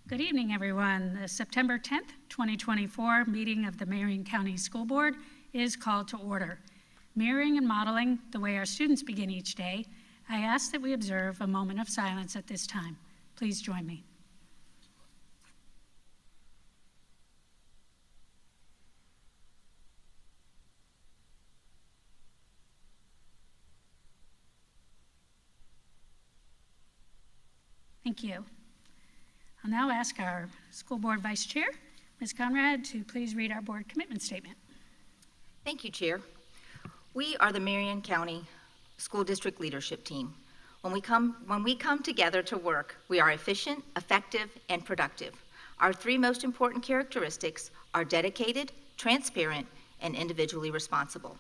Good evening, everyone. The September 10th, 2024 meeting of the Marion County School Board is called to order. Mirroring and modeling the way our students begin each day, I ask that we observe a moment of silence at this time. Please join me. Thank you. I'll now ask our School Board Vice Chair, Ms. Conrad, to please read our board commitment statement. Thank you, Chair. We are the Marion County School District Leadership Team. When we come together to work, we are efficient, effective, and productive. Our three most important characteristics are dedicated, transparent, and individually responsible.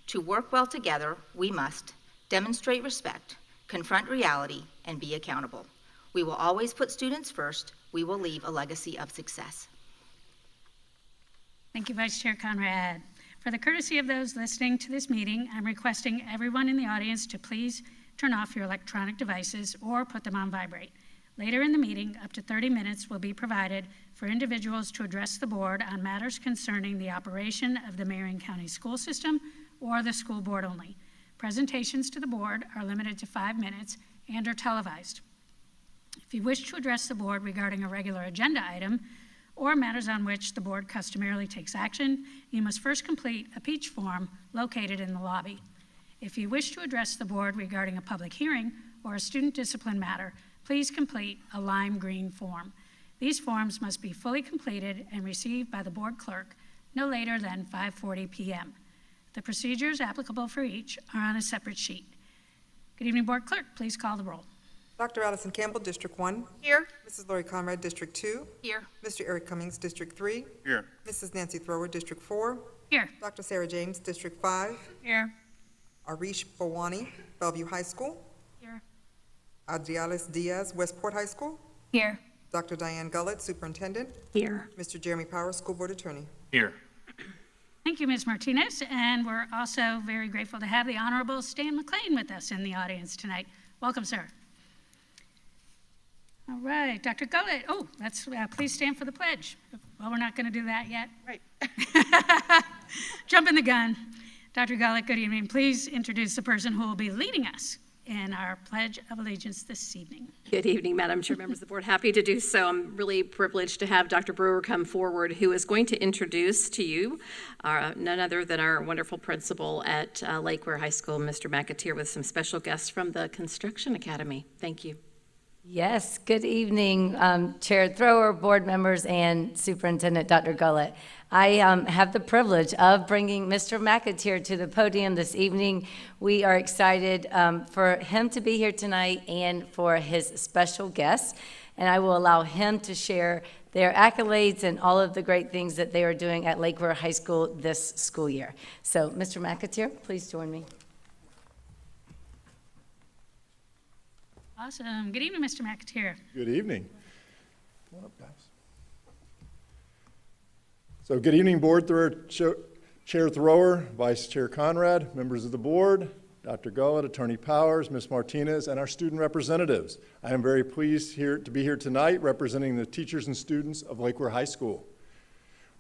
To work well together, we must demonstrate respect, confront reality, and be accountable. We will always put students first. We will leave a legacy of success. Thank you, Vice Chair Conrad. For the courtesy of those listening to this meeting, I'm requesting everyone in the audience to please turn off your electronic devices or put them on vibrate. Later in the meeting, up to 30 minutes will be provided for individuals to address the board on matters concerning the operation of the Marion County school system or the school board only. Presentations to the board are limited to 5 minutes and are televised. If you wish to address the board regarding a regular agenda item or matters on which the board customarily takes action, you must first complete a peach form located in the lobby. If you wish to address the board regarding a public hearing or a student discipline matter, please complete a lime green form. These forms must be fully completed and received by the board clerk no later than 5:40 p.m. The procedures applicable for each are on a separate sheet. Good evening, board clerk. Please call the roll. Dr. Allison Campbell, District 1. Here. Mrs. Lori Conrad, District 2. Here. Mr. Eric Cummings, District 3. Here. Mrs. Nancy Thrower, District 4. Here. Dr. Sarah James, District 5. Here. Arish Bawani, Bellevue High School. Here. Adrialis Diaz, Westport High School. Here. Dr. Diane Gullett, Superintendent. Here. Mr. Jeremy Powers, School Board Attorney. Here. Thank you, Ms. Martinez, and we're also very grateful to have the Honorable Stan McLean with us in the audience tonight. Welcome, sir. All right, Dr. Gullett. Oh, let's please stand for the pledge. Well, we're not going to do that yet. Right. Jumping the gun. Dr. Gullett, good evening. Please introduce the person who will be leading us in our Pledge of Allegiance this evening. Good evening, Madam Chair, members of the board. Happy to do so. I'm really privileged to have Dr. Brewer come forward, who is going to introduce to you none other than our wonderful principal at Lake Ware High School, Mr. McAteer, with some special guests from the Construction Academy. Thank you. Yes, good evening, Chair Thrower, board members, and Superintendent Dr. Gullett. I have the privilege of bringing Mr. McAteer to the podium this evening. We are excited for him to be here tonight and for his special guests, and I will allow him to share their accolades and all of the great things that they are doing at Lake Ware High School this school year. So, Mr. McAteer, please join me. Awesome. Good evening, Mr. McAteer. Good evening. Come on up, guys. So good evening, Board Chair Thrower, Vice Chair Conrad, members of the board, Dr. Gullett, Attorney Powers, Ms. Martinez, and our student representatives. I am very pleased to be here tonight representing the teachers and students of Lake Ware High School.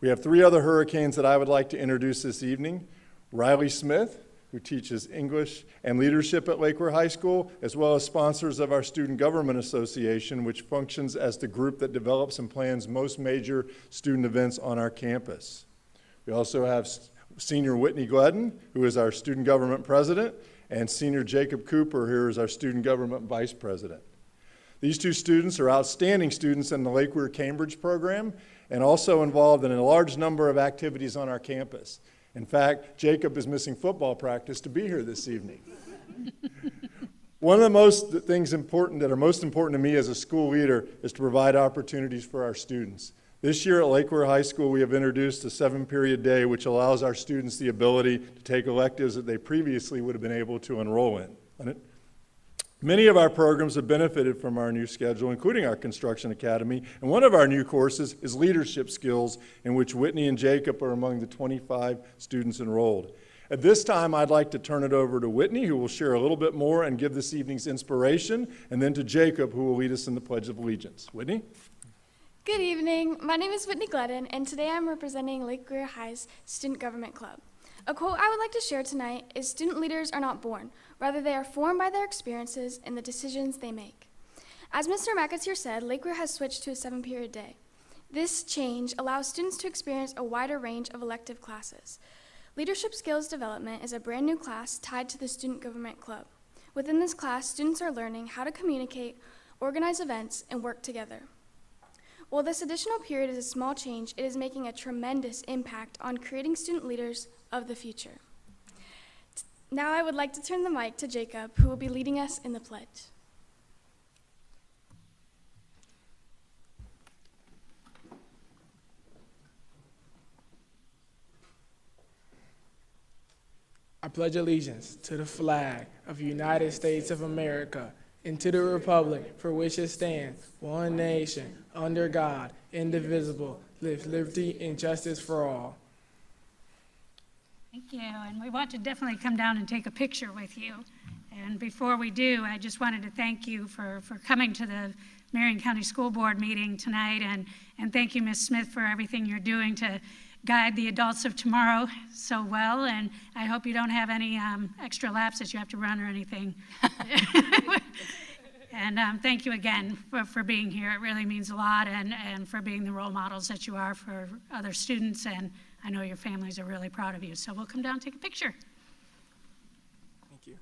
We have three other hurricanes that I would like to introduce this evening. Riley Smith, who teaches English and leadership at Lake Ware High School, as well as sponsors of our Student Government Association, which functions as the group that develops and plans most major student events on our campus. We also have Senior Whitney Gledden, who is our Student Government President, and Senior Jacob Cooper, who is our Student Government Vice President. These two students are outstanding students in the Lake Ware Cambridge program and also involved in a large number of activities on our campus. In fact, Jacob is missing football practice to be here this evening. One of the things that are most important to me as a school leader is to provide opportunities for our students. This year at Lake Ware High School, we have introduced a 7-period day, which allows our students the ability to take electives that they previously would have been able to enroll in. Many of our programs have benefited from our new schedule, including our Construction Academy, and one of our new courses is Leadership Skills, in which Whitney and Jacob are among the 25 students enrolled. At this time, I'd like to turn it over to Whitney, who will share a little bit more and give this evening's inspiration, and then to Jacob, who will lead us in the Pledge of Allegiance. Whitney? Good evening. My name is Whitney Gledden, and today I'm representing Lake Weir High's Student Government Club. A quote I would like to share tonight is, "Student leaders are not born, rather they are formed by their experiences and the decisions they make." As Mr. McAteer said, Lake Weir has switched to a 7-period day. This change allows students to experience a wider range of elective classes. Leadership Skills Development is a brand new class tied to the Student Government Club. Within this class, students are learning how to communicate, organize events, and work together. While this additional period is a small change, it is making a tremendous impact on creating student leaders of the future. Now I would like to turn the mic to Jacob, who will be leading us in the pledge. I pledge allegiance to the flag of the United States of America and to the republic for which it stands, one nation, under God, indivisible, with liberty and justice for all. Thank you, and we want to definitely come down and take a picture with you. And before we do, I just wanted to thank you for coming to the Marion County School Board meeting tonight, and thank you, Ms. Smith, for everything you're doing to guide the adults of tomorrow so well, and I hope you don't have any extra laps that you have to run or anything. And thank you again for being here. It really means a lot, and for being the role models that you are for other students, and I know your families are really proud of you. So we'll come down and take a picture. Thank you.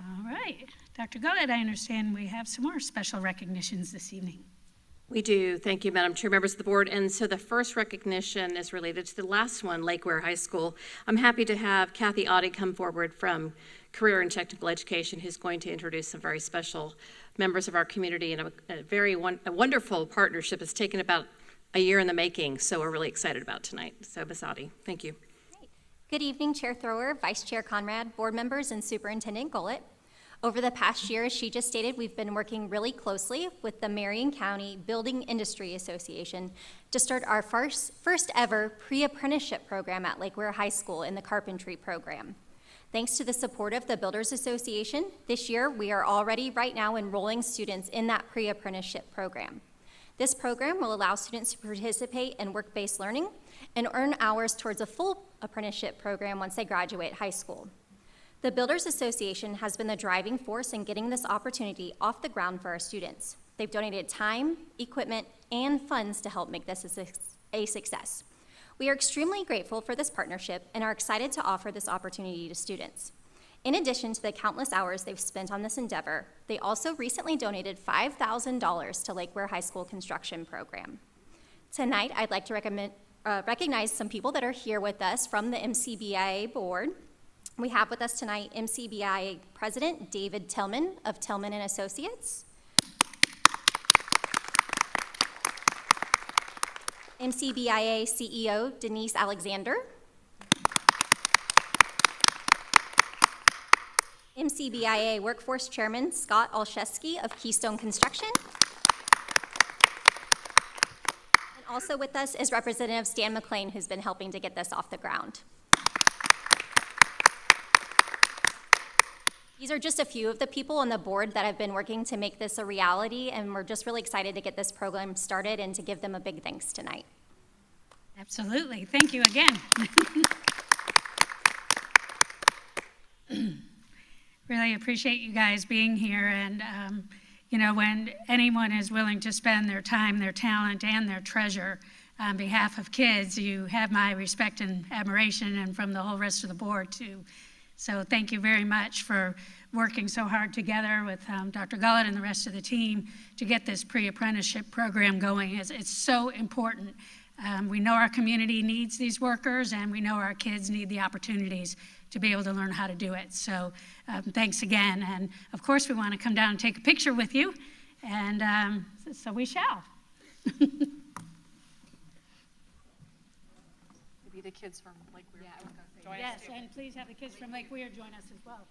All right, Dr. Gullett, I understand we have some more special recognitions this evening. We do. Thank you, Madam Chair, members of the board. And so the first recognition is related to the last one, Lake Weir High School. I'm happy to have Kathy Audie come forward from Career and Technical Education, who's going to introduce some very special members of our community, and a wonderful partnership. It's taken about a year in the making, so we're really excited about tonight. So Ms. Audie, thank you. Good evening, Chair Thrower, Vice Chair Conrad, board members, and Superintendent Gullett. Over the past year, as she just stated, we've been working really closely with the Marion County Building Industry Association to start our first ever pre-apprenticeship program at Lake Weir High School in the carpentry program. Thanks to the support of the Builders Association, this year we are already right now enrolling students in that pre-apprenticeship program. This program will allow students to participate in work-based learning and earn hours towards a full apprenticeship program once they graduate high school. The Builders Association has been the driving force in getting this opportunity off the ground for our students. They've donated time, equipment, and funds to help make this a success. We are extremely grateful for this partnership and are excited to offer this opportunity to students. In addition to the countless hours they've spent on this endeavor, they also recently donated $5,000 to Lake Weir High School construction program. Tonight, I'd like to recognize some people that are here with us from the MCBIA board. We have with us tonight MCBIA President David Tillman of Tillman & Associates, MCBIA CEO Denise Alexander, MCBIA Workforce Chairman Scott Olszewski of Keystone Construction. And also with us is Representative Stan McLean, who's been helping to get this off the ground. These are just a few of the people on the board that have been working to make this a reality, and we're just really excited to get this program started and to give them a big thanks tonight. Absolutely. Thank you again. Really appreciate you guys being here. And, you know, when anyone is willing to spend their time, their talent, and their treasure on behalf of kids, you have my respect and admiration, and from the whole rest of the board, too. So thank you very much for working so hard together with Dr. Gullett and the rest of the team to get this pre-apprenticeship program going. It's so important. We know our community needs these workers, and we know our kids need the opportunities to be able to learn how to do it. So thanks again. And of course, we want to come down and take a picture with you, and so we shall. Maybe the kids from Lake Weir. Yes, and please have the kids from Lake Weir join us as well.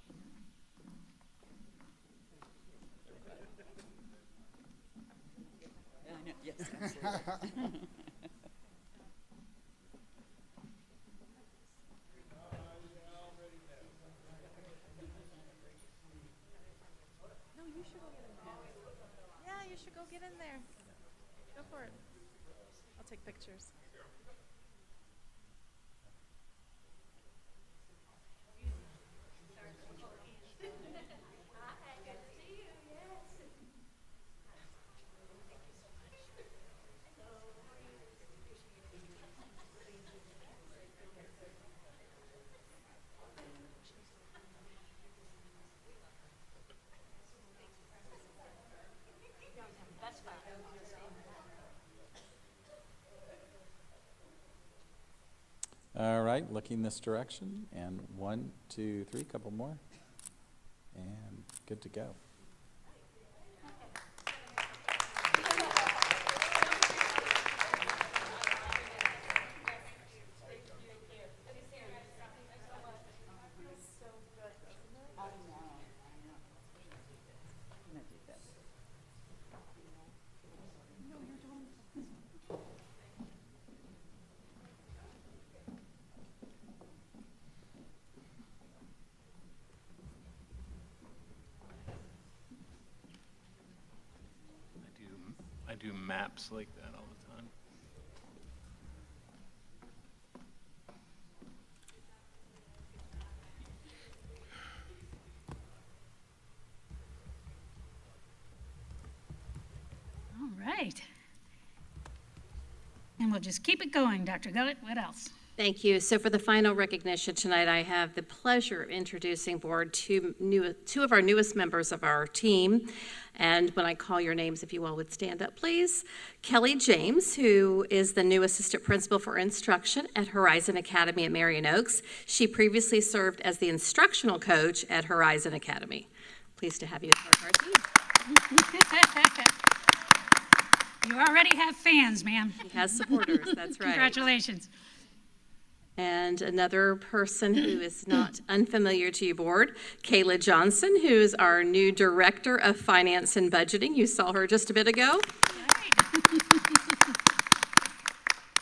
No, you should go get in there. Yeah, you should go get in there. Go for it. I'll take pictures. All right, looking this direction, and 1, 2, 3, couple more, and good to go. I do maps like that all the time. All right. And we'll just keep it going, Dr. Gullett. What else? Thank you. So for the final recognition tonight, I have the pleasure of introducing board two of our newest members of our team. And when I call your names, if you all would stand up, please. Kelly James, who is the new assistant principal for instruction at Horizon Academy at Marion Oaks. She previously served as the instructional coach at Horizon Academy. Pleased to have you as part of our team. You already have fans, ma'am. She has supporters, that's right. Congratulations. And another person who is not unfamiliar to you, board, Kayla Johnson, who's our new Director of Finance and Budgeting. You saw her just a bit ago.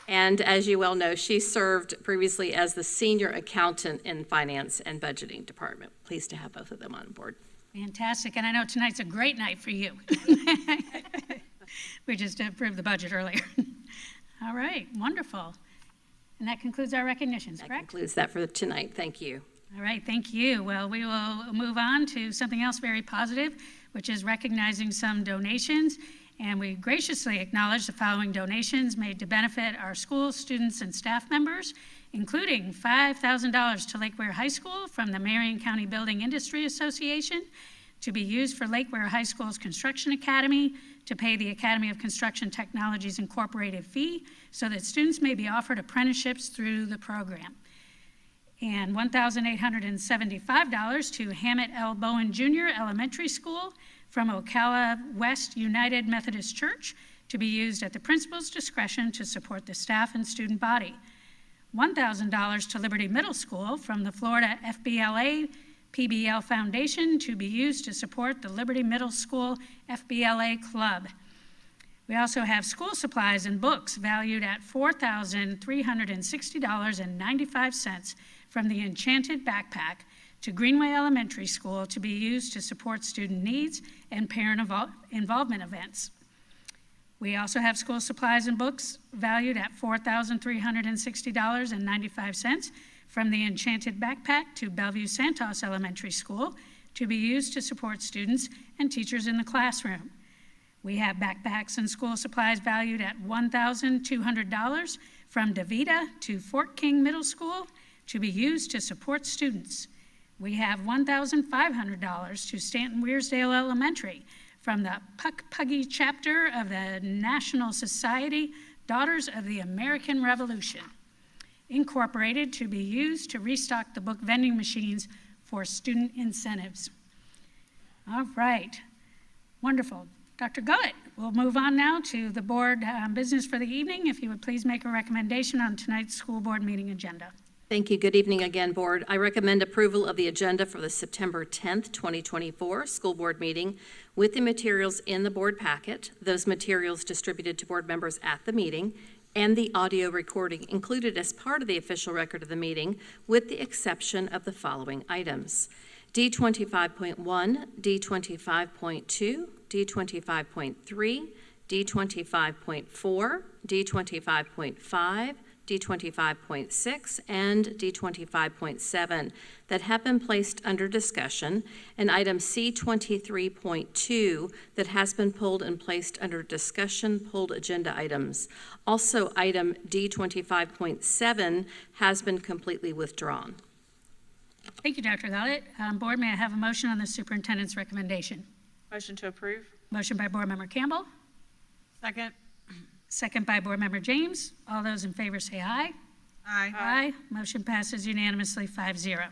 And as you well know, she served previously as the Senior Accountant in Finance and Budgeting Department. Pleased to have both of them on board. Fantastic. And I know tonight's a great night for you. We just approved the budget earlier. All right, wonderful. And that concludes our recognitions, That correct? concludes that for tonight. Thank you. All right, thank you. Well, we will move on to something else very positive, which is recognizing some donations. And we graciously acknowledge the following donations made to benefit our schools, students, and staff members, including $5,000 to Lake Weir High School from the Marion County Building Industry Association, to be used for Lake Weir High School's Construction Academy, to pay the Academy of Construction Technologies Incorporated fee so that students may be offered apprenticeships through the program. And $1,875 to Hammett L. Bowen Jr. Elementary School from Ocala West United Methodist Church, to be used at the principal's discretion to support the staff and student body. $1,000 to Liberty Middle School from the Florida FBLA PBL Foundation to be used to support the Liberty Middle School FBLA Club. We also have school supplies and books valued at $4,360.95 from the Enchanted Backpack to Greenway Elementary School to be used to support student needs and parent involvement events. We also have school supplies and books valued at $4,360.95 from the Enchanted Backpack to Bellevue Santos Elementary School to be used to support students and teachers in the classroom. We have backpacks and school supplies valued at $1,200 from DeVita to Fort King Middle School to be used to support students. We have $1,500 to Stanton Weirsdale Elementary from the Puck Puggy chapter of the National Society Daughters of the American Revolution, Incorporated, to be used to restock the book vending machines for student incentives. All right, wonderful. Dr. Gullett, we'll move on now to the board business for the evening. If you would please make a recommendation on tonight's school board meeting agenda. Thank you. Good evening again, Board. I recommend approval of the agenda for the September 10th, 2024 school board meeting with the materials in the board packet, those materials distributed to board members at the meeting, and the audio recording included as part of the official record of the meeting, with the exception of the following items: D25.1, D25.2, D25.3, D25.4, D25.5, D25.6, and D25.7 that have been placed under discussion, and item C23.2 that has been pulled and placed under discussion, pulled agenda items. Also, item D25.7 has been completely withdrawn. Thank you, Dr. Gullett. Board, may I have a motion on the superintendent's recommendation? Motion to approve. Motion by Board Member Campbell, Second. second by Board Member James. All those in favor say aye. Aye. Aye. Motion passes unanimously 5-0.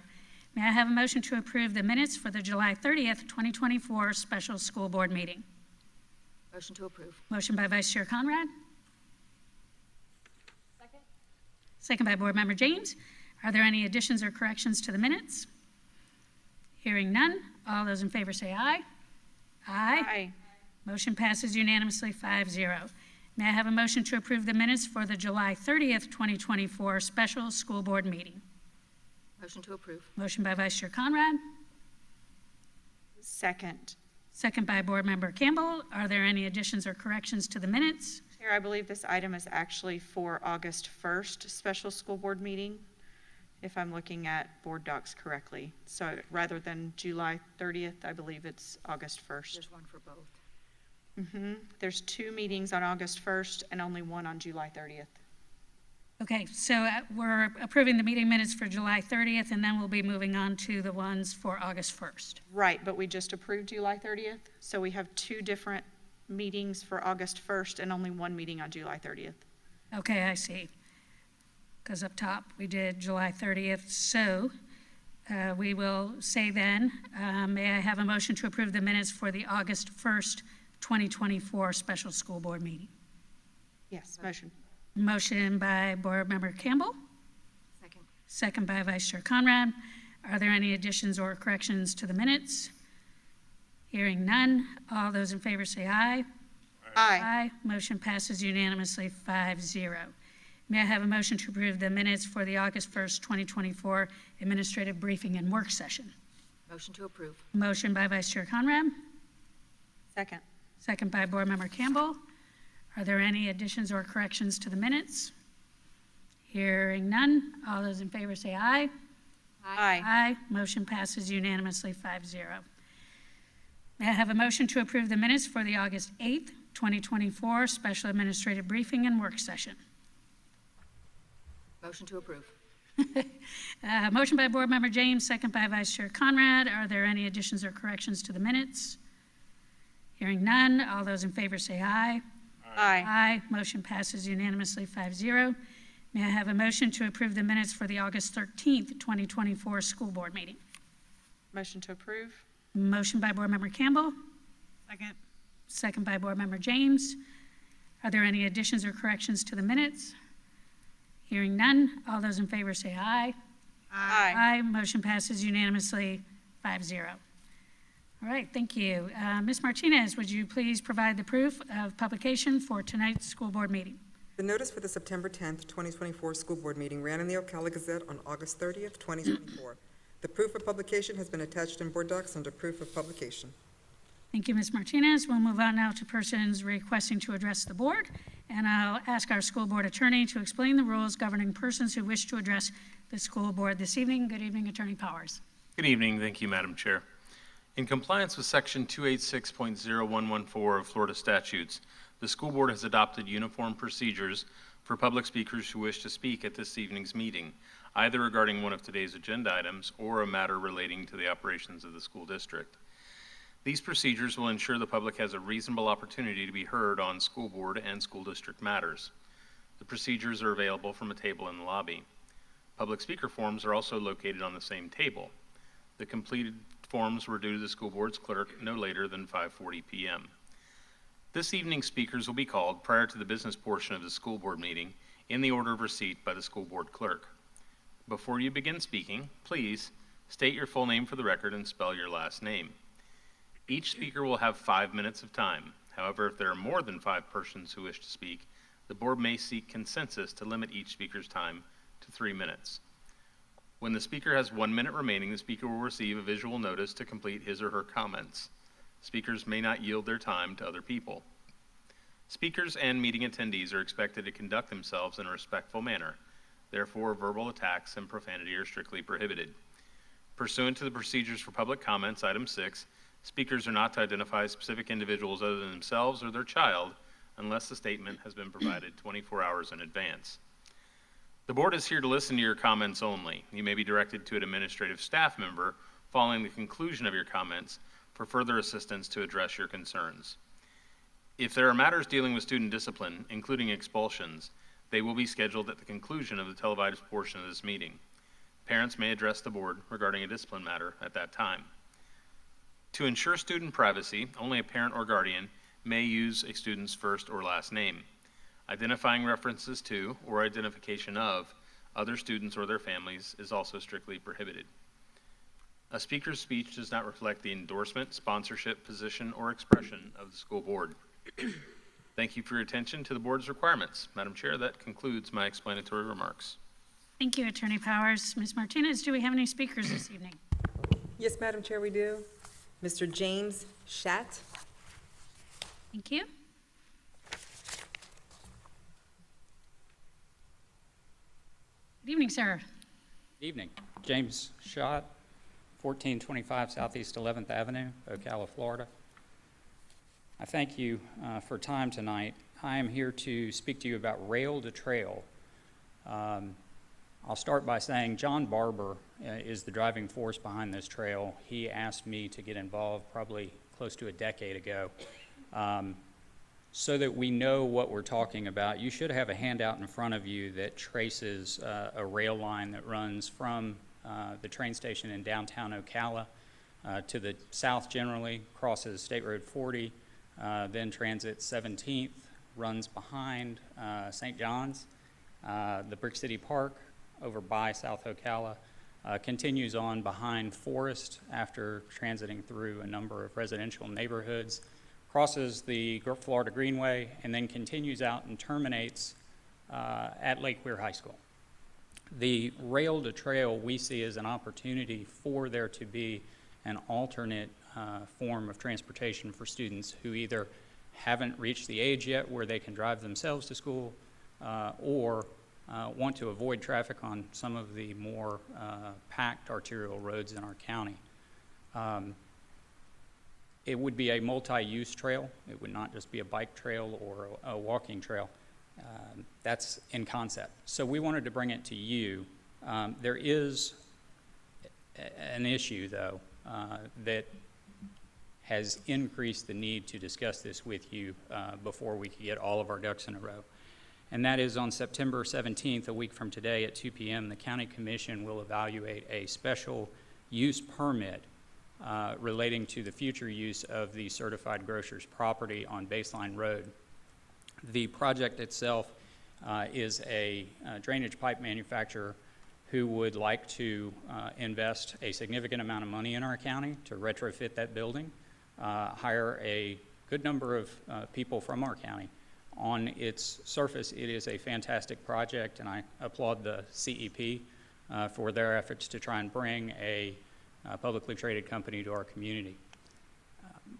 May I have a motion to approve the minutes for the July 30th, 2024 special school board meeting? Motion to approve. Motion by Vice Chair Conrad. Second by Board Member James. Are there any additions or corrections to the minutes? Hearing none. All those in favor say aye. Aye. Motion passes unanimously 5-0. May I have a motion to approve the minutes for the July 30th, 2024 special school board meeting? Motion to approve. Motion by Vice Chair Conrad, Second. second by Board Member Campbell. Are there any additions or corrections to the minutes? Chair, I believe this item is actually for August 1st special school board meeting, if I'm looking at board docs correctly. So rather than July 30th, I believe it's August 1st. There's one for both. There's 2 meetings on August 1st and only 1 on July 30th. Okay, so we're approving the meeting minutes for July 30th, and then we'll be moving on to the ones for August 1st. Right, but we just approved July 30th, so we have 2 different meetings for August 1st and only 1 meeting on July 30th. Okay, I see. Because up top, we did July 30th. So we will say then, may I have a motion to approve the minutes for the August 1st, 2024 special school board meeting? Yes, motion. Motion by Board Member Campbell, Second. second by Vice Chair Conrad. Are there any additions or corrections to the minutes? Hearing none. All those in favor say aye. Aye. Aye. Motion passes unanimously 5-0. May I have a motion to approve the minutes for the August 1st, 2024 administrative briefing and work session? Motion to approve. Motion by Vice Chair Conrad, Second. second by Board Member Campbell. Are there any additions or corrections to the minutes? Hearing none. All those in favor say aye. Aye. Aye. Motion passes unanimously 5-0. May I have a motion to approve the minutes for the August 8th, 2024 special administrative briefing and work session? Motion to approve. Motion by Board Member James, second by Vice Chair Conrad. Are there any additions or corrections to the minutes? Hearing none. All those in favor say aye. Aye. Aye. Motion passes unanimously 5-0. May I have a motion to approve the minutes for the August 13th, 2024 school board meeting? Motion to approve. Motion by Board Member Campbell, Second. second by Board Member James. Are there any additions or corrections to the minutes? Hearing none. All those in favor say aye. Aye. Aye. Motion passes unanimously 5-0. All right, thank you. Ms. Martinez, would you please provide the proof of publication for tonight's school board meeting? The notice for the September 10th, 2024 school board meeting ran in the Ocala Gazette on August 30th, 2024. The proof of publication has been attached in board docs under proof of publication. Thank you, Ms. Martinez. We'll move on now to persons requesting to address the board, and I'll ask our school board attorney to explain the rules governing persons who wish to address the school board this evening. Good evening, Attorney Powers. Good evening. Thank you, Madam Chair. In compliance with Section 286.0114 of Florida statutes, the school board has adopted uniform procedures for public speakers who wish to speak at this evening's meeting, either regarding one of today's agenda items or a matter relating to the operations of the school district. These procedures will ensure the public has a reasonable opportunity to be heard on school board and school district matters. The procedures are available from a table in the lobby. Public speaker forms are also located on the same table. The completed forms were due to the school board's clerk no later than 5:40 p.m. This evening's speakers will be called prior to the business portion of the school board meeting in the order of receipt by the school board clerk. Before you begin speaking, please state your full name for the record and spell your last name. Each speaker will have 5 minutes of time. However, if there are more than 5 persons who wish to speak, the board may seek consensus to limit each speaker's time to 3 minutes. When the speaker has 1 minute remaining, the speaker will receive a visual notice to complete his or her comments. Speakers may not yield their time to other people. Speakers and meeting attendees are expected to conduct themselves in a respectful manner. Therefore, verbal attacks and profanity are strictly prohibited. Pursuant to the procedures for public comments, item 6, speakers are not to identify specific individuals other than themselves or their child unless the statement has been provided 24 hours in advance. The board is here to listen to your comments only. You may be directed to an administrative staff member following the conclusion of your comments for further assistance to address your concerns. If there are matters dealing with student discipline, including expulsions, they will be scheduled at the conclusion of the televised portion of this meeting. Parents may address the board regarding a discipline matter at that time. To ensure student privacy, only a parent or guardian may use a student's first or last name. Identifying references to or identification of other students or their families is also strictly prohibited. A speaker's speech does not reflect the endorsement, sponsorship, position, or expression of the school board. Thank you for your attention to the board's requirements. Madam Chair, that concludes my explanatory remarks. Thank you, Attorney Powers. Ms. Martinez, do we have any speakers this evening? Yes, Madam Chair, we do. Mr. James Schatt. Thank you. Good evening, sir. Evening. James Schott, 1425 Southeast 11th Avenue, Ocala, Florida. I thank you for time tonight. I am here to speak to you about Rail to Trail. I'll start by saying John Barber is the driving force behind this trail. He asked me to get involved probably close to a decade ago. So that we know what we're talking about, you should have a handout in front of you that traces a rail line that runs from the train station in downtown Ocala to the south generally, crosses State Road 40, then transits 17th, runs behind St. John's, the Brick City Park over by South Ocala, continues on behind Forest after transiting through a number of residential neighborhoods, crosses the Florida Greenway, and then continues out and terminates at Lake Weir High School. The rail to trail we see as an opportunity for there to be an alternate form of transportation for students who either haven't reached the age yet where they can drive themselves to school or want to avoid traffic on some of the more packed arterial roads in our county. It would be a multi-use trail. It would not just be a bike trail or a walking trail. That's in concept. So we wanted to bring it to you. There is an issue, though, that has increased the need to discuss this with you before we can get all of our ducks in a row. And that is on September 17th, a week from today at 2 p.m., the County Commission will evaluate a special use permit relating to the future use of the certified grocer's property on Baseline Road. The project itself is a drainage pipe manufacturer who would like to invest a significant amount of money in our county to retrofit that building, hire a good number of people from our county. On its surface, it is a fantastic project, and I applaud the CEP for their efforts to try and bring a publicly traded company to our community.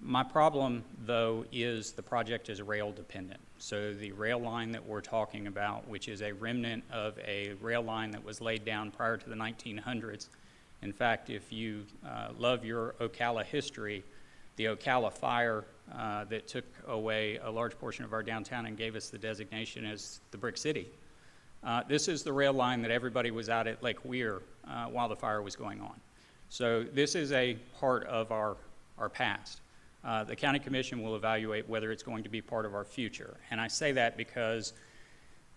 My problem, though, is the project is rail dependent. So the rail line that we're talking about, which is a remnant of a rail line that was laid down prior to the 1900s. In fact, if you love your Ocala history, the Ocala fire that took away a large portion of our downtown and gave us the designation as the Brick City. This is the rail line that everybody was out at Lake Weir while the fire was going on. So this is a part of our past. The County Commission will evaluate whether it's going to be part of our future. And I say that because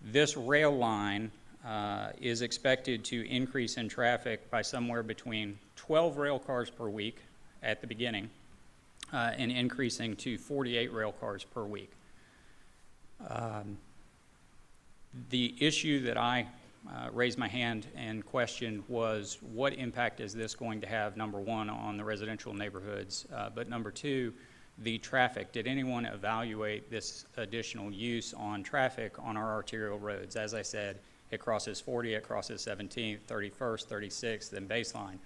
this rail line is expected to increase in traffic by somewhere between 12 rail cars per week at the beginning and increasing to 48 rail cars per week. The issue that I raised my hand and questioned was what impact is this going to have, number one, on the residential neighborhoods, but number two, the traffic. Did anyone evaluate this additional use on traffic on our arterial roads? As I said, it crosses 40, it crosses 17th, 31st, 36th, then baseline.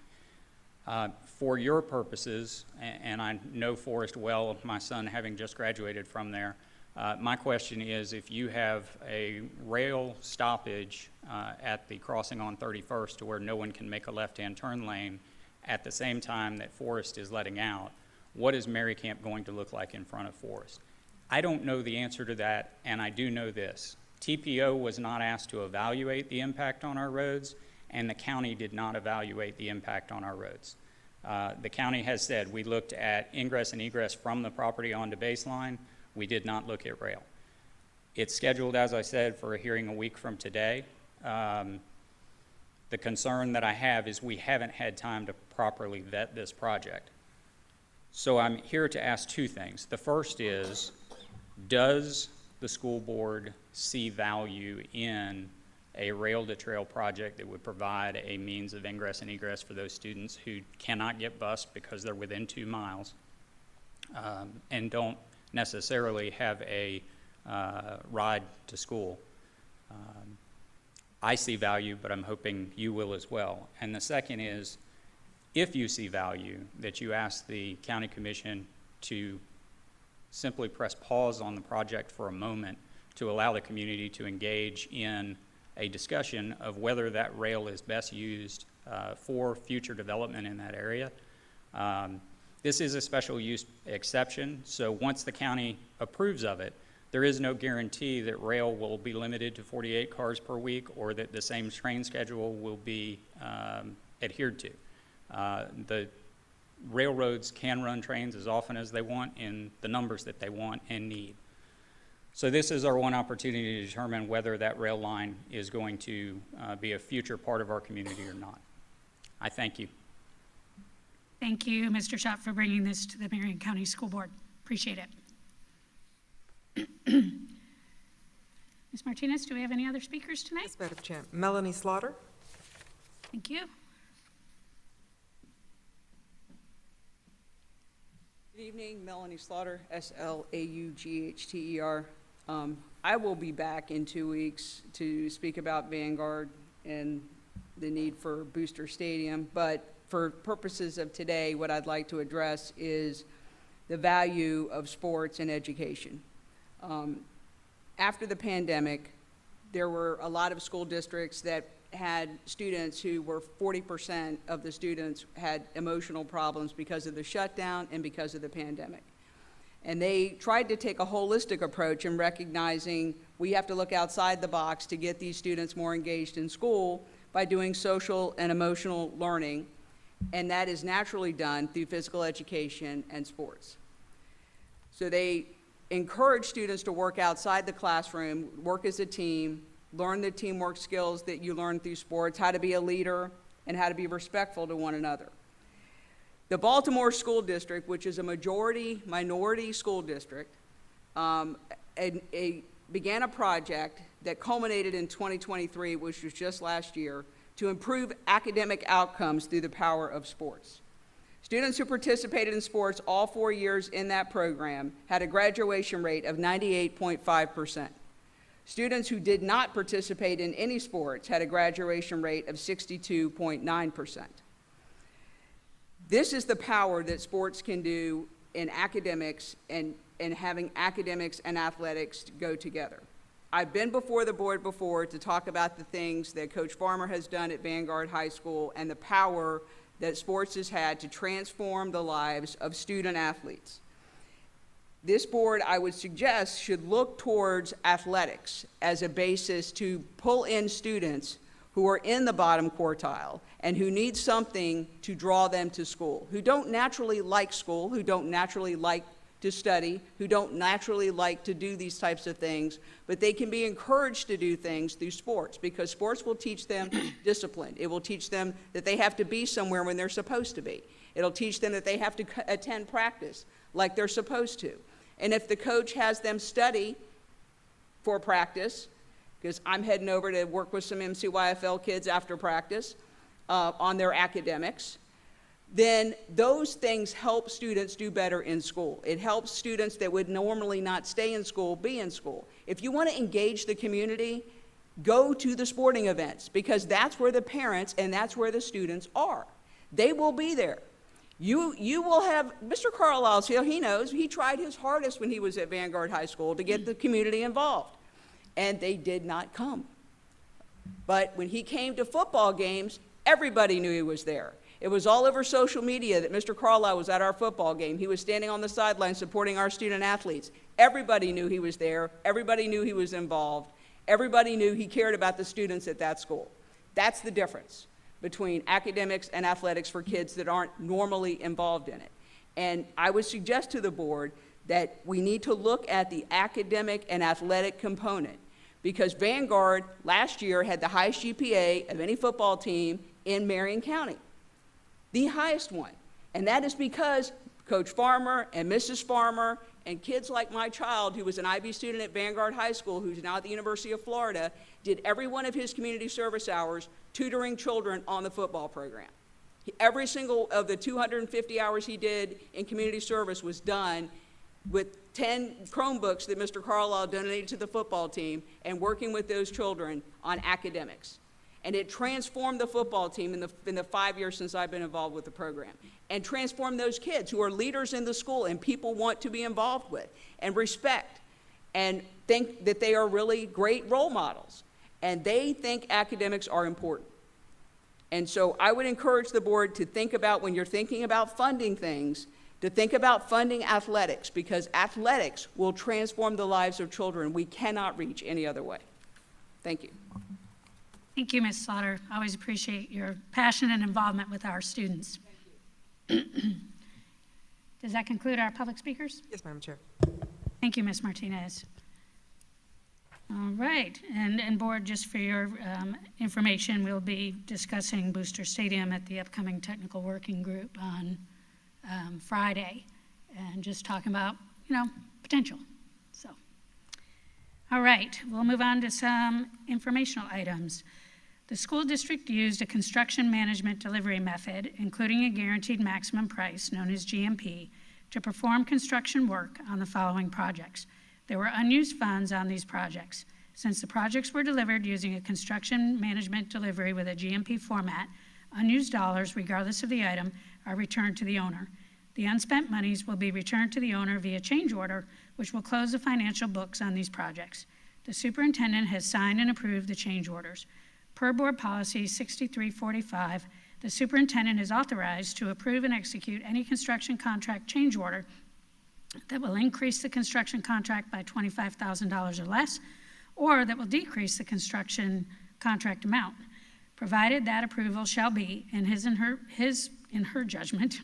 For your purposes, and I know Forest well, my son having just graduated from there, my question is if you have a rail stoppage at the crossing on 31st to where no one can make a left-hand turn lane at the same time that Forest is letting out, what is Mary Camp going to look like in front of Forest? I don't know the answer to that, and I do know this. TPO was not asked to evaluate the impact on our roads, and the county did not evaluate the impact on our roads. The county has said we looked at ingress and egress from the property onto baseline. We did not look at rail. It's scheduled, as I said, for a hearing a week from today. The concern that I have is we haven't had time to properly vet this project. So I'm here to ask two things. The first is, does the school board see value in a rail-to-trail project that would provide a means of ingress and egress for those students who cannot get bused because they're within 2 miles and don't necessarily have a ride to school? I see value, but I'm hoping you will as well. And the second is, if you see value, that you ask the county commission to simply press pause on the project for a moment to allow the community to engage in a discussion of whether that rail is best used for future development in that area. This is a special use exception, so once the county approves of it, there is no guarantee that rail will be limited to 48 cars per week or that the same train schedule will be adhered to. The railroads can run trains as often as they want in the numbers that they want and need. So this is our one opportunity to determine whether that rail line is going to be a future part of our community or not. I thank you. Thank you, Mr. Schott, for bringing this to the Marion County School Board. Appreciate it. Ms. Martinez, do we have any other speakers tonight? Yes, Madam Chair. Melanie Slaughter. Thank you. Good evening, Melanie Slaughter, S-L-A-U-G-H-T-E-R. I will be back in 2 weeks to speak about Vanguard and the need for Booster Stadium, but for purposes of today, what I'd like to address is the value of sports and education. After the pandemic, there were a lot of school districts that had students who were 40% of the students had emotional problems because of the shutdown and because of the pandemic. And they tried to take a holistic approach in recognizing we have to look outside the box to get these students more engaged in school by doing social and emotional learning, and that is naturally done through physical education and sports. So they encourage students to work outside the classroom, work as a team, learn the teamwork skills that you learn through sports, how to be a leader, and how to be respectful to one another. The Baltimore School District, which is a minority school district, began a project that culminated in 2023, which was just last year, to improve academic outcomes through the power of sports. Students who participated in sports all 4 years in that program had a graduation rate of 98.5%. Students who did not participate in any sports had a graduation rate of 62.9%. This is the power that sports can do in academics and having academics and athletics go together. I've been before the board before to talk about the things that Coach Farmer has done at Vanguard High School and the power that sports has had to transform the lives of student athletes. This board, I would suggest, should look towards athletics as a basis to pull in students who are in the bottom quartile and who need something to draw them to school, who don't naturally like school, who don't naturally like to study, who don't naturally like to do these types of things, but they can be encouraged to do things through sports, because sports will teach them discipline. It will teach them that they have to be somewhere when they're supposed to be. It'll teach them that they have to attend practice like they're supposed to. And if the coach has them study for practice, because I'm heading over to work with some MCYFL kids after practice on their academics, then those things help students do better in school. It helps students that would normally not stay in school be in school. If you want to engage the community, go to the sporting events, because that's where the parents and that's where the students are. They will be there. You will have, Mr. Carlisle's here, he knows, he tried his hardest when he was at Vanguard High School to get the community involved, and they did not come. But when he came to football games, everybody knew he was there. It was all over social media that Mr. Carlisle was at our football game. He was standing on the sideline supporting our student athletes. Everybody knew he was there. Everybody knew he was involved. Everybody knew he cared about the students at that school. That's the difference between academics and athletics for kids that aren't normally involved in it. And I would suggest to the board that we need to look at the academic and athletic component, because Vanguard last year had the highest GPA of any football team in Marion County. The highest one. And that is because Coach Farmer and Mrs. Farmer and kids like my child, who was an IB student at Vanguard High School, who's now at the University of Florida, did every one of his community service hours tutoring children on the football program. Every single of the 250 hours he did in community service was done with 10 Chromebooks that Mr. Carlisle donated to the football team and working with those children on academics. And it transformed the football team in the 5 years since I've been involved with the program, and transformed those kids who are leaders in the school and people want to be involved with and respect and think that they are really great role models. And they think academics are important. And so I would encourage the board to think about, when you're thinking about funding things, to think about funding athletics, because athletics will transform the lives of children we cannot reach any other way. Thank you. Thank you, Ms. Slaughter. I always appreciate your passion and involvement with our students. Does that conclude our public speakers? Yes, Madam Chair. Thank you, Ms. Martinez. All right, and board, just for your information, we'll be discussing Booster Stadium at the upcoming technical working group on Friday, and just talking about, potential. So, all right, we'll move on to some informational items. The school district used a construction management delivery method, including a guaranteed maximum price, known as GMP, to perform construction work on the following projects. There were unused funds on these projects. Since the projects were delivered using a construction management delivery with a GMP format, unused dollars, regardless of the item, are returned to the owner. The unspent monies will be returned to the owner via change order, which will close the financial books on these projects. The superintendent has signed and approved the change orders. Per Board Policy 6345, the superintendent is authorized to approve and execute any construction contract change order that will increase the construction contract by $25,000 or less, or that will decrease the construction contract amount, provided that approval shall be, in his and her judgment,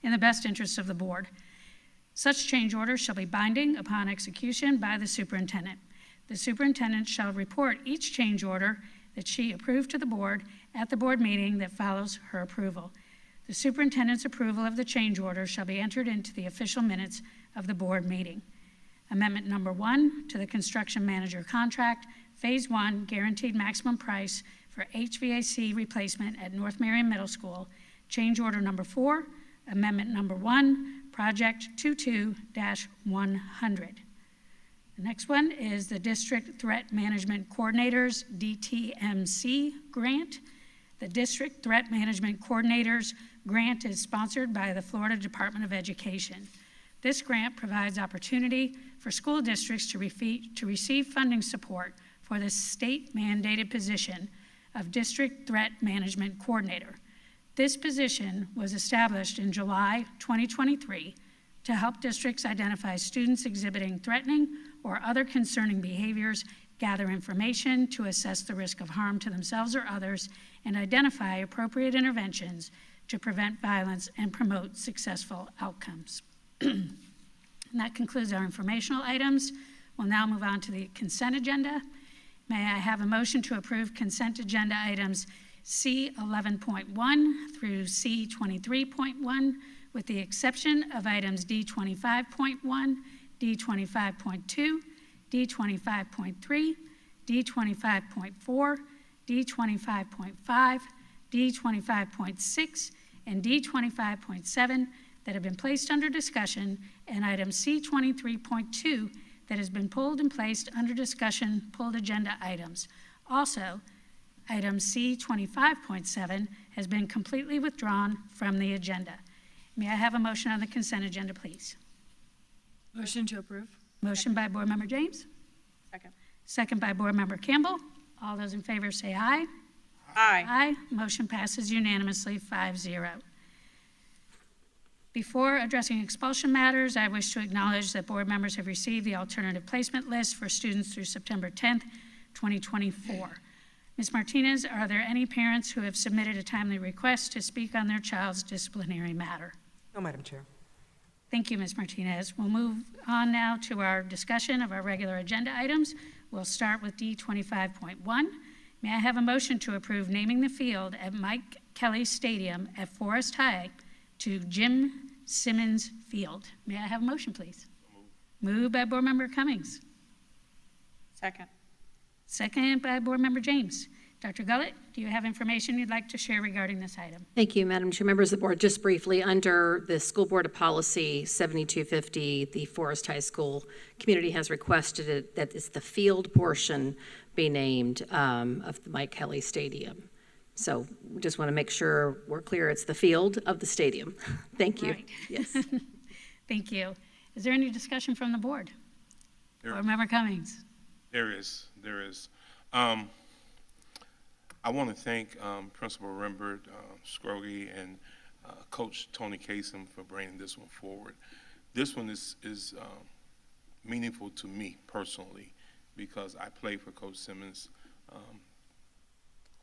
in the best interests of the board. Such change orders shall be binding upon execution by the superintendent. The superintendent shall report each change order that she approved to the board at the board meeting that follows her approval. The superintendent's approval of the change order shall be entered into the official minutes of the board meeting. Amendment number 1 to the construction manager contract, Phase 1, guaranteed maximum price for HVAC replacement at North Marion Middle School, change order number 4, amendment number 1, project 22-100. The next one is the District Threat Management Coordinators, DTMC grant. The District Threat Management Coordinators grant is sponsored by the Florida Department of Education. This grant provides opportunity for school districts to receive funding support for the state-mandated position of District Threat Management Coordinator. This position was established in July 2023 to help districts identify students exhibiting threatening or other concerning behaviors, gather information to assess the risk of harm to themselves or others, and identify appropriate interventions to prevent violence and promote successful outcomes. And that concludes our informational items. We'll now move on to the consent agenda. May I have a motion to approve consent agenda items C 11.1 through C 23.1, with the exception of items D 25.1, D 25.2, D 25.3, D 25.4, D 25.5, D 25.6, and D 25.7 that have been placed under discussion, and item C 23.2 that has been pulled and placed under discussion, pulled agenda items. Also, item C 25.7 has been completely withdrawn from the agenda. May I have a motion on the consent agenda, please? Motion to approve. Motion by Board Member James, Second. second by Board Member Campbell. All those in favor say aye. Aye. Aye. Motion passes unanimously, 5-0. Before addressing expulsion matters, I wish to acknowledge that board members have received the alternative placement list for students through September 10th, 2024. Ms. Martinez, are there any parents who have submitted a timely request to speak on their child's disciplinary matter? No, Madam Chair. Thank you, Ms. Martinez. We'll move on now to our discussion of our regular agenda items. We'll start with D 25.1. May I have a motion to approve naming the field at Mike Kelly Stadium at Forest High to Jim Simmons Field? May I have a motion, please? Moved by Board Member Cummings. Second. Second by Board Member James. Dr. Gullett, do you have information you'd like to share regarding this item? Thank you, Madam Chair. Members of the board, just briefly, under the School Board Policy 7250, the Forest High School community has requested that it's the field portion be named of the Mike Kelly Stadium. So we just want to make sure we're clear, it's the field of the stadium. Thank you. Right. Yes. Thank you. Is there any discussion from the board? Board Member Cummings. There is. I want to thank Principal Rembert, Scroggie, and Coach Tony Kasem for bringing this one forward. This one is meaningful to me personally because I played for Coach Simmons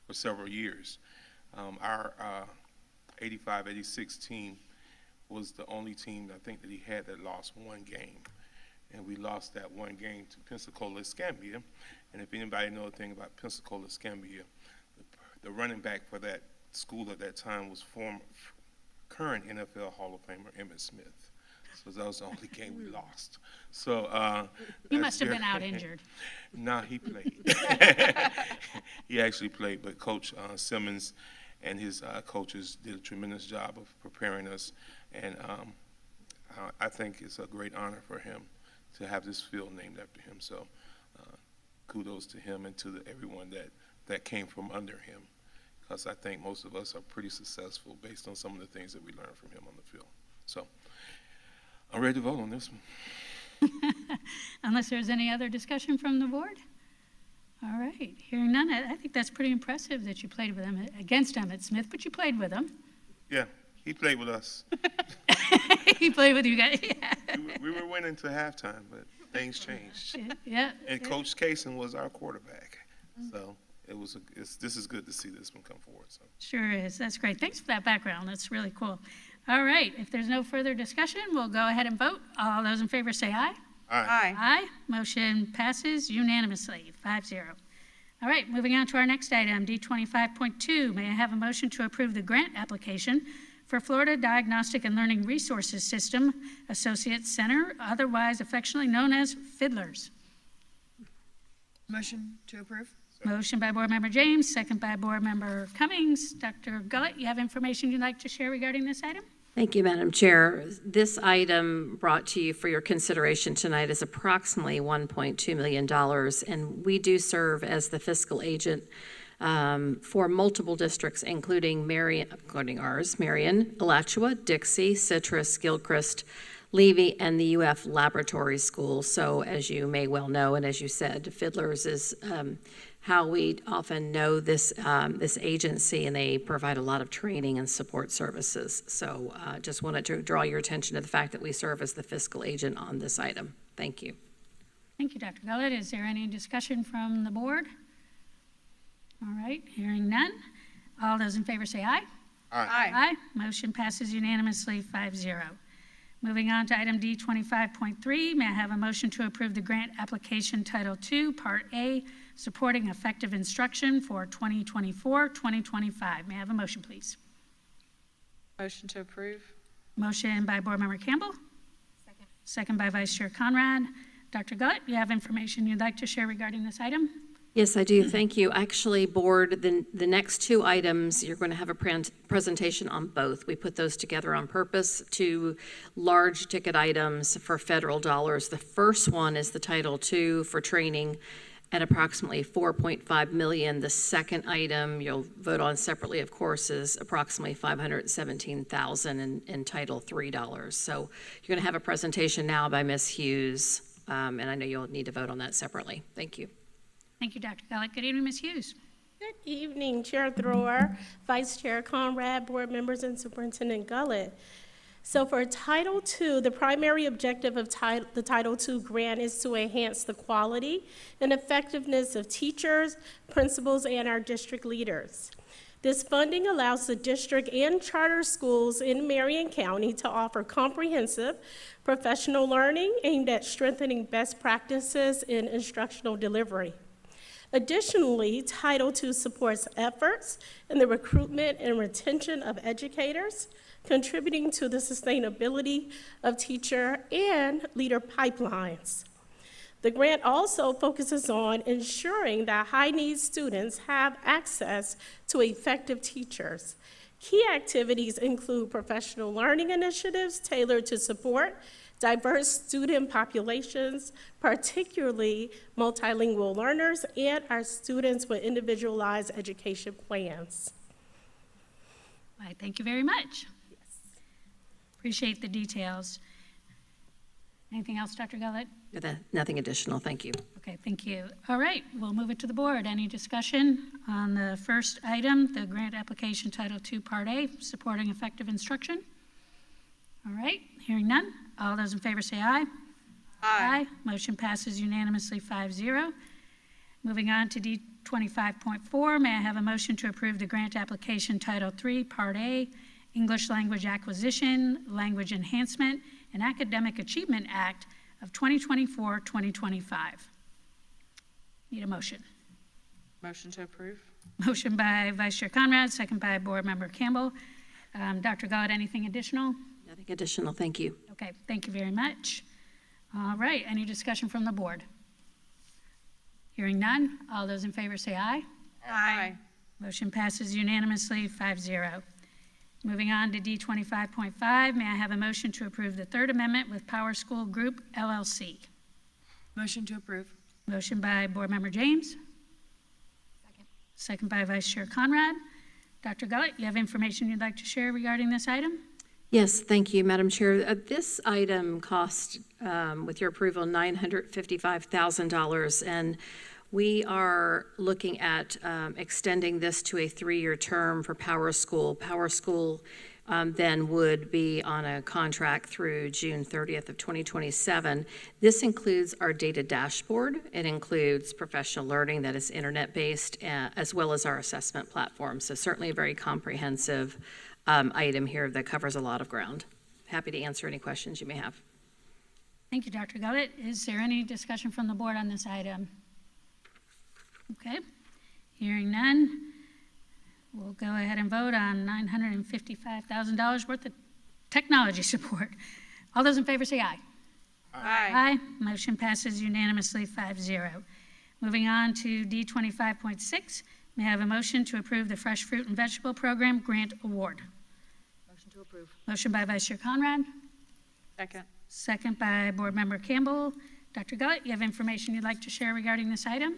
for several years. Our 85-86 team was the only team I think that he had that lost one game. And we lost that one game to Pensacola-Escambia. And if anybody knows anything about Pensacola-Escambia, the running back for that school at that time was current NFL Hall of Famer Emmitt Smith. So that was the only game we lost. So He must have been out injured. No, he played. He actually played, but Coach Simmons and his coaches did a tremendous job of preparing us. And I think it's a great honor for him to have this field named after him. So kudos to him and to everyone that came from under him, because I think most of us are pretty successful based on some of the things that we learned from him on the field. So I'm ready to vote on this one. Unless there's any other discussion from the board? All right, hearing none, I think that's pretty impressive that you played with him, against Emmitt Smith, but you played with him. Yeah, he played with us. He played with you guys, yeah. We were winning to halftime, but things changed. Yeah. And Coach Kaysen was our quarterback. So this is good to see this one come forward. So. Sure is, that's great. Thanks for that background, that's really cool. All right, if there's no further discussion, we'll go ahead and vote. All those in favor say aye. Aye. Aye. Motion passes unanimously, 5-0. All right, moving on to our next item, D25.2. May I have a motion to approve the grant application for Florida Diagnostic and Learning Resources System Associate Center, otherwise affectionately known as Fiddlers? Motion to approve. Motion by Board Member James, second by Board Member Cummings. Dr. Gullett, you have information you'd like to share regarding this item? Thank you, Madam Chair. This item brought to you for your consideration tonight is approximately $1.2 million, and we do serve as the fiscal agent for multiple districts, including ours, Marion, Alachua, Dixie, Citrus, Gilchrist, Levy, and the UF Laboratory School. So as you may well know, and as you said, Fiddlers is how we often know this agency, and they provide a lot of training and support services. So just wanted to draw your attention to the fact that we serve as the fiscal agent on this item. Thank you. Thank you, Dr. Gullett. Is there any discussion from the board? All right, hearing none. All those in favor say aye. Aye. Aye. Motion passes unanimously 5-0. Moving on to item D 25.3, may I have a motion to approve the grant application Title II, Part A, supporting effective instruction for 2024-2025. May I have a motion, please? Motion to approve. Motion by Board Member Campbell. Second. Second by Vice Chair Conrad. Dr. Gullett, you have information you'd like to share regarding this item? Yes, I do. Thank you. Actually, Board, the next two items, you're going to have a presentation on both. We put those together on purpose, two large ticket items for federal dollars. The first one is the Title II for training at approximately $4.5 million. The second item you'll vote on separately, of course, is approximately $517,000 in Title III dollars. So you're going to have a presentation now by Ms. Hughes, and I know you'll need to vote on that separately. Thank you. Thank you, Dr. Gullett. Good evening, Ms. Hughes. Good evening, Chair Thrower, Vice Chair Conrad, board members, and Superintendent Gullett. So for Title II, the primary objective of the Title II grant is to enhance the quality and effectiveness of teachers, principals, and our district leaders. This funding allows the district and charter schools in Marion County to offer comprehensive professional learning aimed at strengthening best practices in instructional delivery. Additionally, Title II supports efforts in the recruitment and retention of educators, contributing to the sustainability of teacher and leader pipelines. The grant also focuses on ensuring that high-need students have access to effective teachers. Key activities include professional learning initiatives tailored to support diverse student populations, particularly multilingual learners and our students with individualized education plans. All right, thank you very much. Yes. Appreciate the details. Anything else, Dr. Gullett? Nothing additional. Thank you. Okay, thank you. All right, we'll move it to the board. Any discussion on the first item, the grant application Title II, Part A, supporting effective instruction? All right, hearing none. All those in favor say aye. Aye. Motion passes unanimously 5-0. Moving on to D 25.4, may I have a motion to approve the grant application Title III, Part A, English Language Acquisition, Language Enhancement, and Academic Achievement Act of 2024-2025. Need a motion. Motion to approve. Motion by Vice Chair Conrad, second by Board Member Campbell. Dr. Gullett, anything additional? Nothing additional. Thank you. Okay, thank you very much. All right, any discussion from the board? Hearing none, all those in favor say aye. Aye. Motion passes unanimously 5-0. Moving on to D 25.5, may I have a motion to approve the Third Amendment with Power School Group LLC? Motion to approve. Motion by Board Member James. Second. Second by Vice Chair Conrad. Dr. Gullett, you have information you'd like to share regarding this item? Yes, thank you, Madam Chair. This item cost, with your approval, $955,000, and we are looking at extending this to a 3-year term for Power School. Power School then would be on a contract through June 30th of 2027. This includes our data dashboard. It includes professional learning that is internet-based, as well as our assessment platform. So certainly a very comprehensive item here that covers a lot of ground. Happy to answer any questions you may have. Thank you, Dr. Gullett. Is there any discussion from the board on this item? Okay, hearing none, we'll go ahead and vote on $955,000 worth of technology support. All those in favor say aye. Aye. Aye. Motion passes unanimously 5-0. Moving on to D 25.6, may I have a motion to approve the Fresh Fruit and Vegetable Program Grant Award? Motion to approve. Motion by Vice Chair Conrad, Second. second by Board Member Campbell. Dr. Gullett, you have information you'd like to share regarding this item?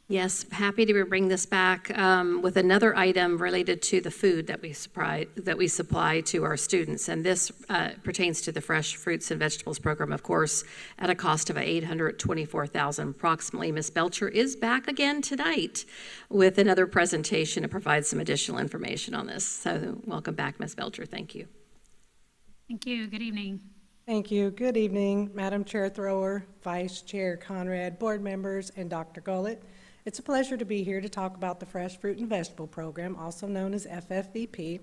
Yes, happy to bring this back with another item related to the food that we supply to our students. And this pertains to the Fresh Fruits and Vegetables Program, of course, at a cost of $824,000 approximately. Ms. Belcher is back again tonight with another presentation to provide some additional information on this. So welcome back, Ms. Belcher. Thank you. Thank you. Good evening. Thank you. Good evening, Madam Chair Thrower, Vice Chair Conrad, board members, and Dr. Gullett. It's a pleasure to be here to talk about the Fresh Fruit and Vegetable Program, also known as FFVP.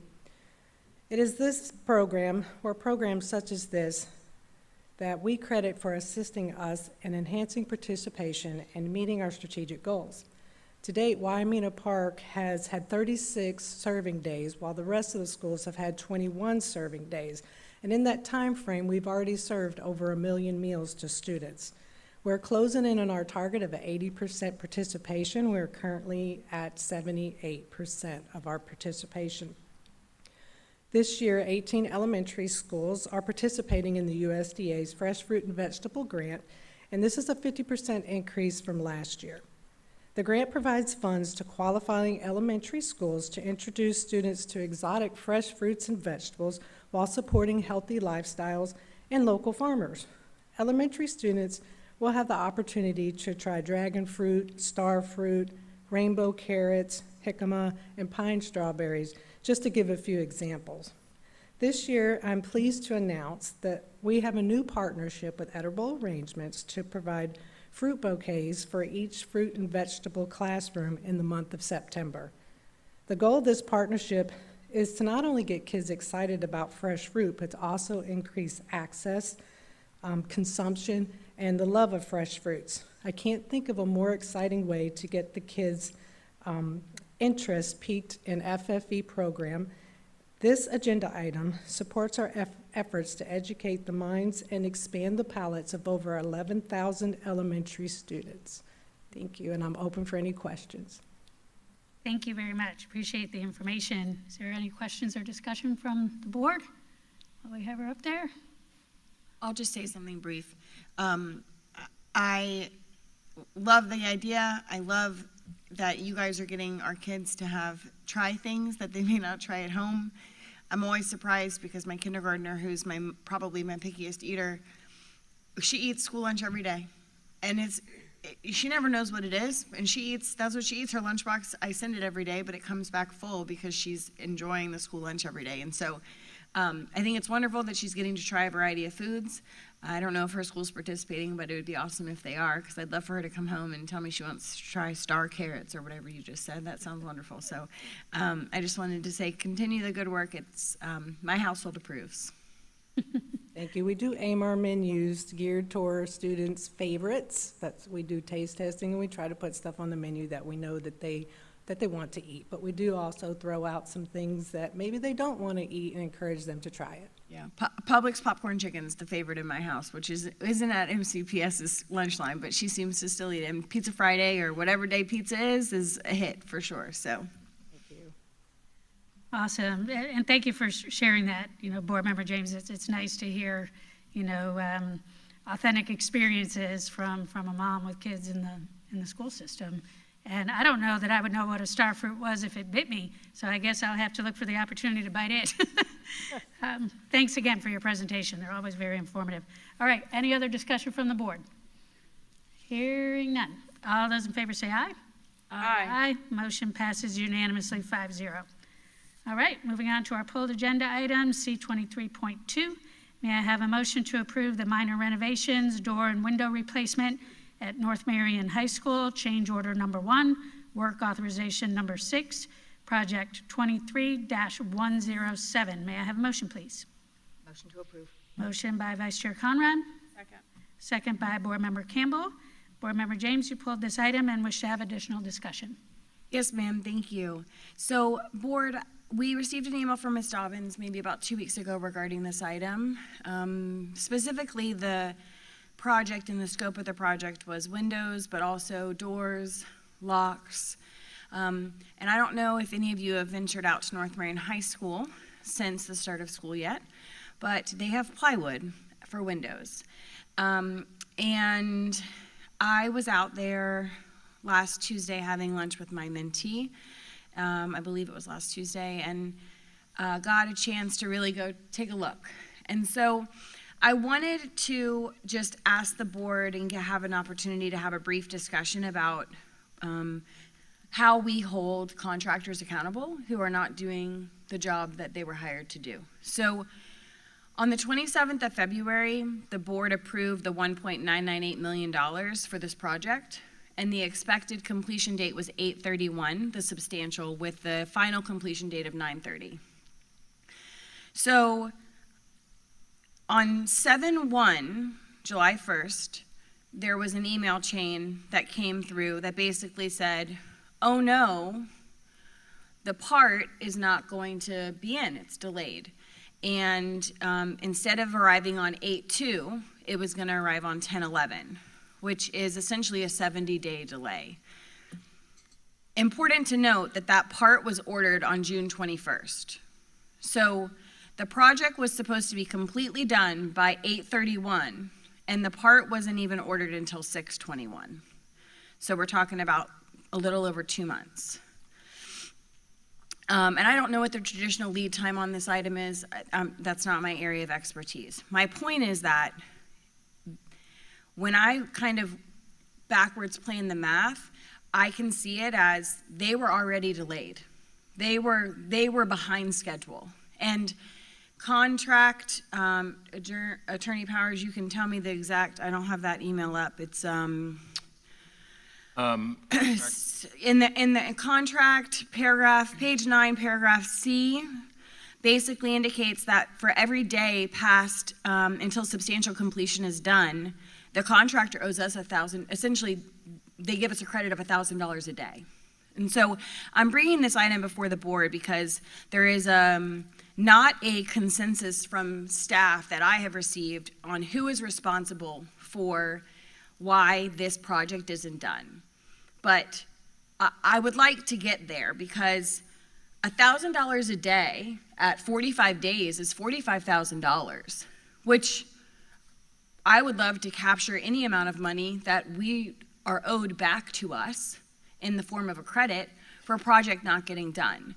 It is this program, or programs such as this, that we credit for assisting us in enhancing participation and meeting our strategic goals. To date, Waimea Park has had 36 serving days, while the rest of the schools have had 21 serving days. And in that time frame, we've already served over 1 million meals to students. We're closing in on our target of 80% participation. We're currently at 78% of our participation. This year, 18 elementary schools are participating in the USDA's Fresh Fruit and Vegetable Grant, and this is a 50% increase from last year. The grant provides funds to qualifying elementary schools to introduce students to exotic fresh fruits and vegetables while supporting healthy lifestyles and local farmers. Elementary students will have the opportunity to try dragon fruit, star fruit, rainbow carrots, jicama, and pine strawberries, just to give a few examples. This year, I'm pleased to announce that we have a new partnership with Edible Arrangements to provide fruit bouquets for each fruit and vegetable classroom in the month of September. The goal of this partnership is to not only get kids excited about fresh fruit, but to also increase access, consumption, and the love of fresh fruits. I can't think of a more exciting way to get the kids' interest piqued in FFV program. This agenda item supports our efforts to educate the minds and expand the palates of over 11,000 elementary students. Thank you, and I'm open for any questions. Thank you very much. Appreciate the information. Is there any questions or discussion from the board? While we have her up there. I'll just say something brief. I love the idea. I love that you guys are getting our kids to try things that they may not try at home. I'm always surprised because my kindergartner, who's probably my pickiest eater, she eats school lunch every day. And she never knows what it is, and that's what she eats, her lunchbox. I send it every day, but it comes back full because she's enjoying the school lunch every day. And so I think it's wonderful that she's getting to try a variety of foods. I don't know if her school's participating, but it would be awesome if they are, because I'd love for her to come home and tell me she wants to try star carrots or whatever you just said. That sounds wonderful. So I just wanted to say, continue the good work. It's my household approves. Thank you. We do aim our menus geared toward our students' favorites. We do taste testing, and we try to put stuff on the menu that we know that they want to eat. But we do also throw out some things that maybe they don't want to eat and encourage them to try it. Yeah, Publix popcorn chicken is the favorite in my house, which isn't at MCPS's lunch line, but she seems to still eat it. And Pizza Friday or whatever day pizza is a hit for sure. So. Awesome, and thank you for sharing that, Board Member James. It's nice to hear, authentic experiences from a mom with kids in the school system. And I don't know that I would know what a star fruit was if it bit me, so I guess I'll have to look for the opportunity to bite it. Thanks again for your presentation. They're always very informative. All right, any other discussion from the board? Hearing none. All those in favor say aye. Aye. Aye. Motion passes unanimously 5-0. All right, moving on to our pulled agenda item, C23.2. May I have a motion to approve the minor renovations, door and window replacement at North Marion High School, change order number 1, work authorization number 6, project 23-107. May I have a motion, please? Motion to approve. Motion by Vice Chair Conrad. Second. Second by Board Member Campbell. Board Member James, you pulled this item and wish to have additional discussion. Yes, ma'am, thank you. So, board, we received an email from Ms. Dobbins maybe about 2 weeks ago regarding this item. Specifically, the project and the scope of the project was windows, but also doors, locks. And I don't know if any of you have ventured out to North Marion High School since the start of school yet, but they have plywood for windows. And I was out there last Tuesday having lunch with my mentee. I believe it was last Tuesday, and got a chance to really go take a look. And so I wanted to just ask the board and have an opportunity to have a brief discussion about how we hold contractors accountable who are not doing the job that they were hired to do. So on the 27th of February, the board approved the $1.998 million for this project, and the expected completion date was 8/31, the substantial, with the final completion date of 9/30. So on 7/1, July 1st, there was an email chain that came through that basically said, oh no, the part is not going to be in, it's delayed. And instead of arriving on 8/2, it was going to arrive on 10/11, which is essentially a 70-day delay. Important to note that that part was ordered on June 21st. So the project was supposed to be completely done by 8/31, and the part wasn't even ordered until 6/21. So we're talking about a little over 2 months. And I don't know what the traditional lead time on this item is. That's not my area of expertise. My point is that when I kind of backwards plan the math, I can see it as they were already delayed. They were behind schedule. And contract, Attorney Powers, you can tell me the exact, I don't have that email up. It's in the contract paragraph, page 9, paragraph C, basically indicates that for every day passed until substantial completion is done, the contractor owes us essentially, they give us a credit of $1,000 a day. And so I'm bringing this item before the board because there is not a consensus from staff that I have received on who is responsible for why this project isn't done. But I would like to get there because $1,000 a day at 45 days is $45,000, which I would love to capture any amount of money that we are owed back to us in the form of a credit for a project not getting done.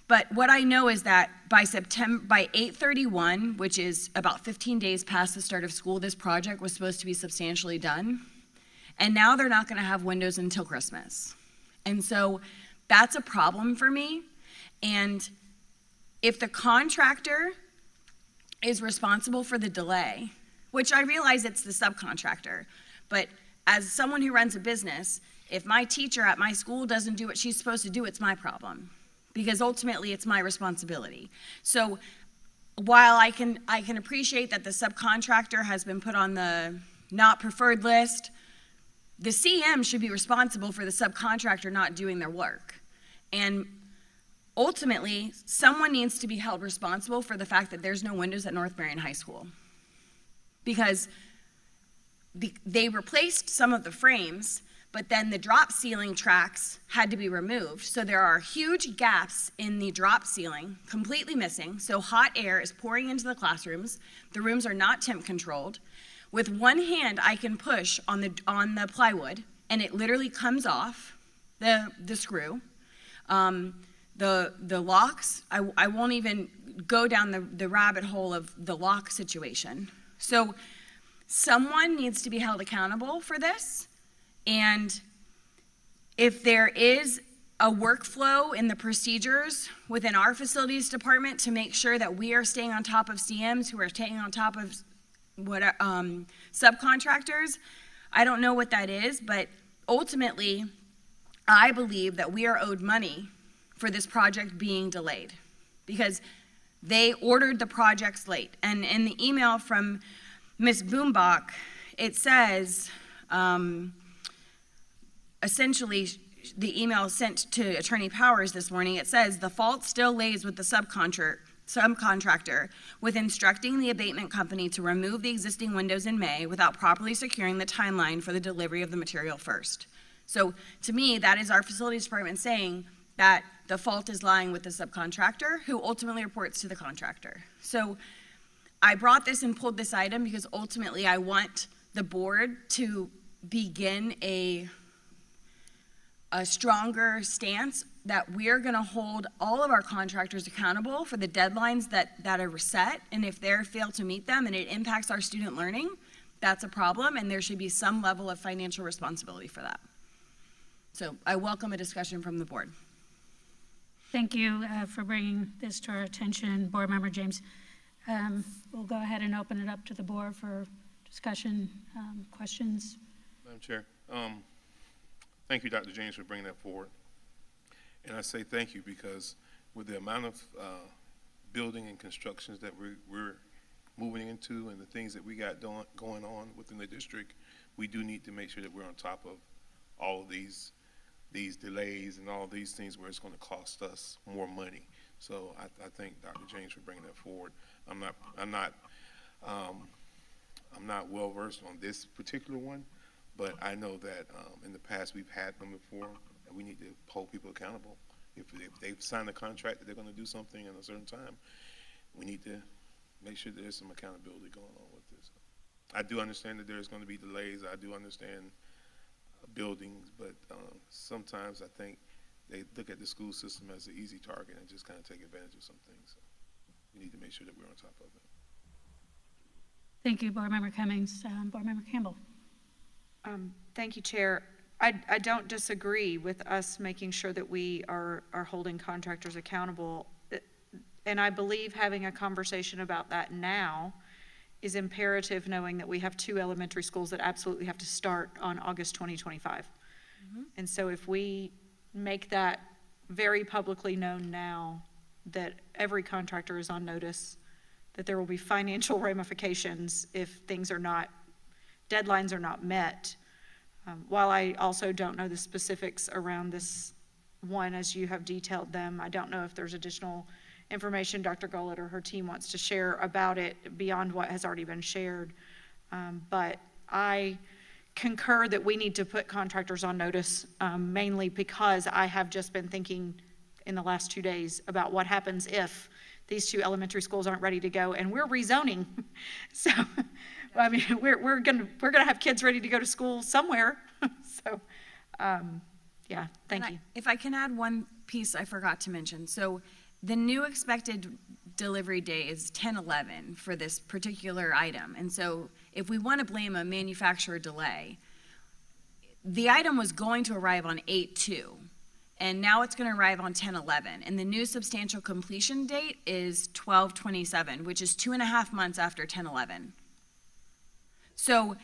But what I know is that by 8/31, which is about 15 days past the start of school, this project was supposed to be substantially done. And now they're not going to have windows until Christmas. And so that's a problem for me. And if the contractor is responsible for the delay, which I realize it's the subcontractor, but as someone who runs a business, if my teacher at my school doesn't do what she's supposed to do, it's my problem, because ultimately it's my responsibility. So while I can appreciate that the subcontractor has been put on the not preferred list, the CM should be responsible for the subcontractor not doing their work. And ultimately, someone needs to be held responsible for the fact that there's no windows at North Marion High School. Because they replaced some of the frames, but then the drop ceiling tracks had to be removed. So there are huge gaps in the drop ceiling, completely missing. So hot air is pouring into the classrooms. The rooms are not temp controlled. With one hand, I can push on the plywood, and it literally comes off the screw. The locks, I won't even go down the rabbit hole of the lock situation. So someone needs to be held accountable for this. And if there is a workflow in the procedures within our facilities department to make sure that we are staying on top of CMs who are staying on top of subcontractors, I don't know what that is, but ultimately, I believe that we are owed money for this project being delayed because they ordered the projects late. And in the email from Ms. Boombach, it says, essentially, the email sent to Attorney Powers this morning, it says, the fault still lays with the subcontractor with instructing the abatement company to remove the existing windows in May without properly securing the timeline for the delivery of the material first. So to me, that is our facilities department saying that the fault is lying with the subcontractor who ultimately reports to the contractor. So I brought this and pulled this item because ultimately I want the board to begin a stronger stance that we're going to hold all of our contractors accountable for the deadlines that are set, and if they fail to meet them and it impacts our student learning, that's a problem, and there should be some level of financial responsibility for that. So I welcome a discussion from the board. Thank you for bringing this to our attention, Board Member James. We'll go ahead and open it up to the board for discussion, questions. Madam Chair, thank you, Dr. James, for bringing that forward. And I say thank you because with the amount of building and constructions that we're moving into and the things that we got going on within the district, we do need to make sure that we're on top of all of these delays and all these things where it's going to cost us more money. So I thank Dr. James for bringing that forward. I'm not well versed on this particular one, but I know that in the past we've had them before, and we need to hold people accountable. If they've signed a contract that they're going to do something in a certain time, we need to make sure there's some accountability going on with this. I do understand that there's going to be delays. I do understand buildings, but sometimes I think they look at the school system as an easy target and just kind of take advantage of some things. So we need to make sure that we're on top of it. Thank you, Board Member Cummings. Board Member Campbell. Thank you, Chair. I don't disagree with us making sure that we are holding contractors accountable. And I believe having a conversation about that now is imperative, knowing that we have 2 elementary schools that absolutely have to start on August 2025. And so if we make that very publicly known now, that every contractor is on notice, that there will be financial ramifications if deadlines are not met. While I also don't know the specifics around this one as you have detailed them, I don't know if there's additional information Dr. Gullett or her team wants to share about it beyond what has already been shared. But I concur that we need to put contractors on notice, mainly because I have just been thinking in the last 2 days about what happens if these 2 elementary schools aren't ready to go and we're rezoning. So, I mean, we're gonna have kids ready to go to school somewhere. So, yeah, thank you. If I can add one piece I forgot to mention. So the new expected delivery day is 10/11 for this particular item. And so if we want to blame a manufacturer delay, the item was going to arrive on 8/2. And now it's going to arrive on 10/11. And the new substantial completion date is 12/27, which is 2.5 months after 10/11. So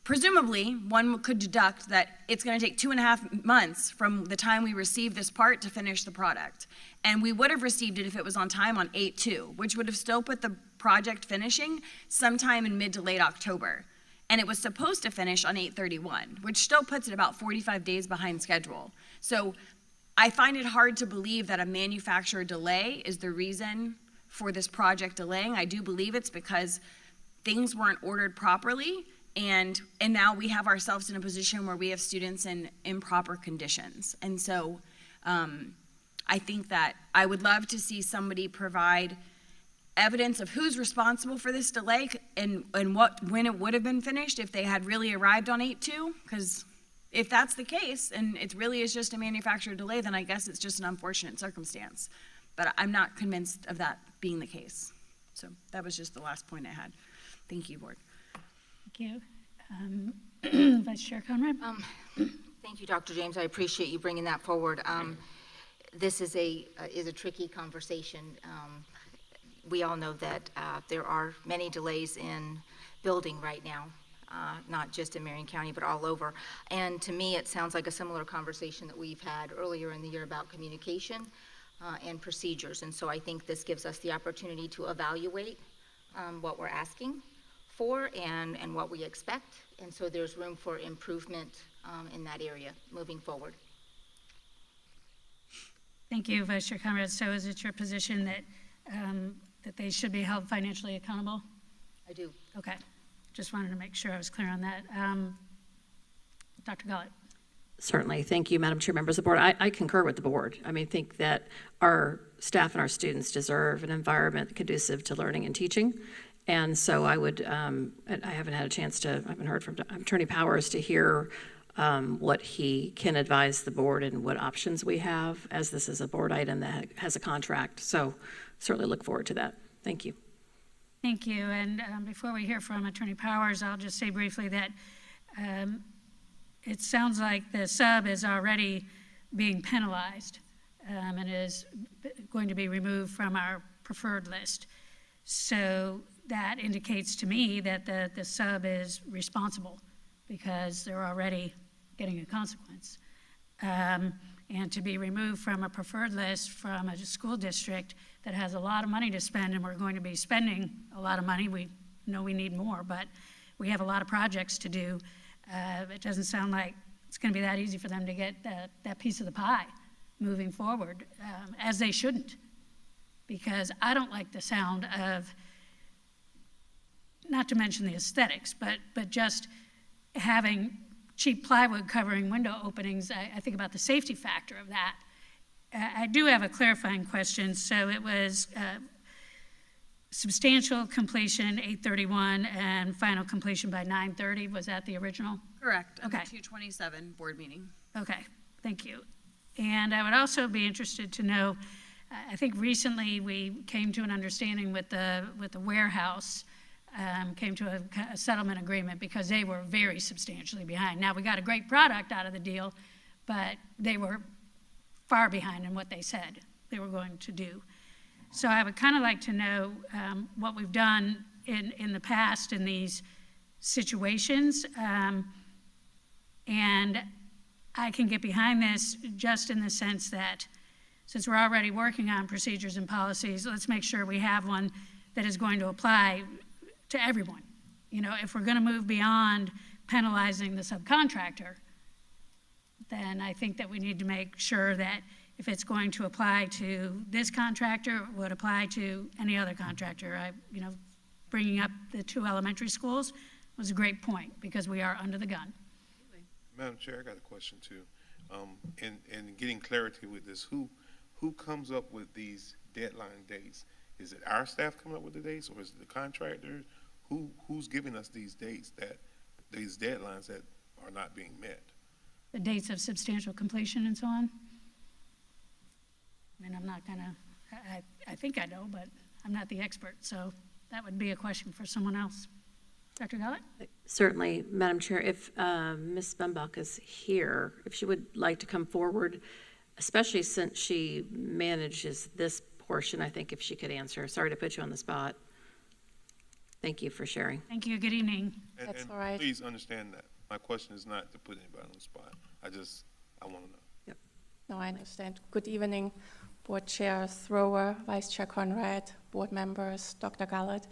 presumably, one could deduct that it's going to take 2.5 months from the time we receive this part to finish the product. And we would have received it if it was on time on 8/2, which would have still put the project finishing sometime in mid to late October. And it was supposed to finish on 8/31, which still puts it about 45 days behind schedule. So I find it hard to believe that a manufacturer delay is the reason for this project delaying. I do believe it's because things weren't ordered properly, and now we have ourselves in a position where we have students in improper conditions. And so I think that I would love to see somebody provide evidence of who's responsible for this delay and when it would have been finished if they had really arrived on 8/2, because if that's the case, and it really is just a manufacturer delay, then I guess it's just an unfortunate circumstance. But I'm not convinced of that being the case. So that was just the last point I had. Thank you, Board. Thank you. Vice Chair Conrad. Thank you, Dr. James. I appreciate you bringing that forward. This is a tricky conversation. We all know that there are many delays in building right now. Not just in Marion County, but all over. And to me, it sounds like a similar conversation that we've had earlier in the year about communication and procedures. And so I think this gives us the opportunity to evaluate what we're asking for and what we expect. And so there's room for improvement in that area moving forward. Thank you, Vice Chair Conrad. So is it your position that that they should be held financially accountable? I do. Okay, just wanted to make sure I was clear on that. Dr. Gullett? Certainly. Thank you, Madam Chair, members of the board. I concur with the board. I mean, I think that our staff and our students deserve an environment conducive to learning and teaching. And so I would, and I haven't had a chance to, I haven't heard from Attorney Powers to hear what he can advise the board and what options we have, as this is a board item that has a contract. So certainly look forward to that. Thank you. Thank you. And before we hear from Attorney Powers, I'll just say briefly that it sounds like the sub is already being penalized and is going to be removed from our preferred list. So that indicates to me that the sub is responsible because they're already getting a consequence. And to be removed from a preferred list from a school district that has a lot of money to spend, and we're going to be spending a lot of money, we know we need more, but we have a lot of projects to do. It doesn't sound like it's going to be that easy for them to get that piece of the pie moving forward, as they shouldn't, because I don't like the sound of, not to mention the aesthetics, but just having cheap plywood covering window openings. I think about the safety factor of that. I do have a clarifying question. So it was substantial completion 8/31 and final completion by 9/30. Was that the original? Correct, on the Okay. 2/27 board meeting. Okay, thank you. And I would also be interested to know, I think recently we came to an understanding with the warehouse, came to a settlement agreement because they were very substantially behind. Now, we got a great product out of the deal, but they were far behind in what they said they were going to do. So I would kind of like to know what we've done in the past in these situations. And I can get behind this just in the sense that since we're already working on procedures and policies, let's make sure we have one that is going to apply to everyone. You know, if we're going to move beyond penalizing the subcontractor, then I think that we need to make sure that if it's going to apply to this contractor, it would apply to any other contractor. Bringing up the 2 elementary schools was a great point because we are under the gun. Madam Chair, I got a question too. In getting clarity with this, who comes up with these deadline dates? Is it our staff coming up with the dates, or is it the contractors? Who's giving us these dates, these deadlines that are not being met? The dates of substantial completion and so on. I mean, I'm not gonna, I think I know, but I'm not the expert, so that would be a question for someone else. Dr. Gullett? Certainly, Madam Chair, if Ms. Bembach is here, if she would like to come forward, especially since she manages this portion, I think if she could answer. Sorry to put you on the spot. Thank you for sharing. Thank you. Good evening. And all right. please understand that my question is not to put anybody on the spot. I want to know. No, I understand. Good evening, Board Chair Thrower, Vice Chair Conrad, board members, Dr. Gullett.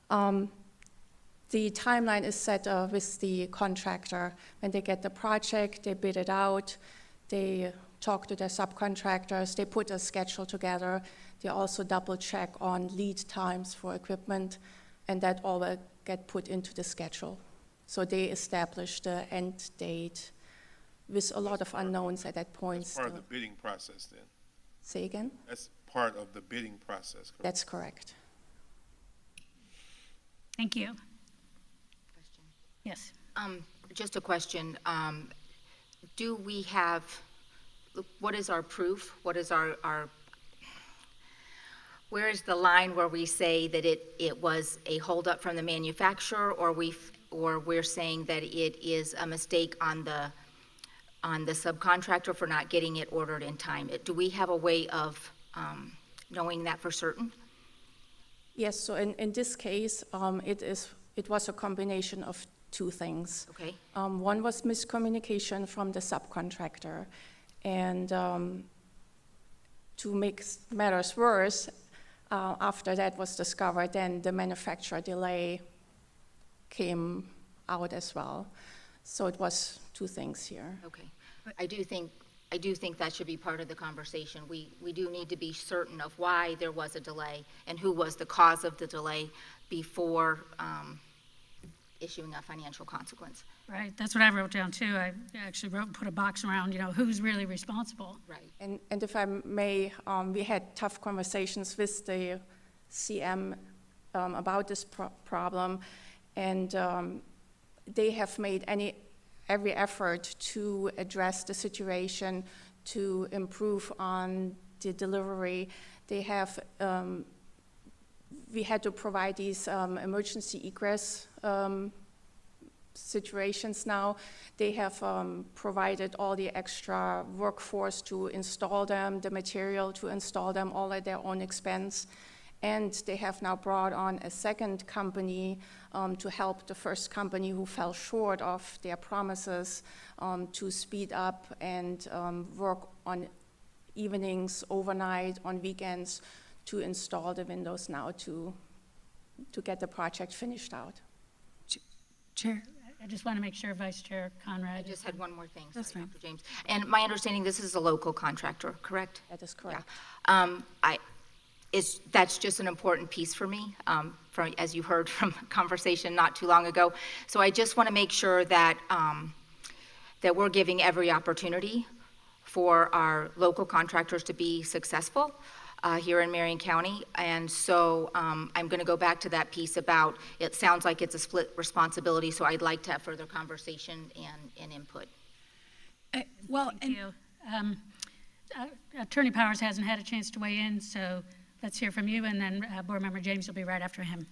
The timeline is set with the contractor. When they get the project, they bid it out, they talk to their subcontractors, they put a schedule together. They also double check on lead times for equipment, and that all will get put into the schedule. So they establish the end date with a lot of unknowns at that point. That's part of the bidding process then? Say again? That's part of the bidding process, correct? That's correct. Thank you. Yes. Just a question. Do we have, what is our proof? What is our where is the line where we say that it was a holdup from the manufacturer, or we're saying that it is a mistake on the subcontractor for not getting it ordered in time? Do we have a way of knowing that for certain? Yes, so in this case, it was a combination of 2 things. Okay. One was miscommunication from the subcontractor, and to make matters worse, after that was discovered, then the manufacturer delay came out as well. So it was 2 things here. Okay. I do think I do think that should be part of the conversation. We do need to be certain of why there was a delay and who was the cause of the delay before issuing a financial consequence. Right, that's what I wrote down too. I actually put a box around, who's really responsible. Right. And if I may, we had tough conversations with the CM about this problem, and they have made every effort to address the situation, to improve on the delivery. They have, we had to provide these emergency egress situations now. They have provided all the extra workforce to install them, the material to install them, all at their own expense. And they have now brought on a second company to help the first company who fell short of their promises to speed up and work on evenings, overnight, on weekends to install the windows now to get the project finished out. Chair, I just want to make sure Vice Chair Conrad. I just had one more thing. That's Sorry, fine. Dr. James. And my understanding, this is a local contractor, correct? That is correct. That's just an important piece for me, as you heard from a conversation not too long ago. So I just want to make sure that, that we're giving every opportunity for our local contractors to be successful here in Marion County. And so I'm going to go back to that piece about, it sounds like it's a split responsibility, so I'd like to have further conversation and input. Thank you. Attorney Powers hasn't had a chance to weigh in, so let's hear from you, and then Board Member James will be right after him.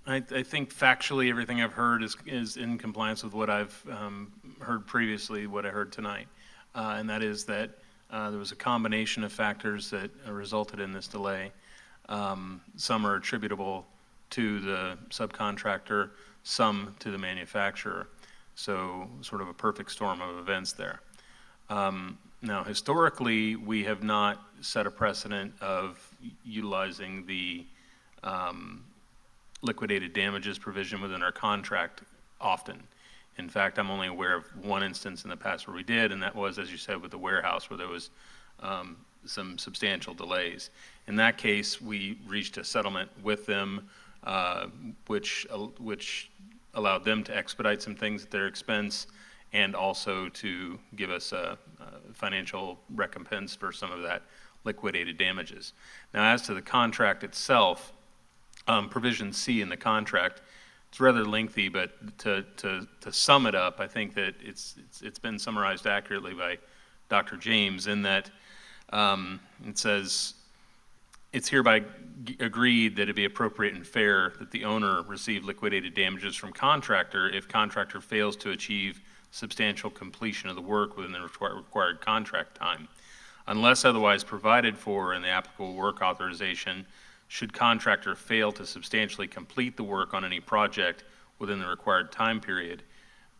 I think factually, everything I've heard is in compliance with what I've heard previously, what I heard tonight. And that is that there was a combination of factors that resulted in this delay. Some are attributable to the subcontractor, some to the manufacturer. So sort of a perfect storm of events there. Now, historically, we have not set a precedent of utilizing the liquidated damages provision within our contract often. In fact, I'm only aware of one instance in the past where we did, and that was, as you said, with the warehouse, where there was some substantial delays. In that case, we reached a settlement with them, which allowed them to expedite some things at their expense, and also to give us a financial recompense for some of that liquidated damages. Now, as to the contract itself, provision C in the contract, it's rather lengthy, but to sum it up, I think that it's been summarized accurately by Dr. James in that it says, it's hereby agreed that it be appropriate and fair that the owner receive liquidated damages from contractor if contractor fails to achieve substantial completion of the work within the required contract time. Unless otherwise provided for in the applicable work authorization, should contractor fail to substantially complete the work on any project within the required time period,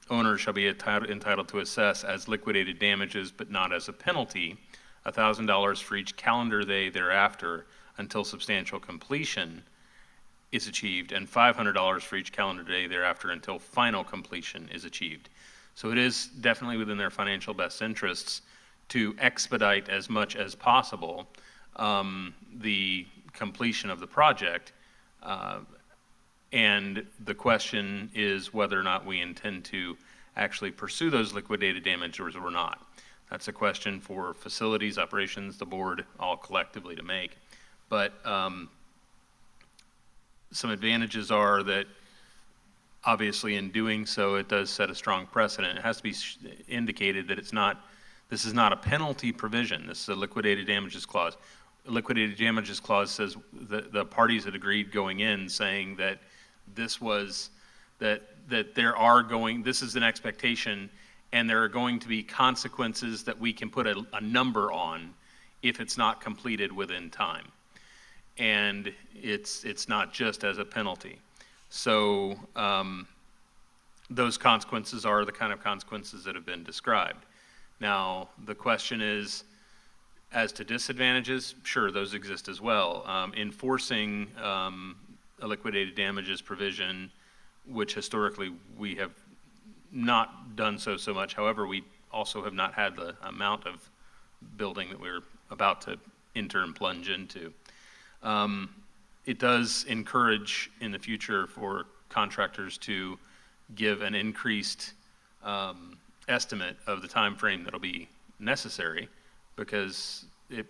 owner shall be entitled to assess as liquidated damages, but not as a penalty, $1,000 for each calendar day thereafter until substantial completion is achieved, and $500 for each calendar day thereafter until final completion is achieved. So it is definitely within their financial best interests to expedite as much as possible the completion of the project, and the question is whether or not we intend to actually pursue those liquidated damages or not. That's a question for facilities, operations, the board, all collectively to make. But some advantages are that obviously in doing so, it does set a strong precedent. It has to be indicated that this is not a penalty provision. This is a liquidated damages clause. A liquidated damages clause says the parties had agreed going in saying that this was, that this is an expectation and there are going to be consequences that we can put a number on if it's not completed within time. And it's not just as a penalty. So those consequences are the kind of consequences that have been described. Now, the question is, as to disadvantages, sure, those exist as well. Enforcing a liquidated damages provision, which historically we have not done so much. However, we also have not had the amount of building that we're about to enter and plunge into. It does encourage in the future for contractors to give an increased estimate of the time frame that'll be necessary, because it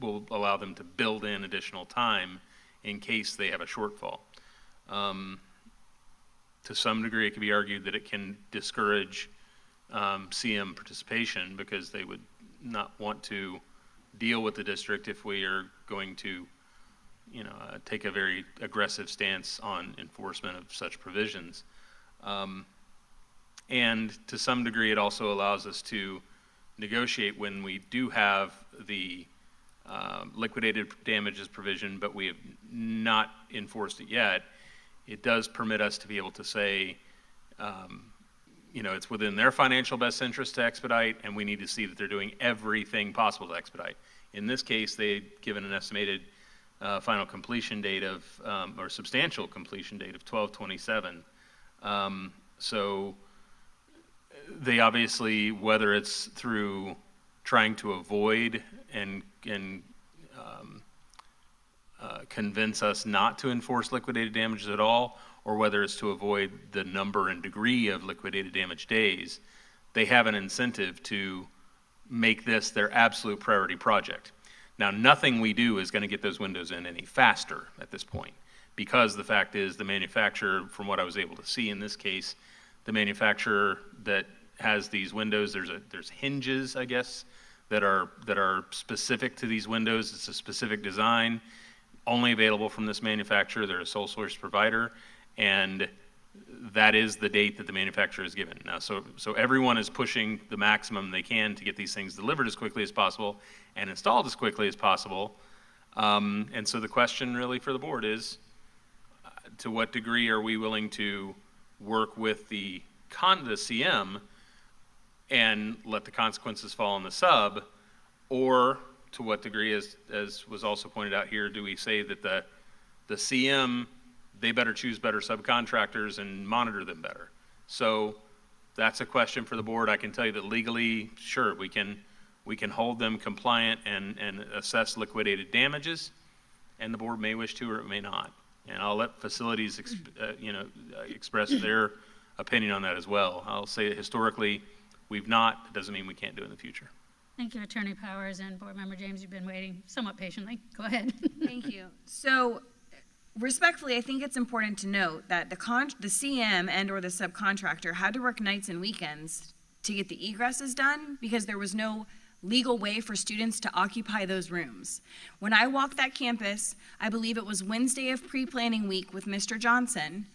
will allow them to build in additional time in case they have a shortfall. To some degree, it can be argued that it can discourage CM participation, because they would not want to deal with the district if we are going to, take a very aggressive stance on enforcement of such provisions. And to some degree, it also allows us to negotiate when we do have the liquidated damages provision, but we have not enforced it yet. It does permit us to be able to say, it's within their financial best interest to expedite, and we need to see that they're doing everything possible to expedite. In this case, they've given an estimated final completion date of, or substantial completion date of 12/27. So they obviously, whether it's through trying to avoid and convince us not to enforce liquidated damages at all, or whether it's to avoid the number and degree of liquidated damage days, they have an incentive to make this their absolute priority project. Now, nothing we do is going to get those windows in any faster at this point, because the fact is the manufacturer, from what I was able to see in this case, the manufacturer that has these windows, there's hinges, I guess, that are specific to these windows. It's a specific design, only available from this manufacturer. They're a sole source provider, and that is the date that the manufacturer has given. Now, so everyone is pushing the maximum they can to get these things delivered as quickly as possible and installed as quickly as possible. And so the question really for the board is, to what degree are we willing to work with the CM and let the consequences fall on the sub, or to what degree, as was also pointed out here, do we say that the CM, they better choose better subcontractors and monitor them better? So that's a question for the board. I can tell you that legally, sure, we can hold them compliant and assess liquidated damages, and the board may wish to or it may not. And I'll let facilities express their opinion on that as well. I'll say that historically we've not. It doesn't mean we can't do it in the future. Thank you, Attorney Powers, and Board Member James. You've been waiting somewhat patiently. Go ahead. Thank you. So respectfully, I think it's important to note that the CM and or the subcontractor had to work nights and weekends to get the egresses done, because there was no legal way for students to occupy those rooms. When I walked that campus, I believe it was Wednesday of pre-planning week with Mr. Johnson.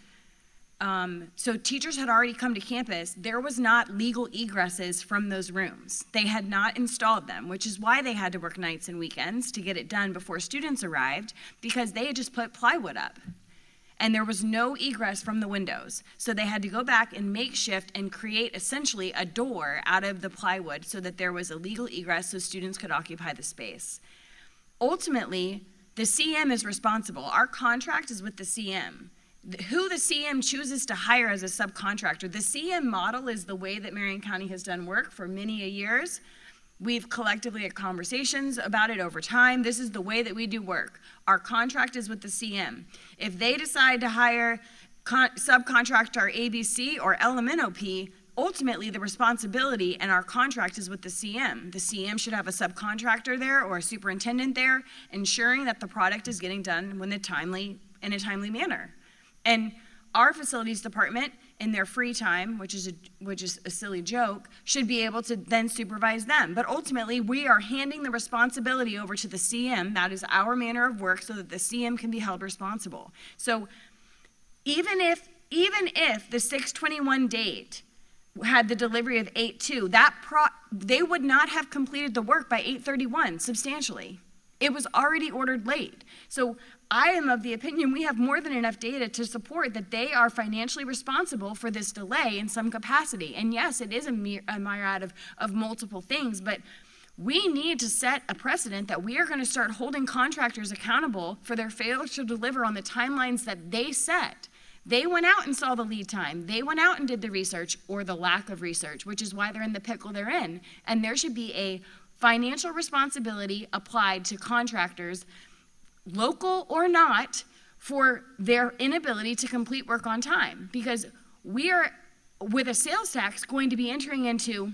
So teachers had already come to campus. There was not legal egresses from those rooms. They had not installed them, which is why they had to work nights and weekends to get it done before students arrived, because they had just put plywood up. And there was no egress from the windows. So they had to go back and makeshift and create essentially a door out of the plywood so that there was a legal egress so students could occupy the space. Ultimately, the CM is responsible. Our contract is with the CM. Who the CM chooses to hire as a subcontractor, the CM model is the way that Marion County has done work for many years. We've collectively had conversations about it over time. This is the way that we do work. Our contract is with the CM. If they decide to hire subcontractor ABC or LMNOP, ultimately the responsibility and our contract is with the CM. The CM should have a subcontractor there or a superintendent there, ensuring that the product is getting done in a timely manner. And our facilities department, in their free time, which is a silly joke, should be able to then supervise them. But ultimately, we are handing the responsibility over to the CM. That is our manner of work, so that the CM can be held responsible. So even if the 6/21 date had the delivery of 8/2, they would not have completed the work by 8/31 substantially. It was already ordered late. So I am of the opinion we have more than enough data to support that they are financially responsible for this delay in some capacity. And yes, it is a myriad of multiple things, but we need to set a precedent that we are going to start holding contractors accountable for their failure to deliver on the timelines that they set. They went out and saw the lead time. They went out and did the research or the lack of research, which is why they're in the pickle they're in. And there should be a financial responsibility applied to contractors, local or not, for their inability to complete work on time. Because we are, with a sales tax, going to be entering into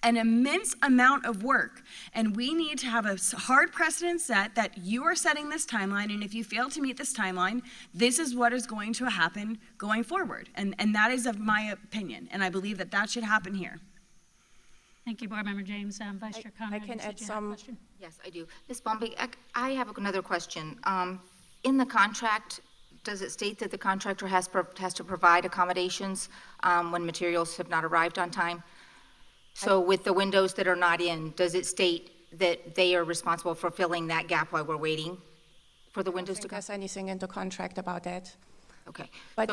an immense amount of work, and we need to have a hard precedent set that you are setting this timeline, and if you fail to meet this timeline, this is what is going to happen going forward. And that is of my opinion, and I believe that that should happen here. Thank you, Board Member James. Vice Chair Conrad, I can you said add you had a some. question. Yes, I do. Ms. Bombay, I have another question. In the contract, does it state that the contractor has to provide accommodations when materials have not arrived on time? So with the windows that are not in, does it state that they are responsible for filling that gap while we're waiting for the windows to come? There's anything in the contract about that. Okay. But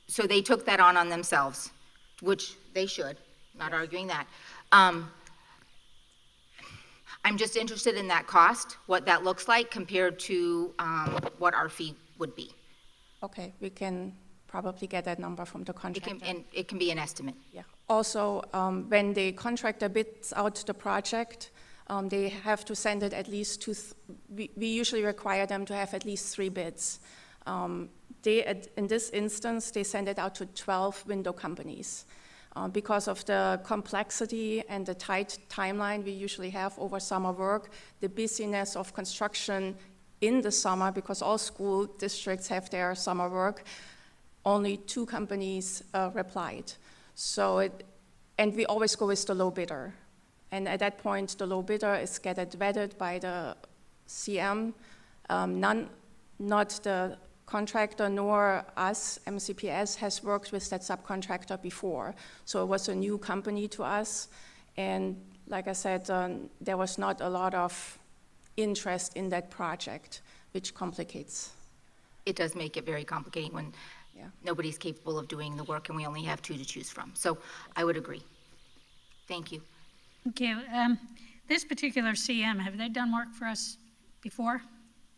So they took that on themselves, which they should, not arguing that. I'm just interested in that cost, what that looks like compared to what our fee would be. Okay, we can probably get that number from the contractor. And it can be an estimate. Yeah. Also, when the contractor bids out the project, they have to send it at least to, we usually require them to have at least 3 bids. In this instance, they send it out to 12 window companies. Because of the complexity and the tight timeline we usually have over summer work, the busyness of construction in the summer, because all school districts have their summer work, only 2 companies replied. And we always go with the low bidder. And at that point, the low bidder is vetted by the CM, not the contractor nor us. MCPS has worked with that subcontractor before. So it was a new company to us. And like I said, there was not a lot of interest in that project, which complicates. It does make it very complicating when nobody's capable of doing the work and we only have 2 to choose from. So I would agree. Thank you. Thank you. This particular CM, have they done work for us before?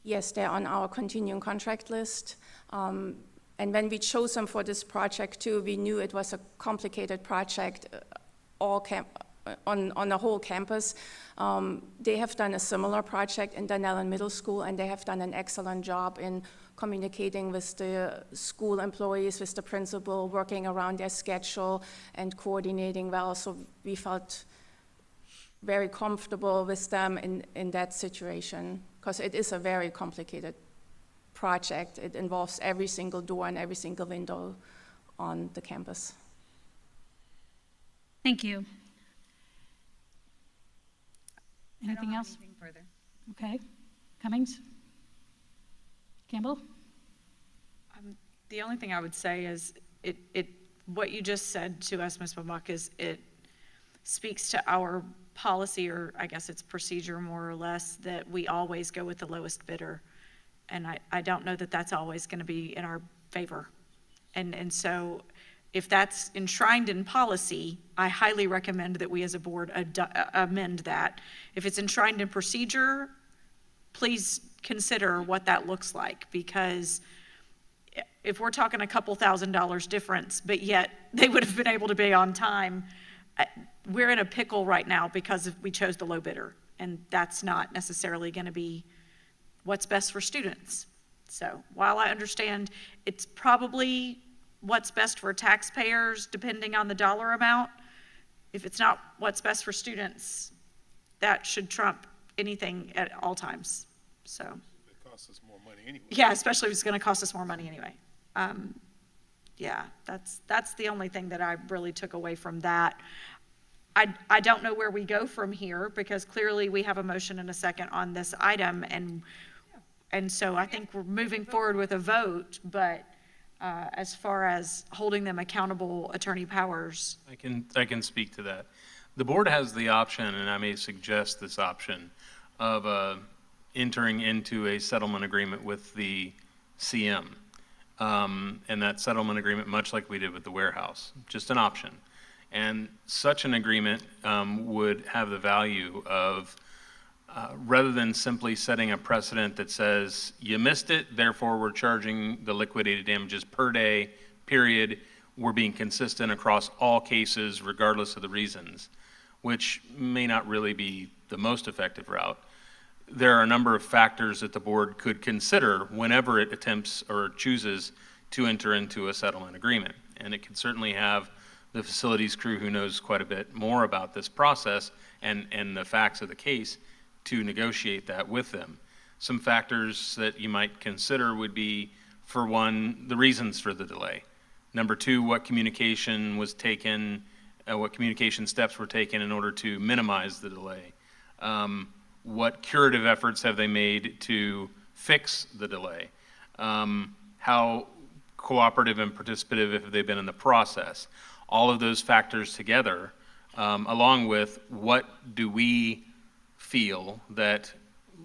Yes, they're on our continuing contract list. And when we chose them for this project too, we knew it was a complicated project on the whole campus. They have done a similar project in Dunellen Middle School, and they have done an excellent job in communicating with the school employees, with the principal, working around their schedule and coordinating well. So we felt very comfortable with them in that situation, because it is a very complicated project. It involves every single door and every single window on the campus. Thank you. Anything else? Anything further. Okay. Cummings? Campbell? The only thing I would say is what you just said to us, Ms. Babak, is it speaks to our policy, or I guess it's procedure more or less, that we always go with the lowest bidder. And I don't know that that's always going to be in our favor. And so if that's enshrined in policy, I highly recommend that we as a board amend that. If it's enshrined in procedure, please consider what that looks like, because if we're talking a couple $1,000s difference, but yet they would have been able to be on time, we're in a pickle right now because we chose the low bidder, and that's not necessarily going to be what's best for students. So while I understand it's probably what's best for taxpayers depending on the dollar amount, if it's not what's best for students, that should trump anything at all times. So It costs us more money anyway. yeah, especially if it's going to cost us more money anyway. Yeah, that's the only thing that I really took away from that. I don't know where we go from here, because clearly we have a motion and a second on this item, and so I think we're moving forward with a vote, but as far as holding them accountable, Attorney Powers. I can speak to that. The board has the option, and I may suggest this option, of entering into a settlement agreement with the CM. And that settlement agreement, much like we did with the warehouse, just an option. And such an agreement would have the value of rather than simply setting a precedent that says, you missed it, therefore we're charging the liquidated damages per day, period, we're being consistent across all cases regardless of the reasons, which may not really be the most effective route. There are a number of factors that the board could consider whenever it attempts or chooses to enter into a settlement agreement. And it could certainly have the facilities crew who knows quite a bit more about this process and the facts of the case to negotiate that with them. Some factors that you might consider would be, for one, the reasons for the delay. Number two, what communication was taken, what communication steps were taken in order to minimize the delay. What curative efforts have they made to fix the delay? How cooperative and participative have they been in the process? All of those factors together, along with what do we feel that,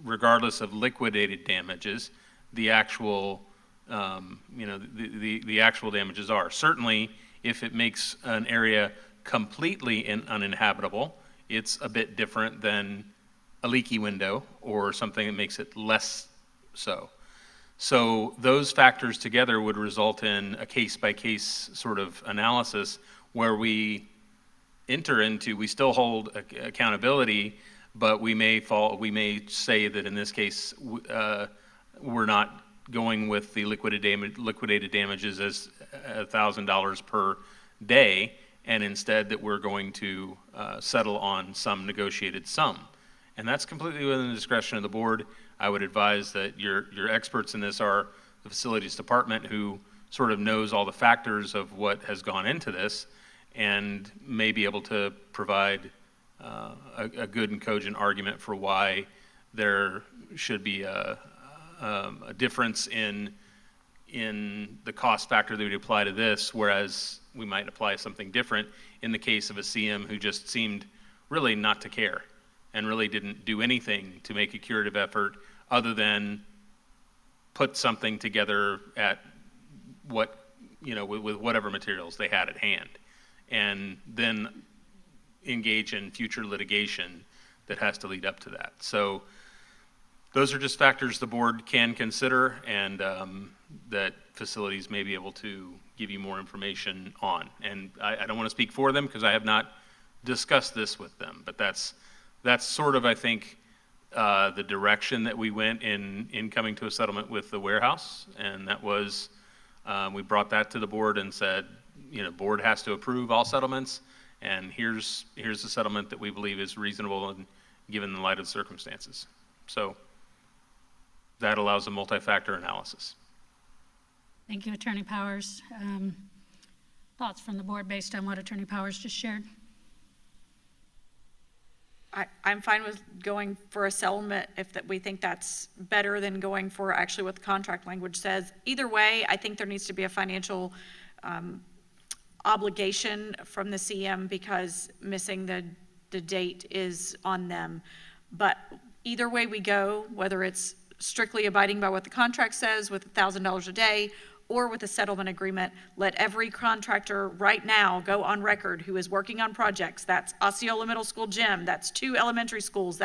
regardless of liquidated damages, the actual, the actual damages are. Certainly, if it makes an area completely uninhabitable, it's a bit different than a leaky window or something that makes it less so. So those factors together would result in a case-by-case sort of analysis where we enter into, we still hold accountability, but we may say that in this case, we're not going with the liquidated damages as $1,000 per day, and instead that we're going to settle on some negotiated sum. And that's completely within the discretion of the board. I would advise that your experts in this are the facilities department, who sort of knows all the factors of what has gone into this and may be able to provide a good and cogent argument for why there should be a difference in the cost factor that would apply to this, whereas we might apply something different in the case of a CM who just seemed really not to care and really didn't do anything to make a curative effort other than put something together at what, with whatever materials they had at hand, and then engage in future litigation that has to lead up to that. So those are just factors the board can consider, and that facilities may be able to give you more information on. And I don't want to speak for them because I have not discussed this with them, but that's sort of, I think, the direction that we went in coming to a settlement with the warehouse. And that was, we brought that to the board and said, board has to approve all settlements, and here's the settlement that we believe is reasonable and given the light of circumstances. So that allows a multi-factor analysis. Thank you, Attorney Powers. Thoughts from the board based on what Attorney Powers just shared? I'm fine with going for a settlement if we think that's better than going for actually what the contract language says. Either way, I think there needs to be a financial obligation from the CM because missing the date is on them. But either way we go, whether it's strictly abiding by what the contract says with $1,000 a day or with a settlement agreement, let every contractor right now go on record who is working on projects. That's Osceola Middle School gym, that's 2 elementary schools,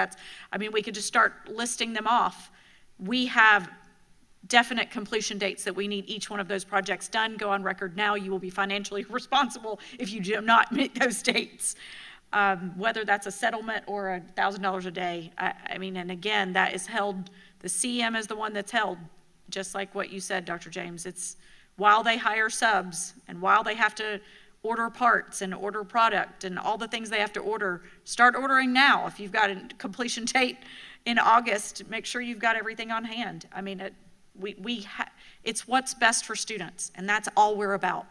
we could just start listing them off. We have definite completion dates that we need each one of those projects done. Go on record now. You will be financially responsible if you do not meet those dates. Whether that's a settlement or $1,000 a day. And again, that is held, the CM is the one that's held, just like what you said, Dr. James. It's while they hire subs and while they have to order parts and order product and all the things they have to order, start ordering now. If you've got a completion date in August, make sure you've got everything on hand. It's what's best for students, and that's all we're about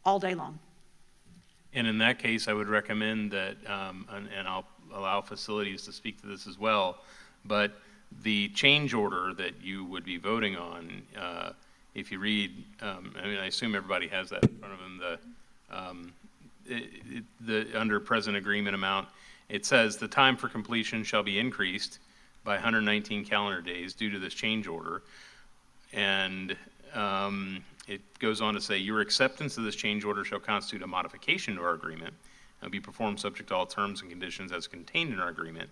all day long. And in that case, I would recommend that, and I'll allow facilities to speak to this as well, but the change order that you would be voting on, if you read, I assume everybody has that in front of them, under present agreement amount, it says the time for completion shall be increased by 119 calendar days due to this change order. And it goes on to say, your acceptance of this change order shall constitute a modification to our agreement and be performed subject to all terms and conditions as contained in our agreement.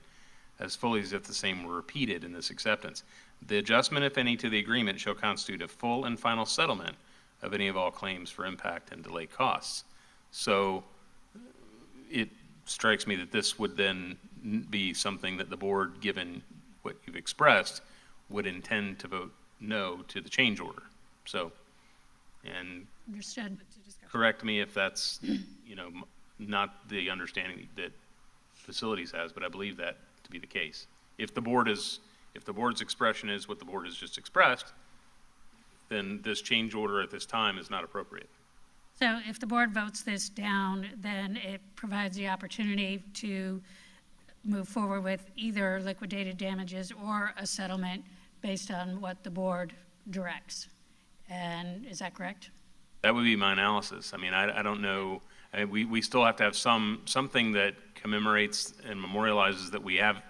as fully as if the same were repeated in this acceptance. The adjustment, if any, to the agreement shall constitute a full and final settlement of any of all claims for impact and delay costs. So it strikes me that this would then be something that the board, given what you've expressed, would intend to vote no to the change order. So, and Understood. correct me if that's, not the understanding that facilities has, but I believe that to be the case. If the board's expression is what the board has just expressed, then this change order at this time is not appropriate. So if the board votes this down, then it provides the opportunity to move forward with either liquidated damages or a settlement based on what the board directs. And is that correct? That would be my analysis. I mean, I don't know. We still have to have something that commemorates and memorializes that we have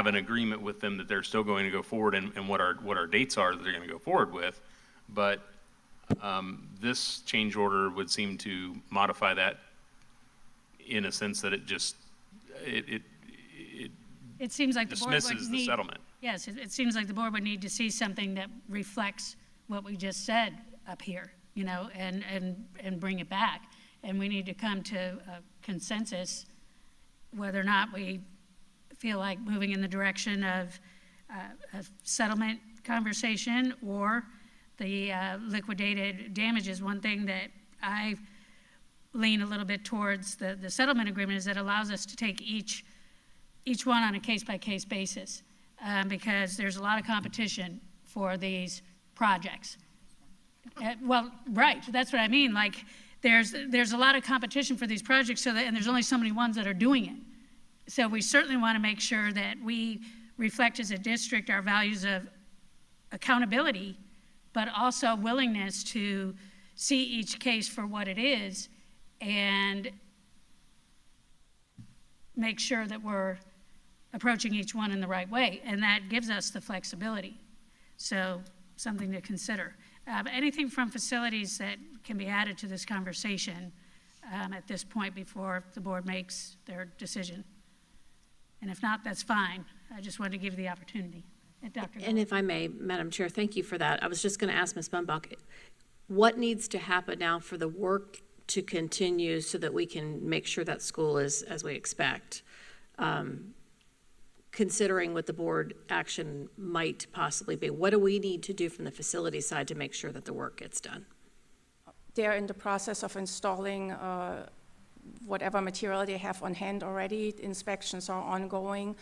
an agreement with them that they're still going to go forward and what our dates are that they're going to go forward with. But this change order would seem to modify that in a sense that it seems like the board would dismisses the need. settlement. Yes, it seems like the board would need to see something that reflects what we just said up here, and bring it back. And we need to come to a consensus whether or not we feel like moving in the direction of a settlement conversation or the liquidated damages. One thing that I lean a little bit towards the settlement agreement is that it allows us to take each one on a case-by-case basis, because there's a lot of competition for these projects. Well, right, that's what I mean. Like, there's a lot of competition for these projects, and there's only so many ones that are doing it. So we certainly want to make sure that we reflect as a district our values of accountability, but also willingness to see each case for what it is and make sure that we're approaching each one in the right way. And that gives us the flexibility. So something to consider. Anything from facilities that can be added to this conversation at this point before the board makes their decision? And if not, that's fine. I just wanted to give you the opportunity. Dr. And if I may, Madam Chair, thank you for that. I was just going to ask Ms. Bumbach, what needs to happen now for the work to continue so that we can make sure that school is as we expect, considering what the board action might possibly be? What do we need to do from the facility side to make sure that the work gets done? They're in the process of installing whatever material they have on hand already. Inspections are ongoing.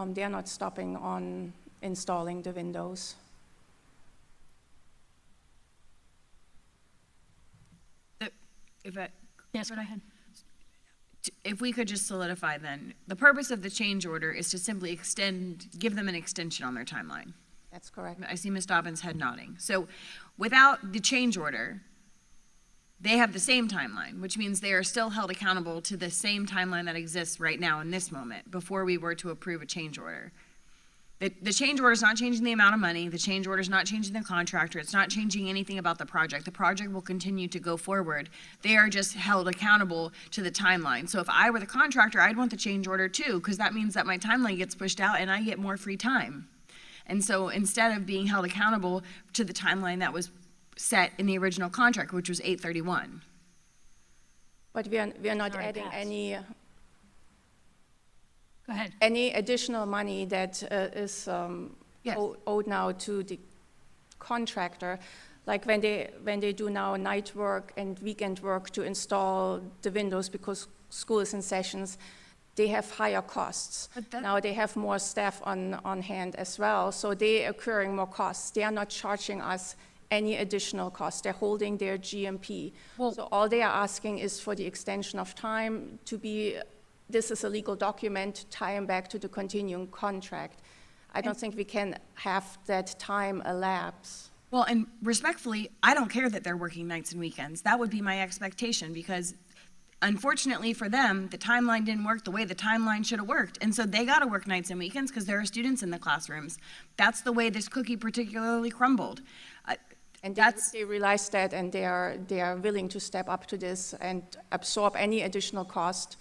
They're not stopping on installing the windows. Yes, go ahead. If we could just solidify then, the purpose of the change order is to simply give them an extension on their timeline. That's correct. I see Ms. Dobbins' head nodding. So without the change order, they have the same timeline, which means they are still held accountable to the same timeline that exists right now in this moment before we were to approve a change order. The change order is not changing the amount of money. The change order is not changing the contractor. It's not changing anything about the project. The project will continue to go forward. They are just held accountable to the timeline. So if I were the contractor, I'd want the change order too, because that means that my timeline gets pushed out and I get more free time. And so instead of being held accountable to the timeline that was set in the original contract, which was 8/31. But we are not adding any. Go ahead. Any additional money that is owed now to the contractor, like when they do now night work and weekend work to install the windows because school is in sessions, they have higher costs. Now they have more staff on hand as well, so they're incurring more costs. They are not charging us any additional costs. They're holding their GMP. So all they are asking is for the extension of time to be. This is a legal document tying back to the continuing contract. I don't think we can have that time elapse. Well, and respectfully, I don't care that they're working nights and weekends. That would be my expectation because unfortunately for them, the timeline didn't work the way the timeline should have worked. And so they got to work nights and weekends because there are students in the classrooms. That's the way this cookie particularly crumbled. And they realize that, and they are willing to step up to this and absorb any additional cost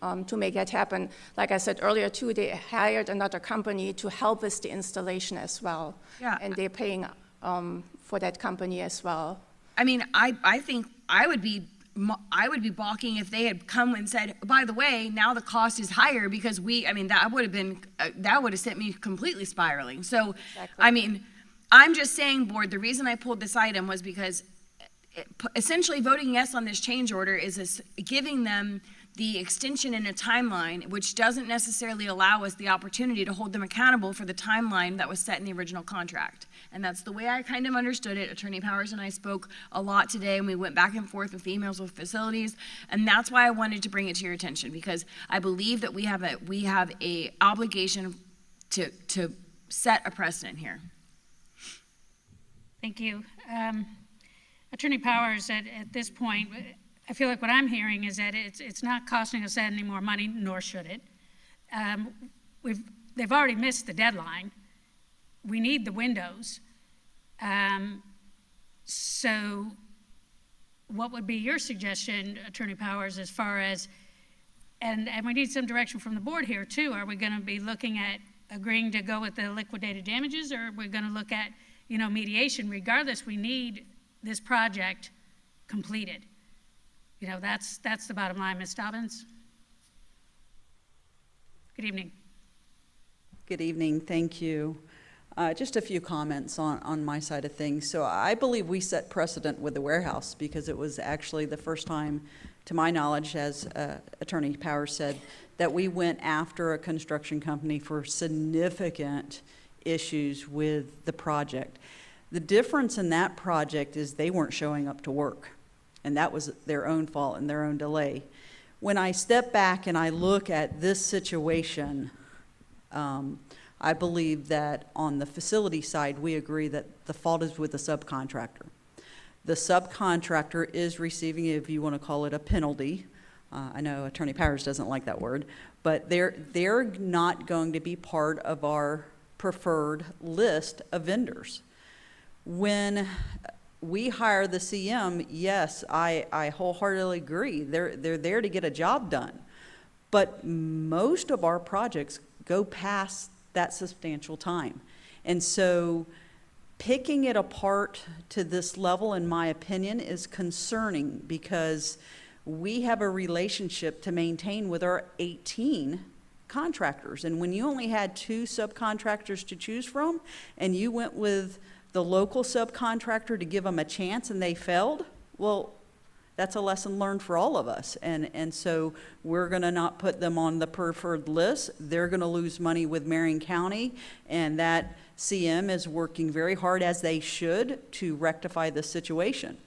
to make that happen. Like I said earlier too, they hired another company to help with the installation as well. Yeah. And they're paying for that company as well. I mean, I think I would be balking if they had come and said, by the way, now the cost is higher because that would have sent me completely spiraling. So, Exactly. I mean, I'm just saying, board, the reason I pulled this item was because essentially voting yes on this change order is giving them the extension in a timeline, which doesn't necessarily allow us the opportunity to hold them accountable for the timeline that was set in the original contract. And that's the way I kind of understood it. Attorney Powers and I spoke a lot today, and we went back and forth with emails with facilities, and that's why I wanted to bring it to your attention, because I believe that we have a obligation to set a precedent here. Thank you. Attorney Powers, at this point, I feel like what I'm hearing is that it's not costing us any more money, nor should it. They've already missed the deadline. We need the windows. So what would be your suggestion, Attorney Powers, as far as, and we need some direction from the board here too. Are we going to be looking at agreeing to go with the liquidated damages, or are we going to look at, mediation? Regardless, we need this project completed. That's the bottom line. Ms. Dobbins? Good evening. Good evening, thank you. Just a few comments on my side of things. So I believe we set precedent with the warehouse because it was actually the first time, to my knowledge, as Attorney Powers said, that we went after a construction company for significant issues with the project. The difference in that project is they weren't showing up to work, and that was their own fault and their own delay. When I step back and I look at this situation, I believe that on the facility side, we agree that the fault is with the subcontractor. The subcontractor is receiving, if you want to call it a penalty. I know Attorney Powers doesn't like that word, but they're not going to be part of our preferred list of vendors. When we hire the CM, yes, I wholeheartedly agree. They're there to get a job done. But most of our projects go past that substantial time. And so picking it apart to this level, in my opinion, is concerning because we have a relationship to maintain with our 18 contractors. And when you only had 2 subcontractors to choose from, and you went with the local subcontractor to give them a chance and they failed, well, that's a lesson learned for all of us. And so we're going to not put them on the preferred list. They're going to lose money with Marion County, and that CM is working very hard, as they should, to rectify the situation.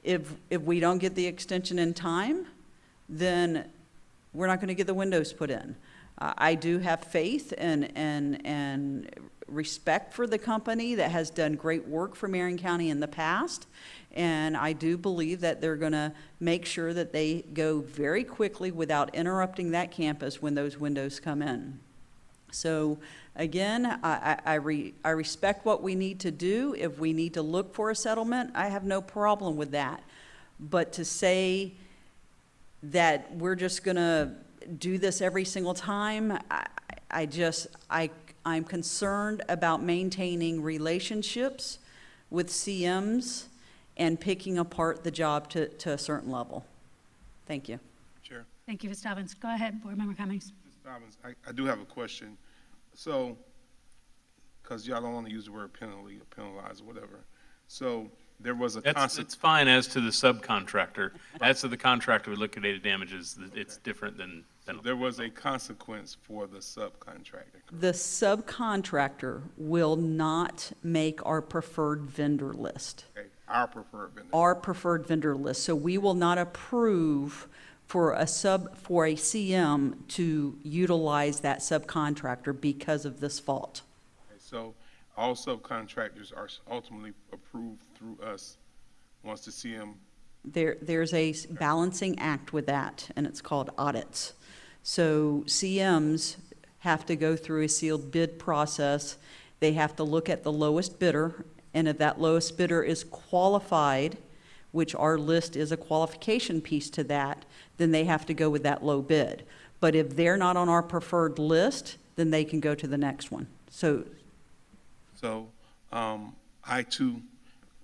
If we don't get the extension in time, then we're not going to get the windows put in. I do have faith and respect for the company that has done great work for Marion County in the past. And I do believe that they're going to make sure that they go very quickly without interrupting that campus when those windows come in. So again, I respect what we need to do. If we need to look for a settlement, I have no problem with that. But to say that we're just going to do this every single time, I'm concerned about maintaining relationships with CMs and picking apart the job to a certain level. Thank you. Chair. Thank you, Ms. Dobbins. Go ahead, Board Member Cummings. Ms. Dobbins, I do have a question. So, because y'all don't want to use the word penalty or penalize or whatever. So there was a It's fine as to the subcontractor. As to the contractor with liquidated damages, it's different than penalty. There was a consequence for the subcontractor. The subcontractor will not make our preferred vendor list. Okay, our preferred vendor. Our preferred vendor list. So we will not approve for a CM to utilize that subcontractor because of this fault. Okay, so all subcontractors are ultimately approved through us once the CM. There's a balancing act with that, and it's called audits. So CMs have to go through a sealed bid process. They have to look at the lowest bidder, and if that lowest bidder is qualified, which our list is a qualification piece to that, then they have to go with that low bid. But if they're not on our preferred list, then they can go to the next one. So I too,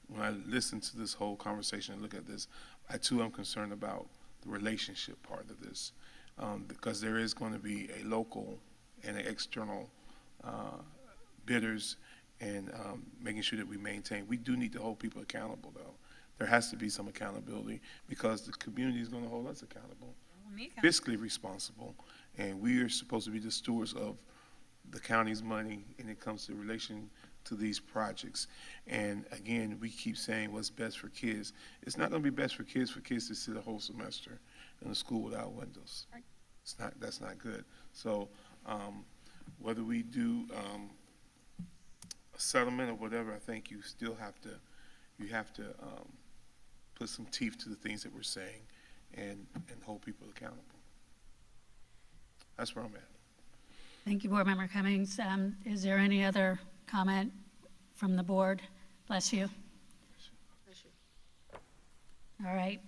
when I listen to this whole conversation and look at this, I too am concerned about the relationship part of this, because there is going to be a local and an external bidders, and making sure that we maintain. We do need to hold people accountable, though. There has to be some accountability, because the community is going to hold us accountable, fiscally responsible, and we are supposed to be the stewards of the county's money when it comes to relation to these projects. And again, we keep saying what's best for kids. It's not going to be best for kids to sit a whole semester in a school without windows. It's not. That's not good. So whether we do a settlement or whatever, I think you still have to put some teeth to the things that we're saying and hold people accountable. That's where I'm at. Thank you, Board Member Cummings. Is there any other comment from the board? Bless you. All right.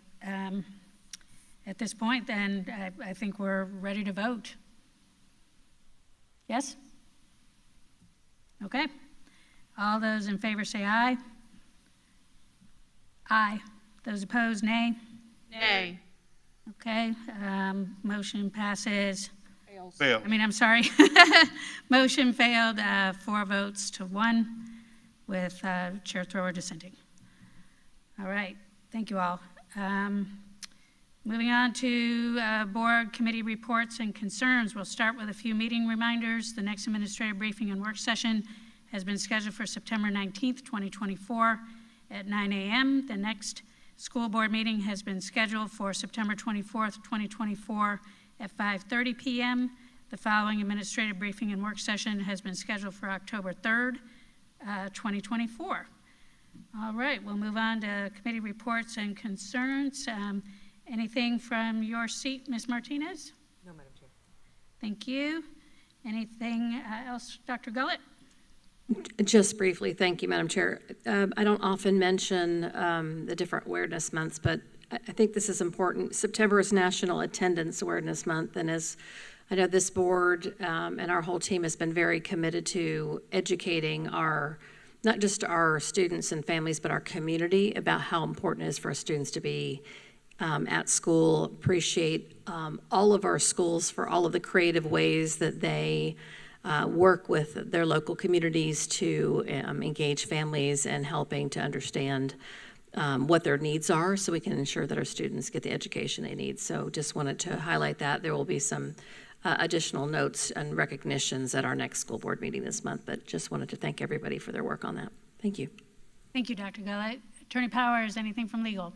At this point, then, I think we're ready to vote. Yes? Okay. All those in favor say aye. Aye. Those opposed, nay. Nay. Okay. Motion passes. Fail. I'm sorry. Motion failed, 4 votes to 1, with Chair Thrower dissenting. All right, thank you all. Moving on to board committee reports and concerns. We'll start with a few meeting reminders. The next administrative briefing and work session has been scheduled for September 19th, 2024 at 9 a.m. The next school board meeting has been scheduled for September 24th, 2024 at 5:30 p.m. The following administrative briefing and work session has been scheduled for October 3rd, 2024. All right, we'll move on to committee reports and concerns. Anything from your seat, Ms. Martinez? No, Madam Chair. Thank you. Anything else, Dr. Gullett? Just briefly, thank you, Madam Chair. I don't often mention the different awareness months, but I think this is important. September is National Attendance Awareness Month, and as I know this board and our whole team has been very committed to educating not just our students and families, but our community about how important it is for our students to be at school. Appreciate all of our schools for all of the creative ways that they work with their local communities to engage families and helping to understand what their needs are so we can ensure that our students get the education they need. So just wanted to highlight that. There will be some additional notes and recognitions at our next school board meeting this month, but just wanted to thank everybody for their work on that. Thank you. Thank you, Dr. Gullett. Attorney Powers, anything from legal?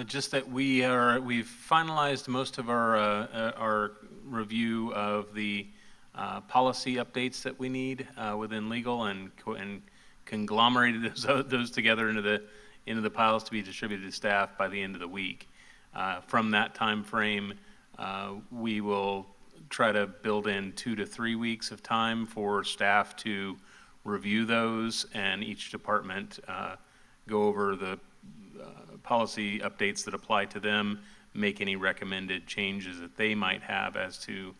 Just that we've finalized most of our review of the policy updates that we need within legal, and conglomerated those together into the piles to be distributed to staff by the end of the week. From that time frame, we will try to build in 2 to 3 weeks of time for staff to review those, and each department go over the policy updates that apply to them, make any recommended changes that they might have as to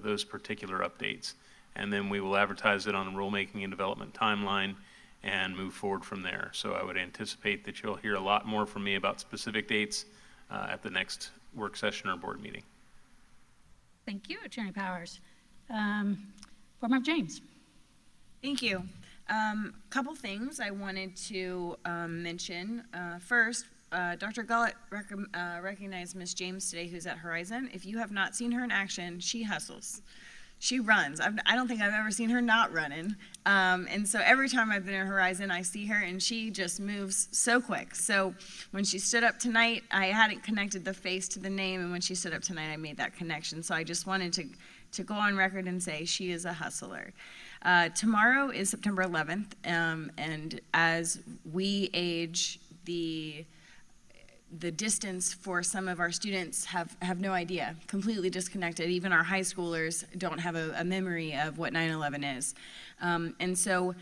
those particular updates. And then we will advertise it on the rulemaking and development timeline and move forward from there. So I would anticipate that you'll hear a lot more from me about specific dates at the next work session or board meeting. Thank you, Attorney Powers. Board Member James. Thank you. Couple things I wanted to mention. First, Dr. Gullett recognized Ms. James today, who's at Horizon. If you have not seen her in action, she hustles. She runs. I don't think I've ever seen her not running. And so every time I've been at Horizon, I see her, and she just moves so quick. So when she stood up tonight, I hadn't connected the face to the name, and when she stood up tonight, I made that connection. So I just wanted to go on record and say she is a hustler. Tomorrow is September 11th, and as we age, the distance for some of our students have no idea, completely disconnected. Even our high schoolers don't have a memory of what 9/11 is. And so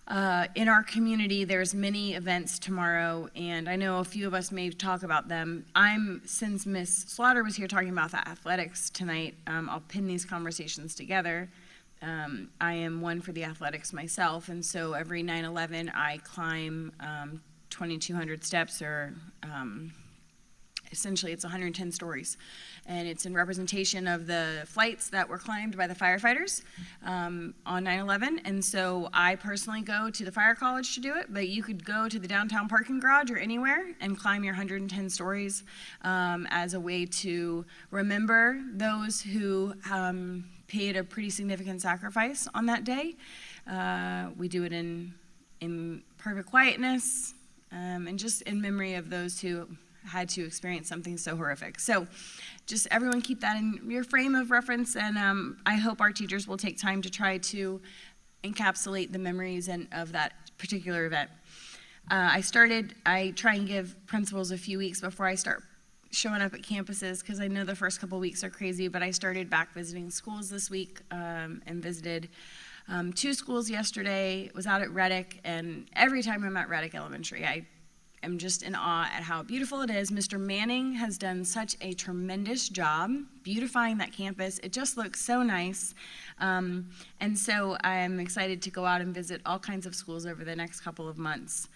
In our community, there's many events tomorrow, and I know a few of us may talk about them. Since Miss Slaughter was here talking about the athletics tonight, I'll pin these conversations together. I am one for the athletics myself, and so every 9/11 I climb 2,200 steps, or essentially it's 110 stories. And it's in representation of the flights that were climbed by the firefighters on 9/11. And so I personally go to the fire college to do it, but you could go to the downtown parking garage or anywhere and climb your 110 stories as a way to remember those who paid a pretty significant sacrifice on that day. We do it in perfect quietness and just in memory of those who had to experience something so horrific. So just everyone keep that in your frame of reference, and I hope our teachers will take time to try to encapsulate the memories of that particular event. I try and give principals a few weeks before I start showing up at campuses, because I know the first couple weeks are crazy, but I started back visiting schools this week and visited 2 schools yesterday, was out at Reddick, and every time I'm at Reddick Elementary, I'm just in awe at how beautiful it is. Mr. Manning has done such a tremendous job beautifying that campus. It just looks so nice. And so I'm excited to go out and visit all kinds of schools over the next couple of months.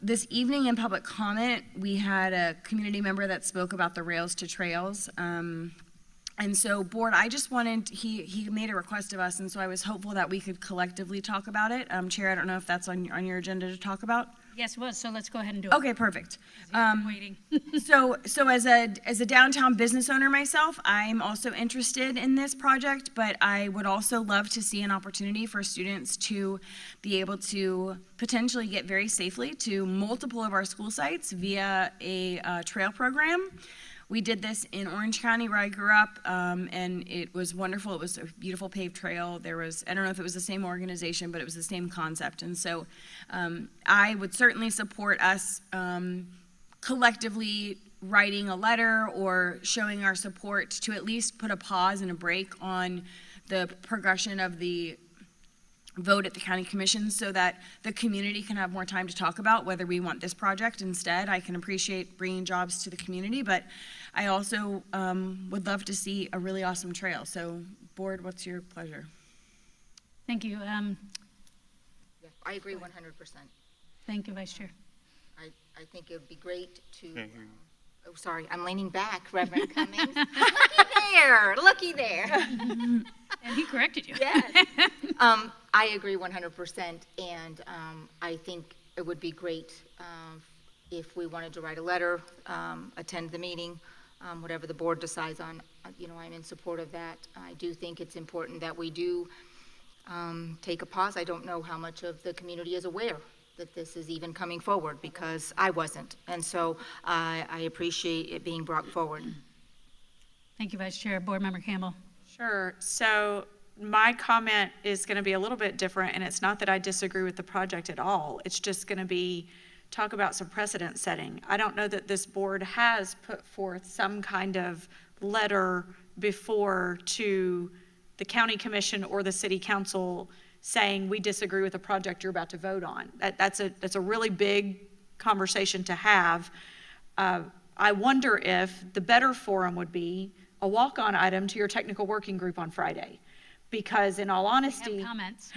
This evening in public comment, we had a community member that spoke about the Rails to Trails. And so, board, I just wanted, he made a request of us, and so I was hopeful that we could collectively talk about it. Chair, I don't know if that's on your agenda to talk about? Yes, it was, so let's go ahead and do it. Okay, perfect. Waiting. So as a downtown business owner myself, I'm also interested in this project, but I would also love to see an opportunity for students to be able to potentially get very safely to multiple of our school sites via a trail program. We did this in Orange County where I grew up, and it was wonderful. It was a beautiful paved trail. I don't know if it was the same organization, but it was the same concept. And so I would certainly support us collectively writing a letter or showing our support to at least put a pause and a break on the progression of the vote at the county commission, so that the community can have more time to talk about whether we want this project instead. I can appreciate bringing jobs to the community, but I also would love to see a really awesome trail. So, board, what's your pleasure? Thank you. I agree 100%. Thank you, Vice Chair. I think it would be great to, oh, sorry, I'm leaning back, Reverend Cummings. Looky there. And he corrected you. Yes. I agree 100%, and I think it would be great if we wanted to write a letter, attend the meeting, whatever the board decides on. I'm in support of that. I do think it's important that we do take a pause. I don't know how much of the community is aware that this is even coming forward, because I wasn't, and so I appreciate it being brought forward. Thank you, Vice Chair. Board Member Campbell. Sure. So my comment is going to be a little bit different, and it's not that I disagree with the project at all. It's just going to be talk about some precedent setting. I don't know that this board has put forth some kind of letter before to the county commission or the city council saying we disagree with the project you're about to vote on. That's a really big conversation to have. I wonder if the better forum would be a walk-on item to your technical working group on Friday. Because in all honesty, comments.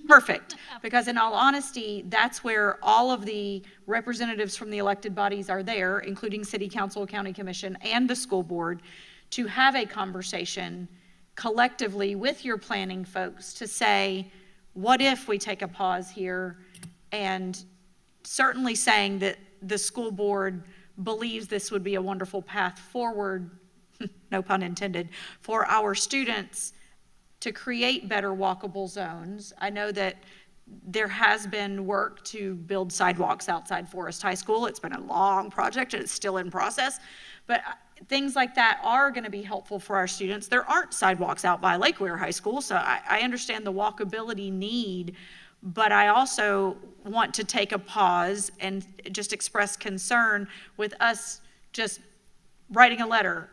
Perfect. Because in all honesty, that's where all of the representatives from the elected bodies are there, including city council, county commission, and the school board, to have a conversation collectively with your planning folks to say, what if we take a pause here? And certainly saying that the school board believes this would be a wonderful path forward, no pun intended, for our students to create better walkable zones. I know that there has been work to build sidewalks outside Forest High School. It's been a long project and it's still in process, but things like that are going to be helpful for our students. There aren't sidewalks out by Lake Weir High School, so I understand the walkability need, but I also want to take a pause and just express concern with us just writing a letter,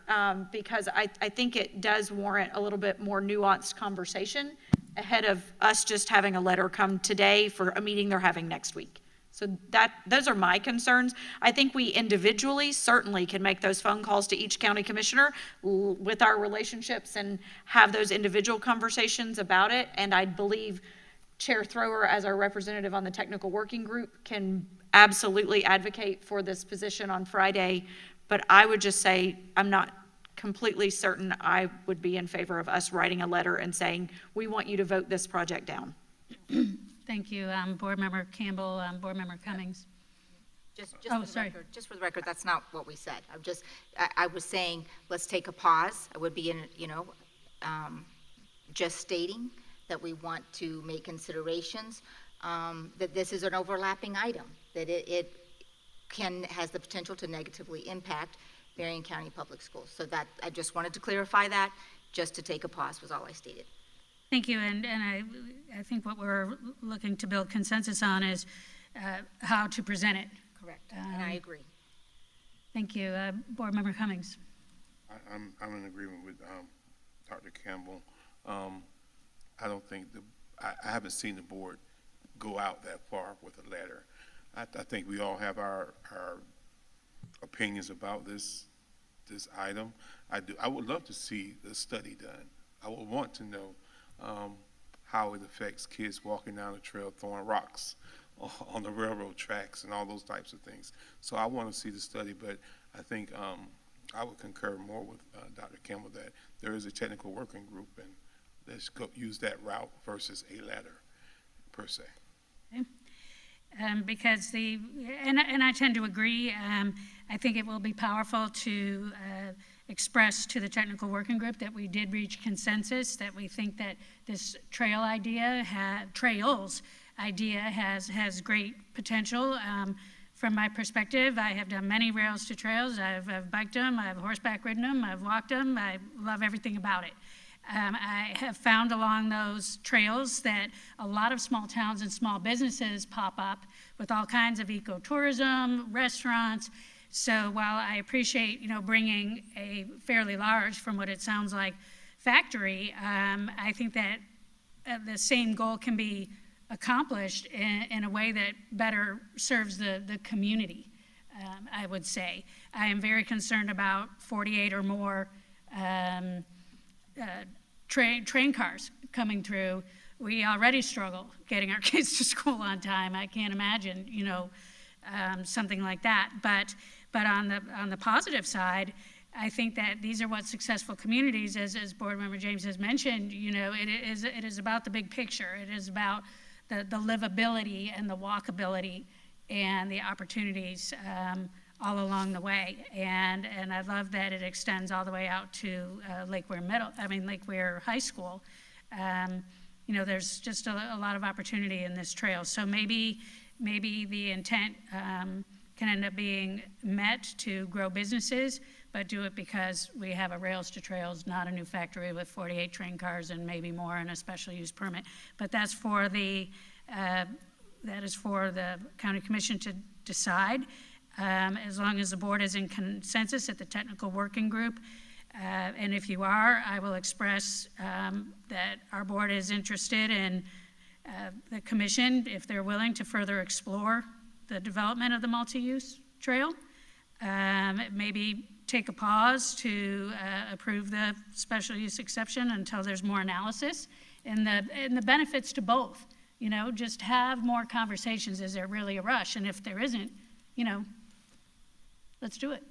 because I think it does warrant a little bit more nuanced conversation ahead of us just having a letter come today for a meeting they're having next week. So those are my concerns. I think we individually certainly can make those phone calls to each county commissioner with our relationships and have those individual conversations about it. And I believe Chair Thrower, as our representative on the technical working group, can absolutely advocate for this position on Friday. But I would just say, I'm not completely certain I would be in favor of us writing a letter and saying, we want you to vote this project down. Thank you, Board Member Campbell, Board Member Cummings. Just Oh, for the sorry. record, just for the record, that's not what we said. I was saying, let's take a pause. I would be just stating that we want to make considerations, that this is an overlapping item, that it has the potential to negatively impact Marion County Public Schools. So that, I just wanted to clarify that, just to take a pause was all I stated. Thank you, and I think what we're looking to build consensus on is how to present it. Correct, and I agree. Thank you. Board Member Cummings. I'm in agreement with Dr. Campbell. I don't think I haven't seen the board go out that far with a letter. I think we all have our opinions about this item. I would love to see the study done. I would want to know how it affects kids walking down the trail throwing rocks on the railroad tracks and all those types of things. So I want to see the study, but I think I would concur more with Dr. Campbell that there is a technical working group, and let's use that route versus a letter per se. Okay. Because and I tend to agree, I think it will be powerful to express to the technical working group that we did reach consensus, that we think that this trails idea has great potential. From my perspective, I have done many rails to trails. I've biked them, I've horseback ridden them, I've walked them, I love everything about it. I have found along those trails that a lot of small towns and small businesses pop up with all kinds of ecotourism, restaurants. So while I appreciate, bringing a fairly large, from what it sounds like, factory, I think that the same goal can be accomplished in a way that better serves the community, I would say. I am very concerned about 48 or more train cars coming through. We already struggle getting our kids to school on time. I can't imagine, something like that. But on the positive side, I think that these are what successful communities, as Board Member James has mentioned, it is about the big picture. It is about the livability and the walkability and the opportunities all along the way. And I love that it extends all the way out to Lake Weir High School. There's just a lot of opportunity in this trail. So maybe the intent can end up being met to grow businesses, but do it because we have a rails to trails, not a new factory with 48 train cars and maybe more and a special use permit. But that is for the county commission to decide. As long as the board is in consensus at the technical working group. And if you are, I will express that our board is interested in the commission, if they're willing to further explore the development of the multi-use trail. Maybe take a pause to approve the special use exception until there's more analysis and the benefits to both. Just have more conversations. Is there really a rush? And if there isn't, let's do it.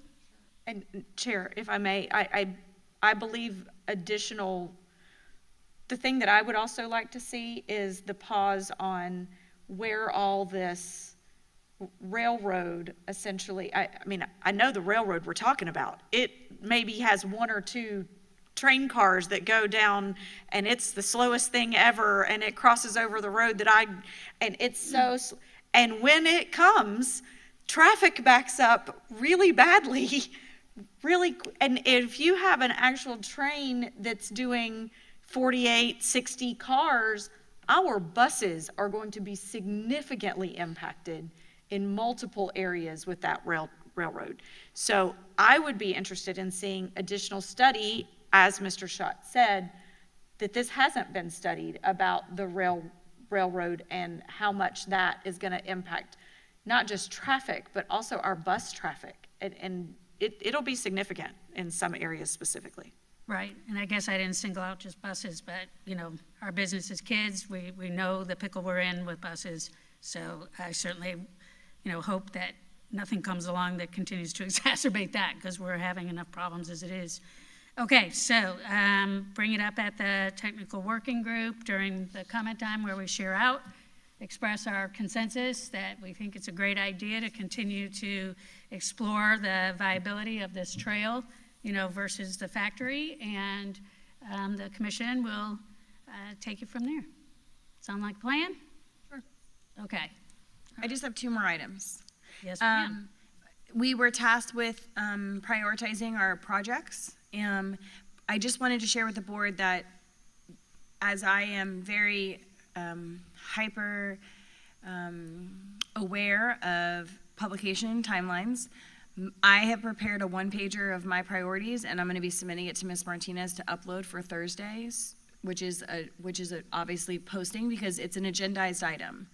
And Chair, if I may, I believe the thing that I would also like to see is the pause on where all this railroad essentially, I know the railroad we're talking about. It maybe has one or two train cars that go down and it's the slowest thing ever and it crosses over the road and it's so, and when it comes, traffic backs up really badly, and if you have an actual train that's doing 48, 60 cars, our buses are going to be significantly impacted in multiple areas with that railroad. So I would be interested in seeing additional study, as Mr. Schott said, that this hasn't been studied about the railroad and how much that is going to impact not just traffic, but also our bus traffic. And it'll be significant in some areas specifically. Right, and I guess I didn't single out just buses, but, our business is kids. We know the pickle we're in with buses, so I certainly, hope that nothing comes along that continues to exacerbate that, because we're having enough problems as it is. Okay, so bring it up at the technical working group during the comment time where we share out, express our consensus that we think it's a great idea to continue to explore the viability of this trail, versus the factory, and the commission will take it from there. Sound like a plan? Sure. Okay. I just have 2 more items. Yes, ma'am. We were tasked with prioritizing our projects. I just wanted to share with the board that as I am very hyper aware of publication timelines, I have prepared a 1-pager of my priorities, and I'm going to be submitting it to Ms. Martinez to upload for Thursdays, which is obviously posting because it's an agendized item.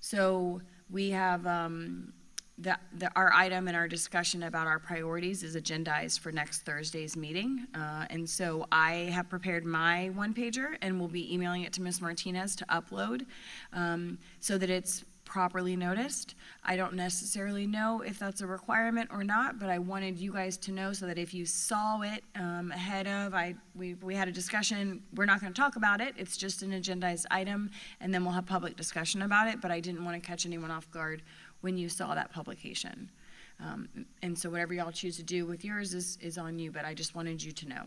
So we have our item and our discussion about our priorities is agendized for next Thursday's meeting. And so I have prepared my 1-pager and will be emailing it to Ms. Martinez to upload so that it's properly noticed. I don't necessarily know if that's a requirement or not, but I wanted you guys to know so that if you saw it ahead of, we had a discussion, we're not going to talk about it, it's just an agendized item, and then we'll have public discussion about it, but I didn't want to catch anyone off guard when you saw that publication. And so whatever y'all choose to do with yours is on you, but I just wanted you to know.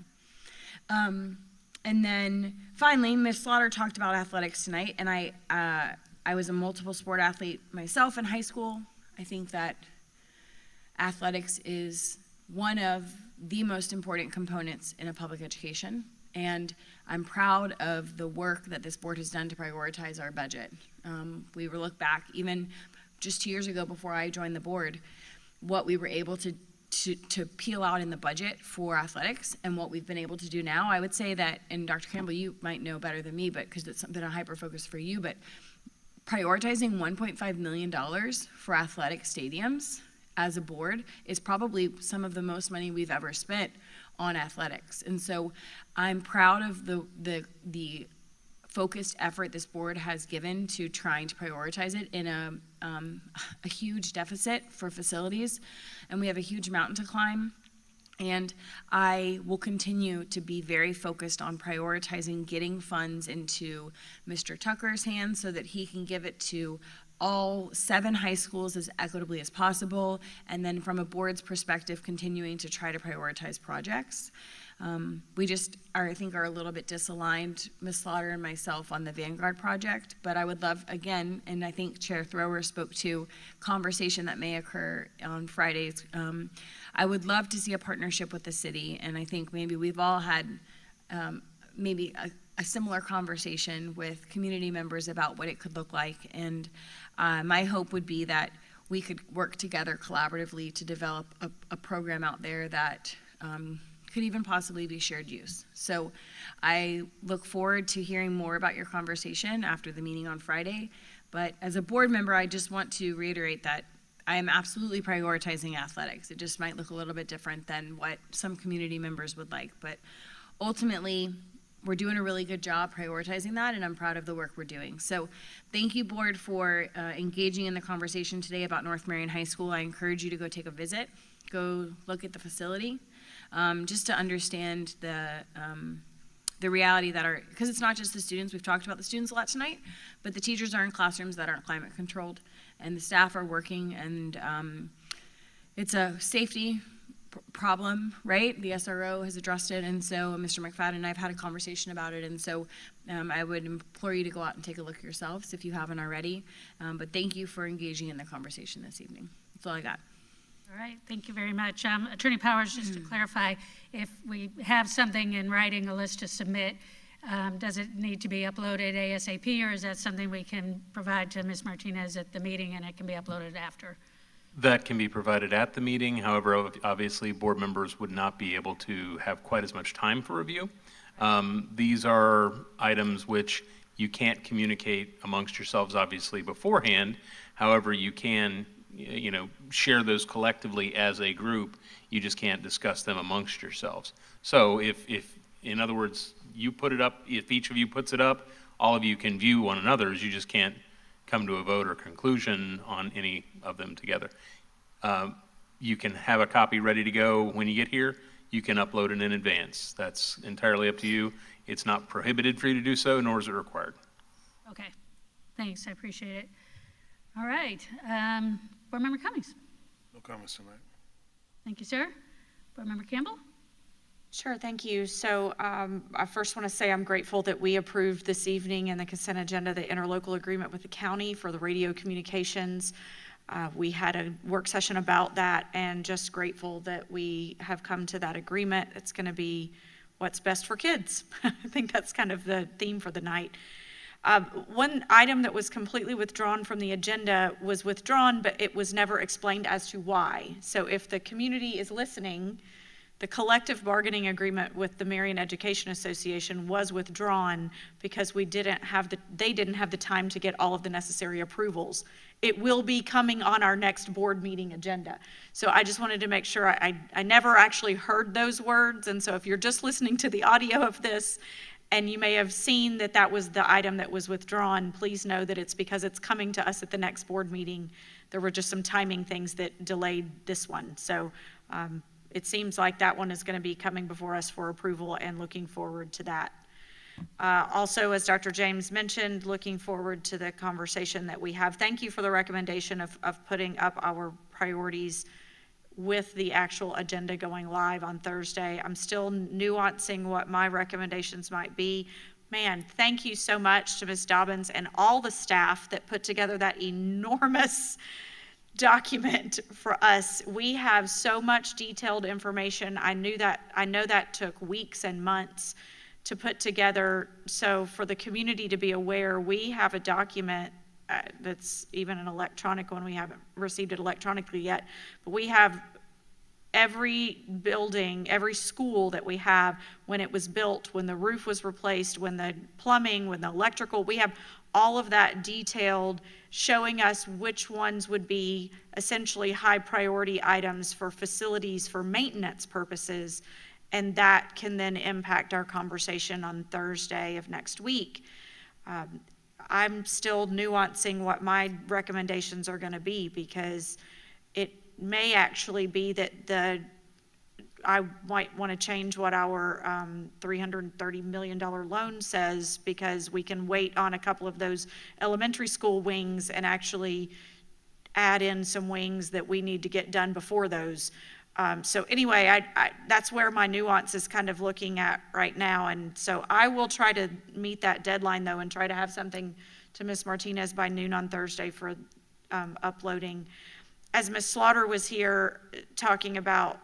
And then finally, Ms. Slaughter talked about athletics tonight, and I was a multiple sport athlete myself in high school. I think that athletics is one of the most important components in a public education, and I'm proud of the work that this board has done to prioritize our budget. We look back, even just 2 years ago before I joined the board, what we were able to peel out in the budget for athletics and what we've been able to do now. I would say that, and Dr. Campbell, you might know better than me, but because it's been a hyper focus for you, but prioritizing $1.5 million for athletic stadiums as a board is probably some of the most money we've ever spent on athletics. And so I'm proud of the focused effort this board has given to trying to prioritize it in a huge deficit for facilities. And we have a huge mountain to climb. And I will continue to be very focused on prioritizing getting funds into Mr. Tucker's hands so that he can give it to all 7 high schools as equitably as possible, and then from a board's perspective, continuing to try to prioritize projects. We just are, I think, are a little bit disaligned, Ms. Slaughter and myself, on the Vanguard project, but I would love, again, and I think Chair Thrower spoke to conversation that may occur on Fridays. I would love to see a partnership with the city, and I think maybe we've all had maybe a similar conversation with community members about what it could look like, and my hope would be that we could work together collaboratively to develop a program out there that could even possibly be shared use. So I look forward to hearing more about your conversation after the meeting on Friday, but as a board member, I just want to reiterate that I am absolutely prioritizing athletics. It just might look a little bit different than what some community members would like, but ultimately, we're doing a really good job prioritizing that, and I'm proud of the work we're doing. So thank you, board, for engaging in the conversation today about North Marion High School. I encourage you to go take a visit, go look at the facility, just to understand the reality that are, because it's not just the students, we've talked about the students a lot tonight, but the teachers are in classrooms that aren't climate controlled, and the staff are working, and it's a safety problem, right? The SRO has addressed it, and so Mr. McFadden and I have had a conversation about it, and so I would implore you to go out and take a look yourselves if you haven't already, but thank you for engaging in the conversation this evening. That's all I got. All right, thank you very much. Attorney Powers, just to clarify, if we have something in writing, a list to submit, does it need to be uploaded ASAP, or is that something we can provide to Ms. Martinez at the meeting and it can be uploaded after? That can be provided at the meeting. However, obviously, board members would not be able to have quite as much time for review. These are items which you can't communicate amongst yourselves, obviously, beforehand. However, you can, share those collectively as a group. You just can't discuss them amongst yourselves. So if in other words, you put it up, if each of you puts it up, all of you can view one another's. You just can't come to a vote or conclusion on any of them together. You can have a copy ready to go when you get here. You can upload it in advance. That's entirely up to you. It's not prohibited for you to do so, nor is it required. Okay, thanks, I appreciate it. All right, Board Member Cummings. No comments tonight. Thank you, sir. Board Member Campbell? Sure, thank you. So I first want to say I'm grateful that we approved this evening in the consent agenda the interlocal agreement with the county for the radio communications. We had a work session about that, and just grateful that we have come to that agreement. It's going to be what's best for kids. I think that's kind of the theme for the night. One item that was completely withdrawn from the agenda was withdrawn, but it was never explained as to why. So if the community is listening, the collective bargaining agreement with the Marion Education Association was withdrawn because they didn't have the time to get all of the necessary approvals. It will be coming on our next board meeting agenda. So I just wanted to make sure I never actually heard those words. And so if you're just listening to the audio of this and you may have seen that that was the item that was withdrawn, please know that it's because it's coming to us at the next board meeting. There were just some timing things that delayed this one. So it seems like that one is going to be coming before us for approval, and looking forward to that. Also, as Dr. James mentioned, looking forward to the conversation that we have. Thank you for the recommendation of putting up our priorities with the actual agenda going live on Thursday. I'm still nuancing what my recommendations might be. Man, thank you so much to Ms. Dobbins and all the staff that put together that enormous document for us. We have so much detailed information. I know that took weeks and months to put together. So for the community to be aware, we have a document that's even an electronic one. We haven't received it electronically yet, but we have every building, every school that we have, when it was built, when the roof was replaced, when the plumbing, when the electrical, we have all of that detailed, showing us which ones would be essentially high priority items for facilities for maintenance purposes, and that can then impact our conversation on Thursday of next week. I'm still nuancing what my recommendations are going to be, because it may actually be that I might want to change what our $330 million loan says, because we can wait on a couple of those elementary school wings and actually add in some wings that we need to get done before those. So anyway, that's where my nuance is kind of looking at right now. And so I will try to meet that deadline, though, and try to have something to Ms. Martinez by noon on Thursday for uploading. As Ms. Slaughter was here talking about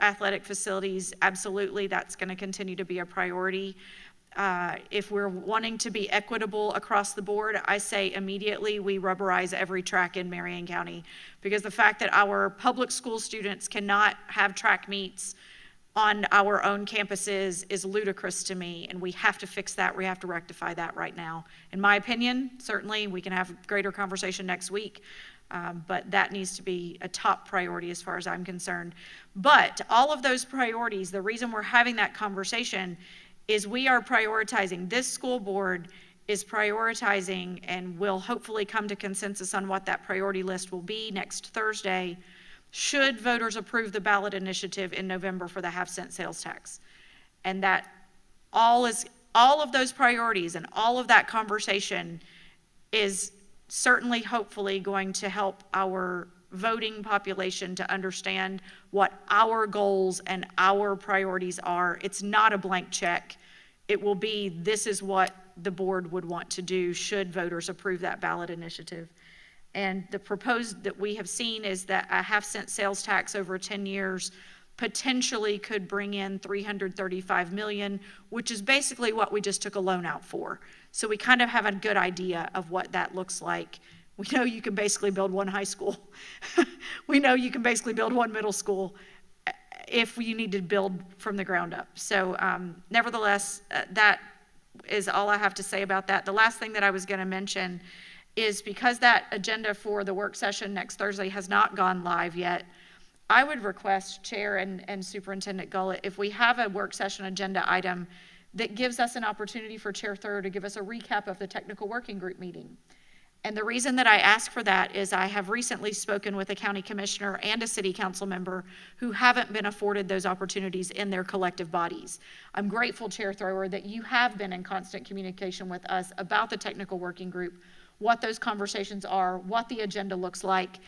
athletic facilities, absolutely, that's going to continue to be a priority. If we're wanting to be equitable across the board, I say immediately we rubberize every track in Marion County, because the fact that our public school students cannot have track meets on our own campuses is ludicrous to me, and we have to fix that. We have to rectify that right now. In my opinion, certainly we can have a greater conversation next week, but that needs to be a top priority as far as I'm concerned. But all of those priorities, the reason we're having that conversation is we are prioritizing. This school board is prioritizing, and will hopefully come to consensus on what that priority list will be next Thursday, should voters approve the ballot initiative in November for the half-cent sales tax. And that all of those priorities and all of that conversation is certainly, hopefully, going to help our voting population to understand what our goals and our priorities are. It's not a blank check. It will be, this is what the board would want to do should voters approve that ballot initiative. And the proposed that we have seen is that a half-cent sales tax over 10 years potentially could bring in $335 million, which is basically what we just took a loan out for. So we kind of have a good idea of what that looks like. We know you can basically build one high school. We know you can basically build one middle school. if you need to build from the ground up. So nevertheless, that is all I have to say about that. The last thing that I was going to mention is because that agenda for the work session next Thursday has not gone live yet, I would request Chair and Superintendent Gullett, if we have a work session agenda item that gives us an opportunity for Chair Thurr to give us a recap of the technical working group meeting. And the reason that I ask for that is I have recently spoken with a county commissioner and a city council member who haven't been afforded those opportunities in their collective bodies. I'm grateful, Chair Thrower, that you have been in constant communication with us about the technical working group, what those conversations are, what the agenda looks like.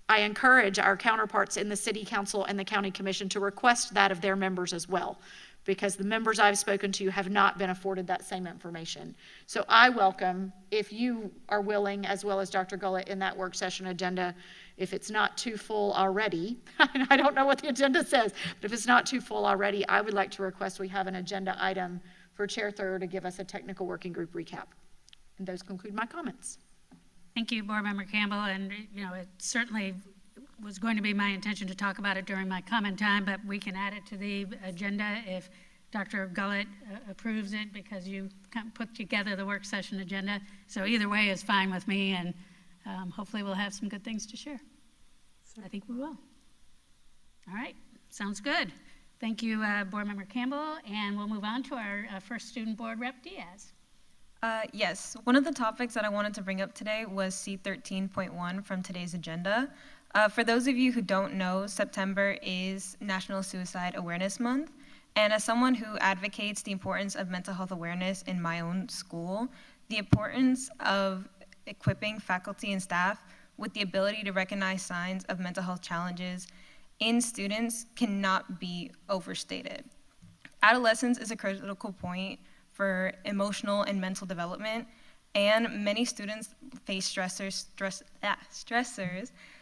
I encourage our counterparts in the city council and the county commission to request that of their members as well, because the members I've spoken to have not been afforded that same information. So I welcome, if you are willing, as well as Dr. Gullett, in that work session agenda, if it's not too full already, I don't know what the agenda says, but if it's not too full already, I would like to request we have an agenda item for Chair Thurr to give us a technical working group recap. And those conclude my comments. Thank you, Board Member Campbell, and it certainly was going to be my intention to talk about it during my comment time, but we can add it to the agenda if Dr. Gullett approves it, because you put together the work session agenda. So either way is fine with me, and hopefully we'll have some good things to share. I think we will. All right, sounds good. Thank you, Board Member Campbell, and we'll move on to our first Student Board Rep, Diaz. Yes, one of the topics that I wanted to bring up today was C13.1 from today's agenda. For those of you who don't know, September is National Suicide Awareness Month. And as someone who advocates the importance of mental health awareness in my own school, the importance of equipping faculty and staff with the ability to recognize signs of mental health challenges in students cannot be overstated. Adolescence is a critical point for emotional and mental development, and many students face stressors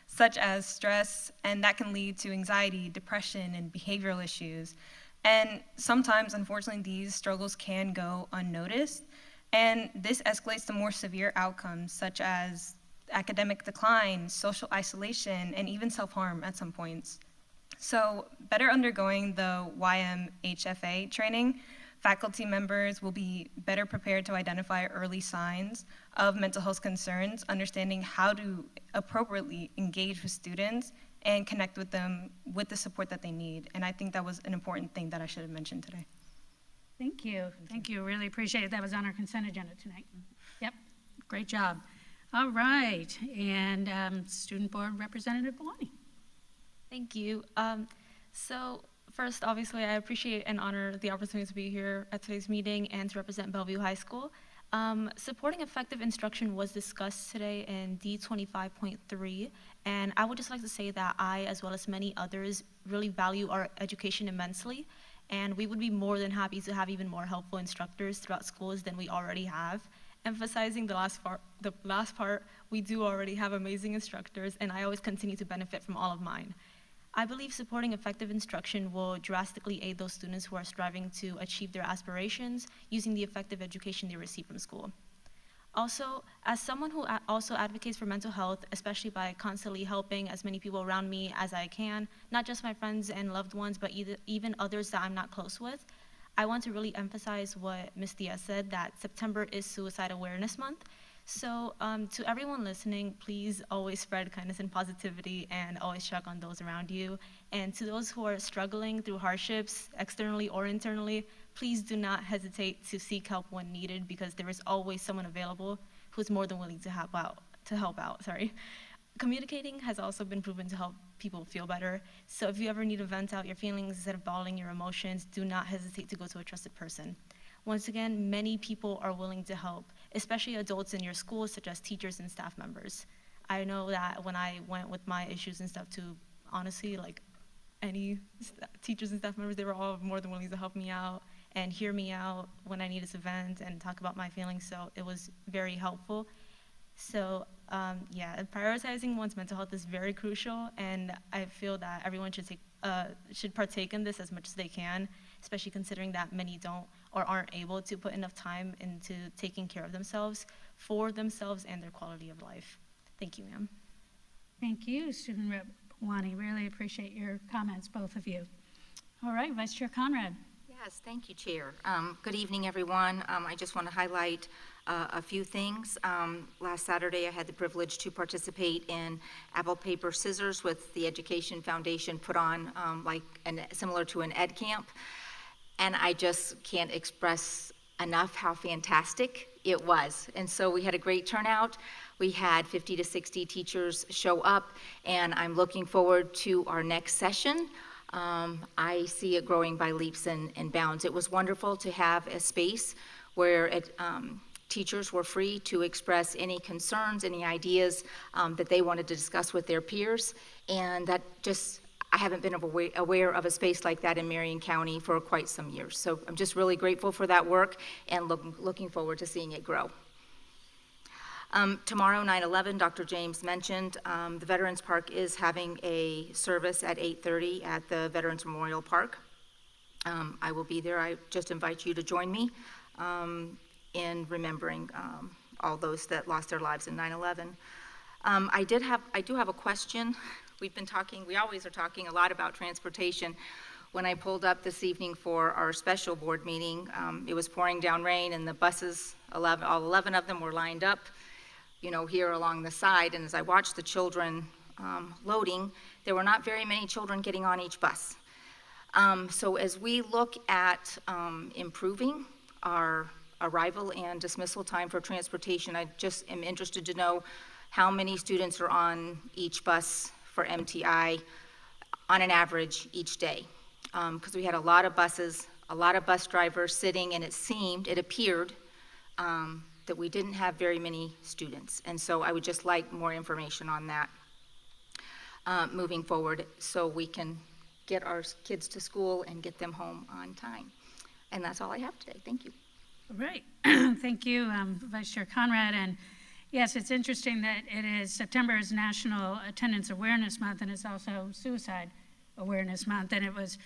such as stress, and that can lead to anxiety, depression, and behavioral issues. And sometimes, unfortunately, these struggles can go unnoticed, and this escalates to more severe outcomes such as academic decline, social isolation, and even self-harm at some points. So, better undergoing the YMHFA training, faculty members will be better prepared to identify early signs of mental health concerns, understanding how to appropriately engage with students and connect with them with the support that they need. And I think that was an important thing that I should have mentioned today. Thank you. Thank you. Really appreciate it. That was on our consent agenda tonight. Yep. Great job. All right. And Student Board Representative Bawani. Thank you. So first, obviously, I appreciate and honor the opportunity to be here at today's meeting and to represent Bellevue High School. Supporting effective instruction was discussed today in D25.3, and I would just like to say that I, as well as many others, really value our education immensely, and we would be more than happy to have even more helpful instructors throughout schools than we already have. Emphasizing the last part, we do already have amazing instructors, and I always continue to benefit from all of mine. I believe supporting effective instruction will drastically aid those students who are striving to achieve their aspirations using the effective education they receive from school. Also, as someone who also advocates for mental health, especially by constantly helping as many people around me as I can, not just my friends and loved ones, but even others that I'm not close with, I want to really emphasize what Ms. Diaz said, that September is Suicide Awareness Month. So to everyone listening, please always spread kindness and positivity and always check on those around you. And to those who are struggling through hardships, externally or internally, please do not hesitate to seek help when needed, because there is always someone available who's more than willing to help out. Communicating has also been proven to help people feel better. So if you ever need to vent out your feelings instead of bottling your emotions, do not hesitate to go to a trusted person. Once again, many people are willing to help, especially adults in your schools, such as teachers and staff members. I know that when I went with my issues and stuff to, honestly, like any teachers and staff members, they were all more than willing to help me out and hear me out when I needed to vent and talk about my feelings, so it was very helpful. So yeah, prioritizing one's mental health is very crucial, and I feel that everyone should partake in this as much as they can, especially considering that many don't or aren't able to put enough time into taking care of themselves, for themselves and their quality of life. Thank you, ma'am. Thank you, Student Rep. Bawani. Really appreciate your comments, both of you. All right, Vice Chair Conrad. Yes, thank you, Chair. Good evening, everyone. I just want to highlight a few things. Last Saturday, I had the privilege to participate in Apple Paper Scissors with the Education Foundation put on similar to an ed camp. And I just can't express enough how fantastic it was. And so we had a great turnout. We had 50 to 60 teachers show up, and I'm looking forward to our next session. I see it growing by leaps and bounds. It was wonderful to have a space where teachers were free to express any concerns, any ideas that they wanted to discuss with their peers, and that just, I haven't been aware of a space like that in Marion County for quite some years. So I'm just really grateful for that work and looking forward to seeing it grow. Tomorrow, 9/11, Dr. James mentioned, the Veterans Park is having a service at 8:30 at the Veterans Memorial Park. I will be there. I just invite you to join me in remembering all those that lost their lives in 9/11. I do have a question. We always are talking a lot about transportation. When I pulled up this evening for our special board meeting, it was pouring down rain, and the buses, all 11 of them were lined up, here along the side. And as I watched the children loading, there were not very many children getting on each bus. So as we look at improving our arrival and dismissal time for transportation, I just am interested to know how many students are on each bus for MTI on an average each day. Because we had a lot of buses, a lot of bus drivers sitting, and it appeared that we didn't have very many students. And so I would just like more information on that moving forward, so we can get our kids to school and get them home on time. And that's all I have today. Thank you. All right. Thank you, Vice Chair Conrad. And yes, it's interesting that September is National Attendance Awareness Month, and it's also Suicide Awareness Month. And it was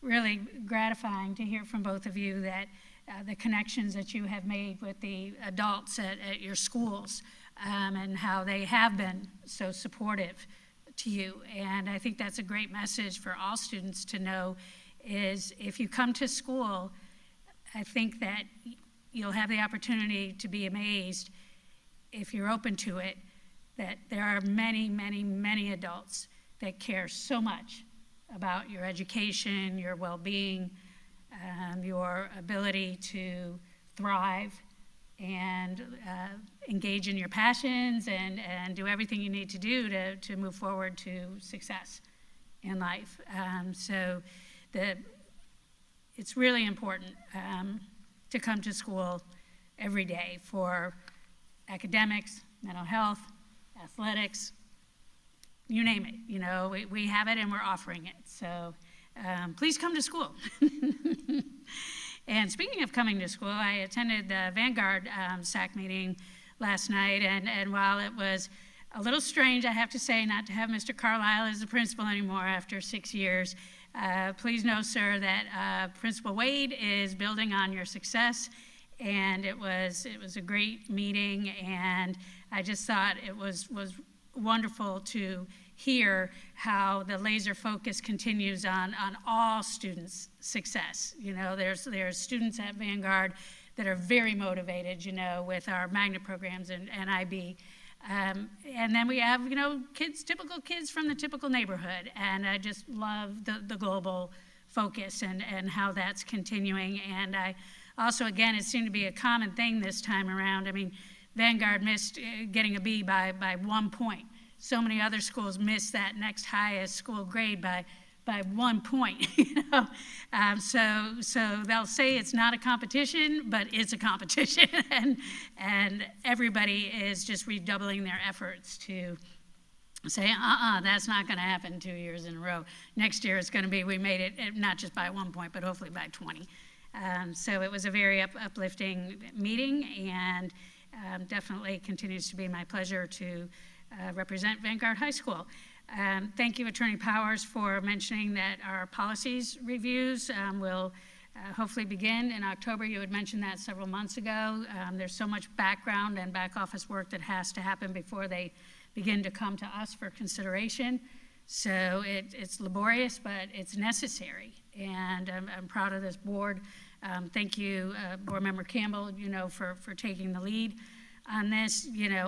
really gratifying to hear from both of you that the connections that you have made with the adults at your schools and how they have been so supportive to you. And I think that's a great message for all students to know is if you come to school, I think that you'll have the opportunity to be amazed, if you're open to it, that there are many, many, many adults that care so much about your education, your well-being, your ability to thrive and engage in your passions and do everything you need to do to move forward to success in life. So it's really important to come to school every day for academics, mental health, athletics, you name it. We have it and we're offering it. So please come to school. And speaking of coming to school, I attended the Vanguard SAC meeting last night, and while it was a little strange, I have to say, not to have Mr. Carlisle as the principal anymore after 6 years, please know, sir, that Principal Wade is building on your success, and it was a great meeting, and I just thought it was wonderful to hear how the laser focus continues on all students' success. There's students at Vanguard that are very motivated, with our magnet programs and IB. And then we have, typical kids from the typical neighborhood. And I just love the global focus and how that's continuing. And I also, again, it seemed to be a common thing this time around. I mean, Vanguard missed getting a B by 1 point. So many other schools missed that next highest school grade by 1 point. So they'll say it's not a competition, but it's a competition, and everybody is just redoubling their efforts to say, that's not going to happen 2 years in a row. Next year it's going to be we made it not just by 1 point, but hopefully by 20. So it was a very uplifting meeting, and definitely continues to be my pleasure to represent Vanguard High School. Thank you, Attorney Powers, for mentioning that our policies reviews will hopefully begin in October. You had mentioned that several months ago. There's so much background and back office work that has to happen before they begin to come to us for consideration. So it's laborious, but it's necessary, and I'm proud of this board. Thank you, Board Member Campbell, for taking the lead on this.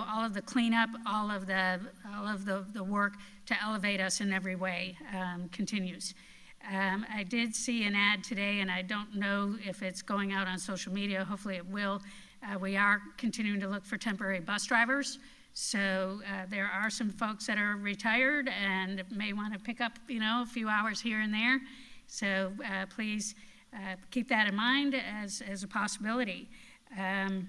All of the cleanup, all of the work to elevate us in every way continues. I did see an ad today, and I don't know if it's going out on social media. Hopefully it will. We are continuing to look for temporary bus drivers. So there are some folks that are retired and may want to pick up, a few hours here and there. So please keep that in mind as a possibility. Trying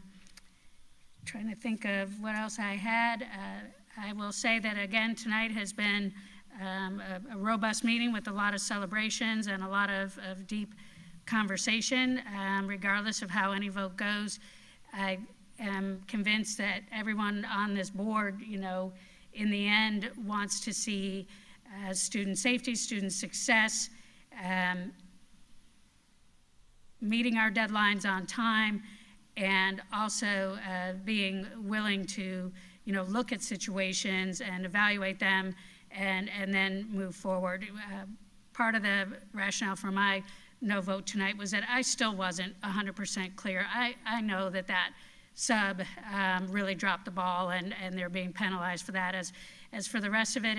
to think of what else I had. I will say that, again, tonight has been a robust meeting with a lot of celebrations and a lot of deep conversation. Regardless of how any vote goes, I am convinced that everyone on this board, in the end wants to see student safety, student success, meeting our deadlines on time, and also being willing to, look at situations and evaluate them and then move forward. Part of the rationale for my no vote tonight was that I still wasn't 100% clear. I know that sub really dropped the ball, and they're being penalized for that. As for the rest of it,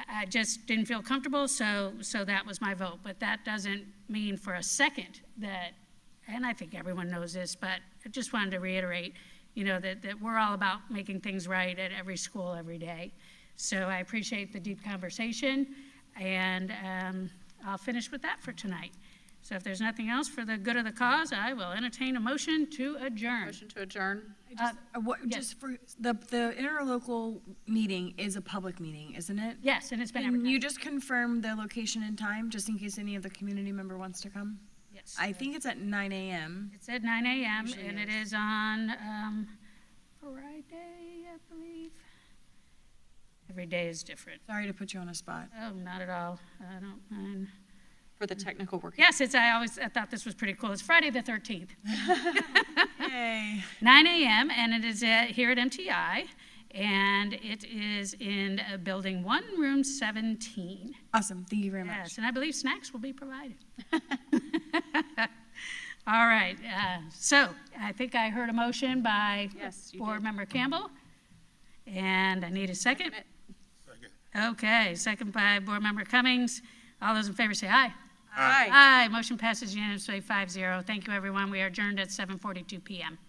I just didn't feel comfortable, so that was my vote. But that doesn't mean for a second that, and I think everyone knows this, but I just wanted to reiterate, that we're all about making things right at every school every day. So I appreciate the deep conversation, and I'll finish with that for tonight. So if there's nothing else for the good of the cause, I will entertain a motion to adjourn. Motion to adjourn. Just for the interlocal meeting is a public meeting, isn't it? Yes, and it's been Can advertised. you just confirm the location and time, just in case any of the community member wants to come? Yes. I think it's at 9 a.m. It's at 9 a.m. Usually and it is. is on Friday, I believe. Every day is different. Sorry to put you on a spot. Oh, not at all. I don't mind. For the technical work. Yes, I thought this was pretty cool. It's Friday the 13th. Yay. 9 a.m. and it is here at MTI, and it is in building 1, room 17. Awesome. Thank you very much. Yes, and I believe snacks will be provided. All right. So I think I heard a motion by Yes, you Board did. Member Campbell, and I need a second. Second. Okay, second by Board Member Cummings. All those in favor say aye. Aye. Aye. Motion passes unanimously 5-0. Thank you, everyone. We are adjourned at 7:42 p.m.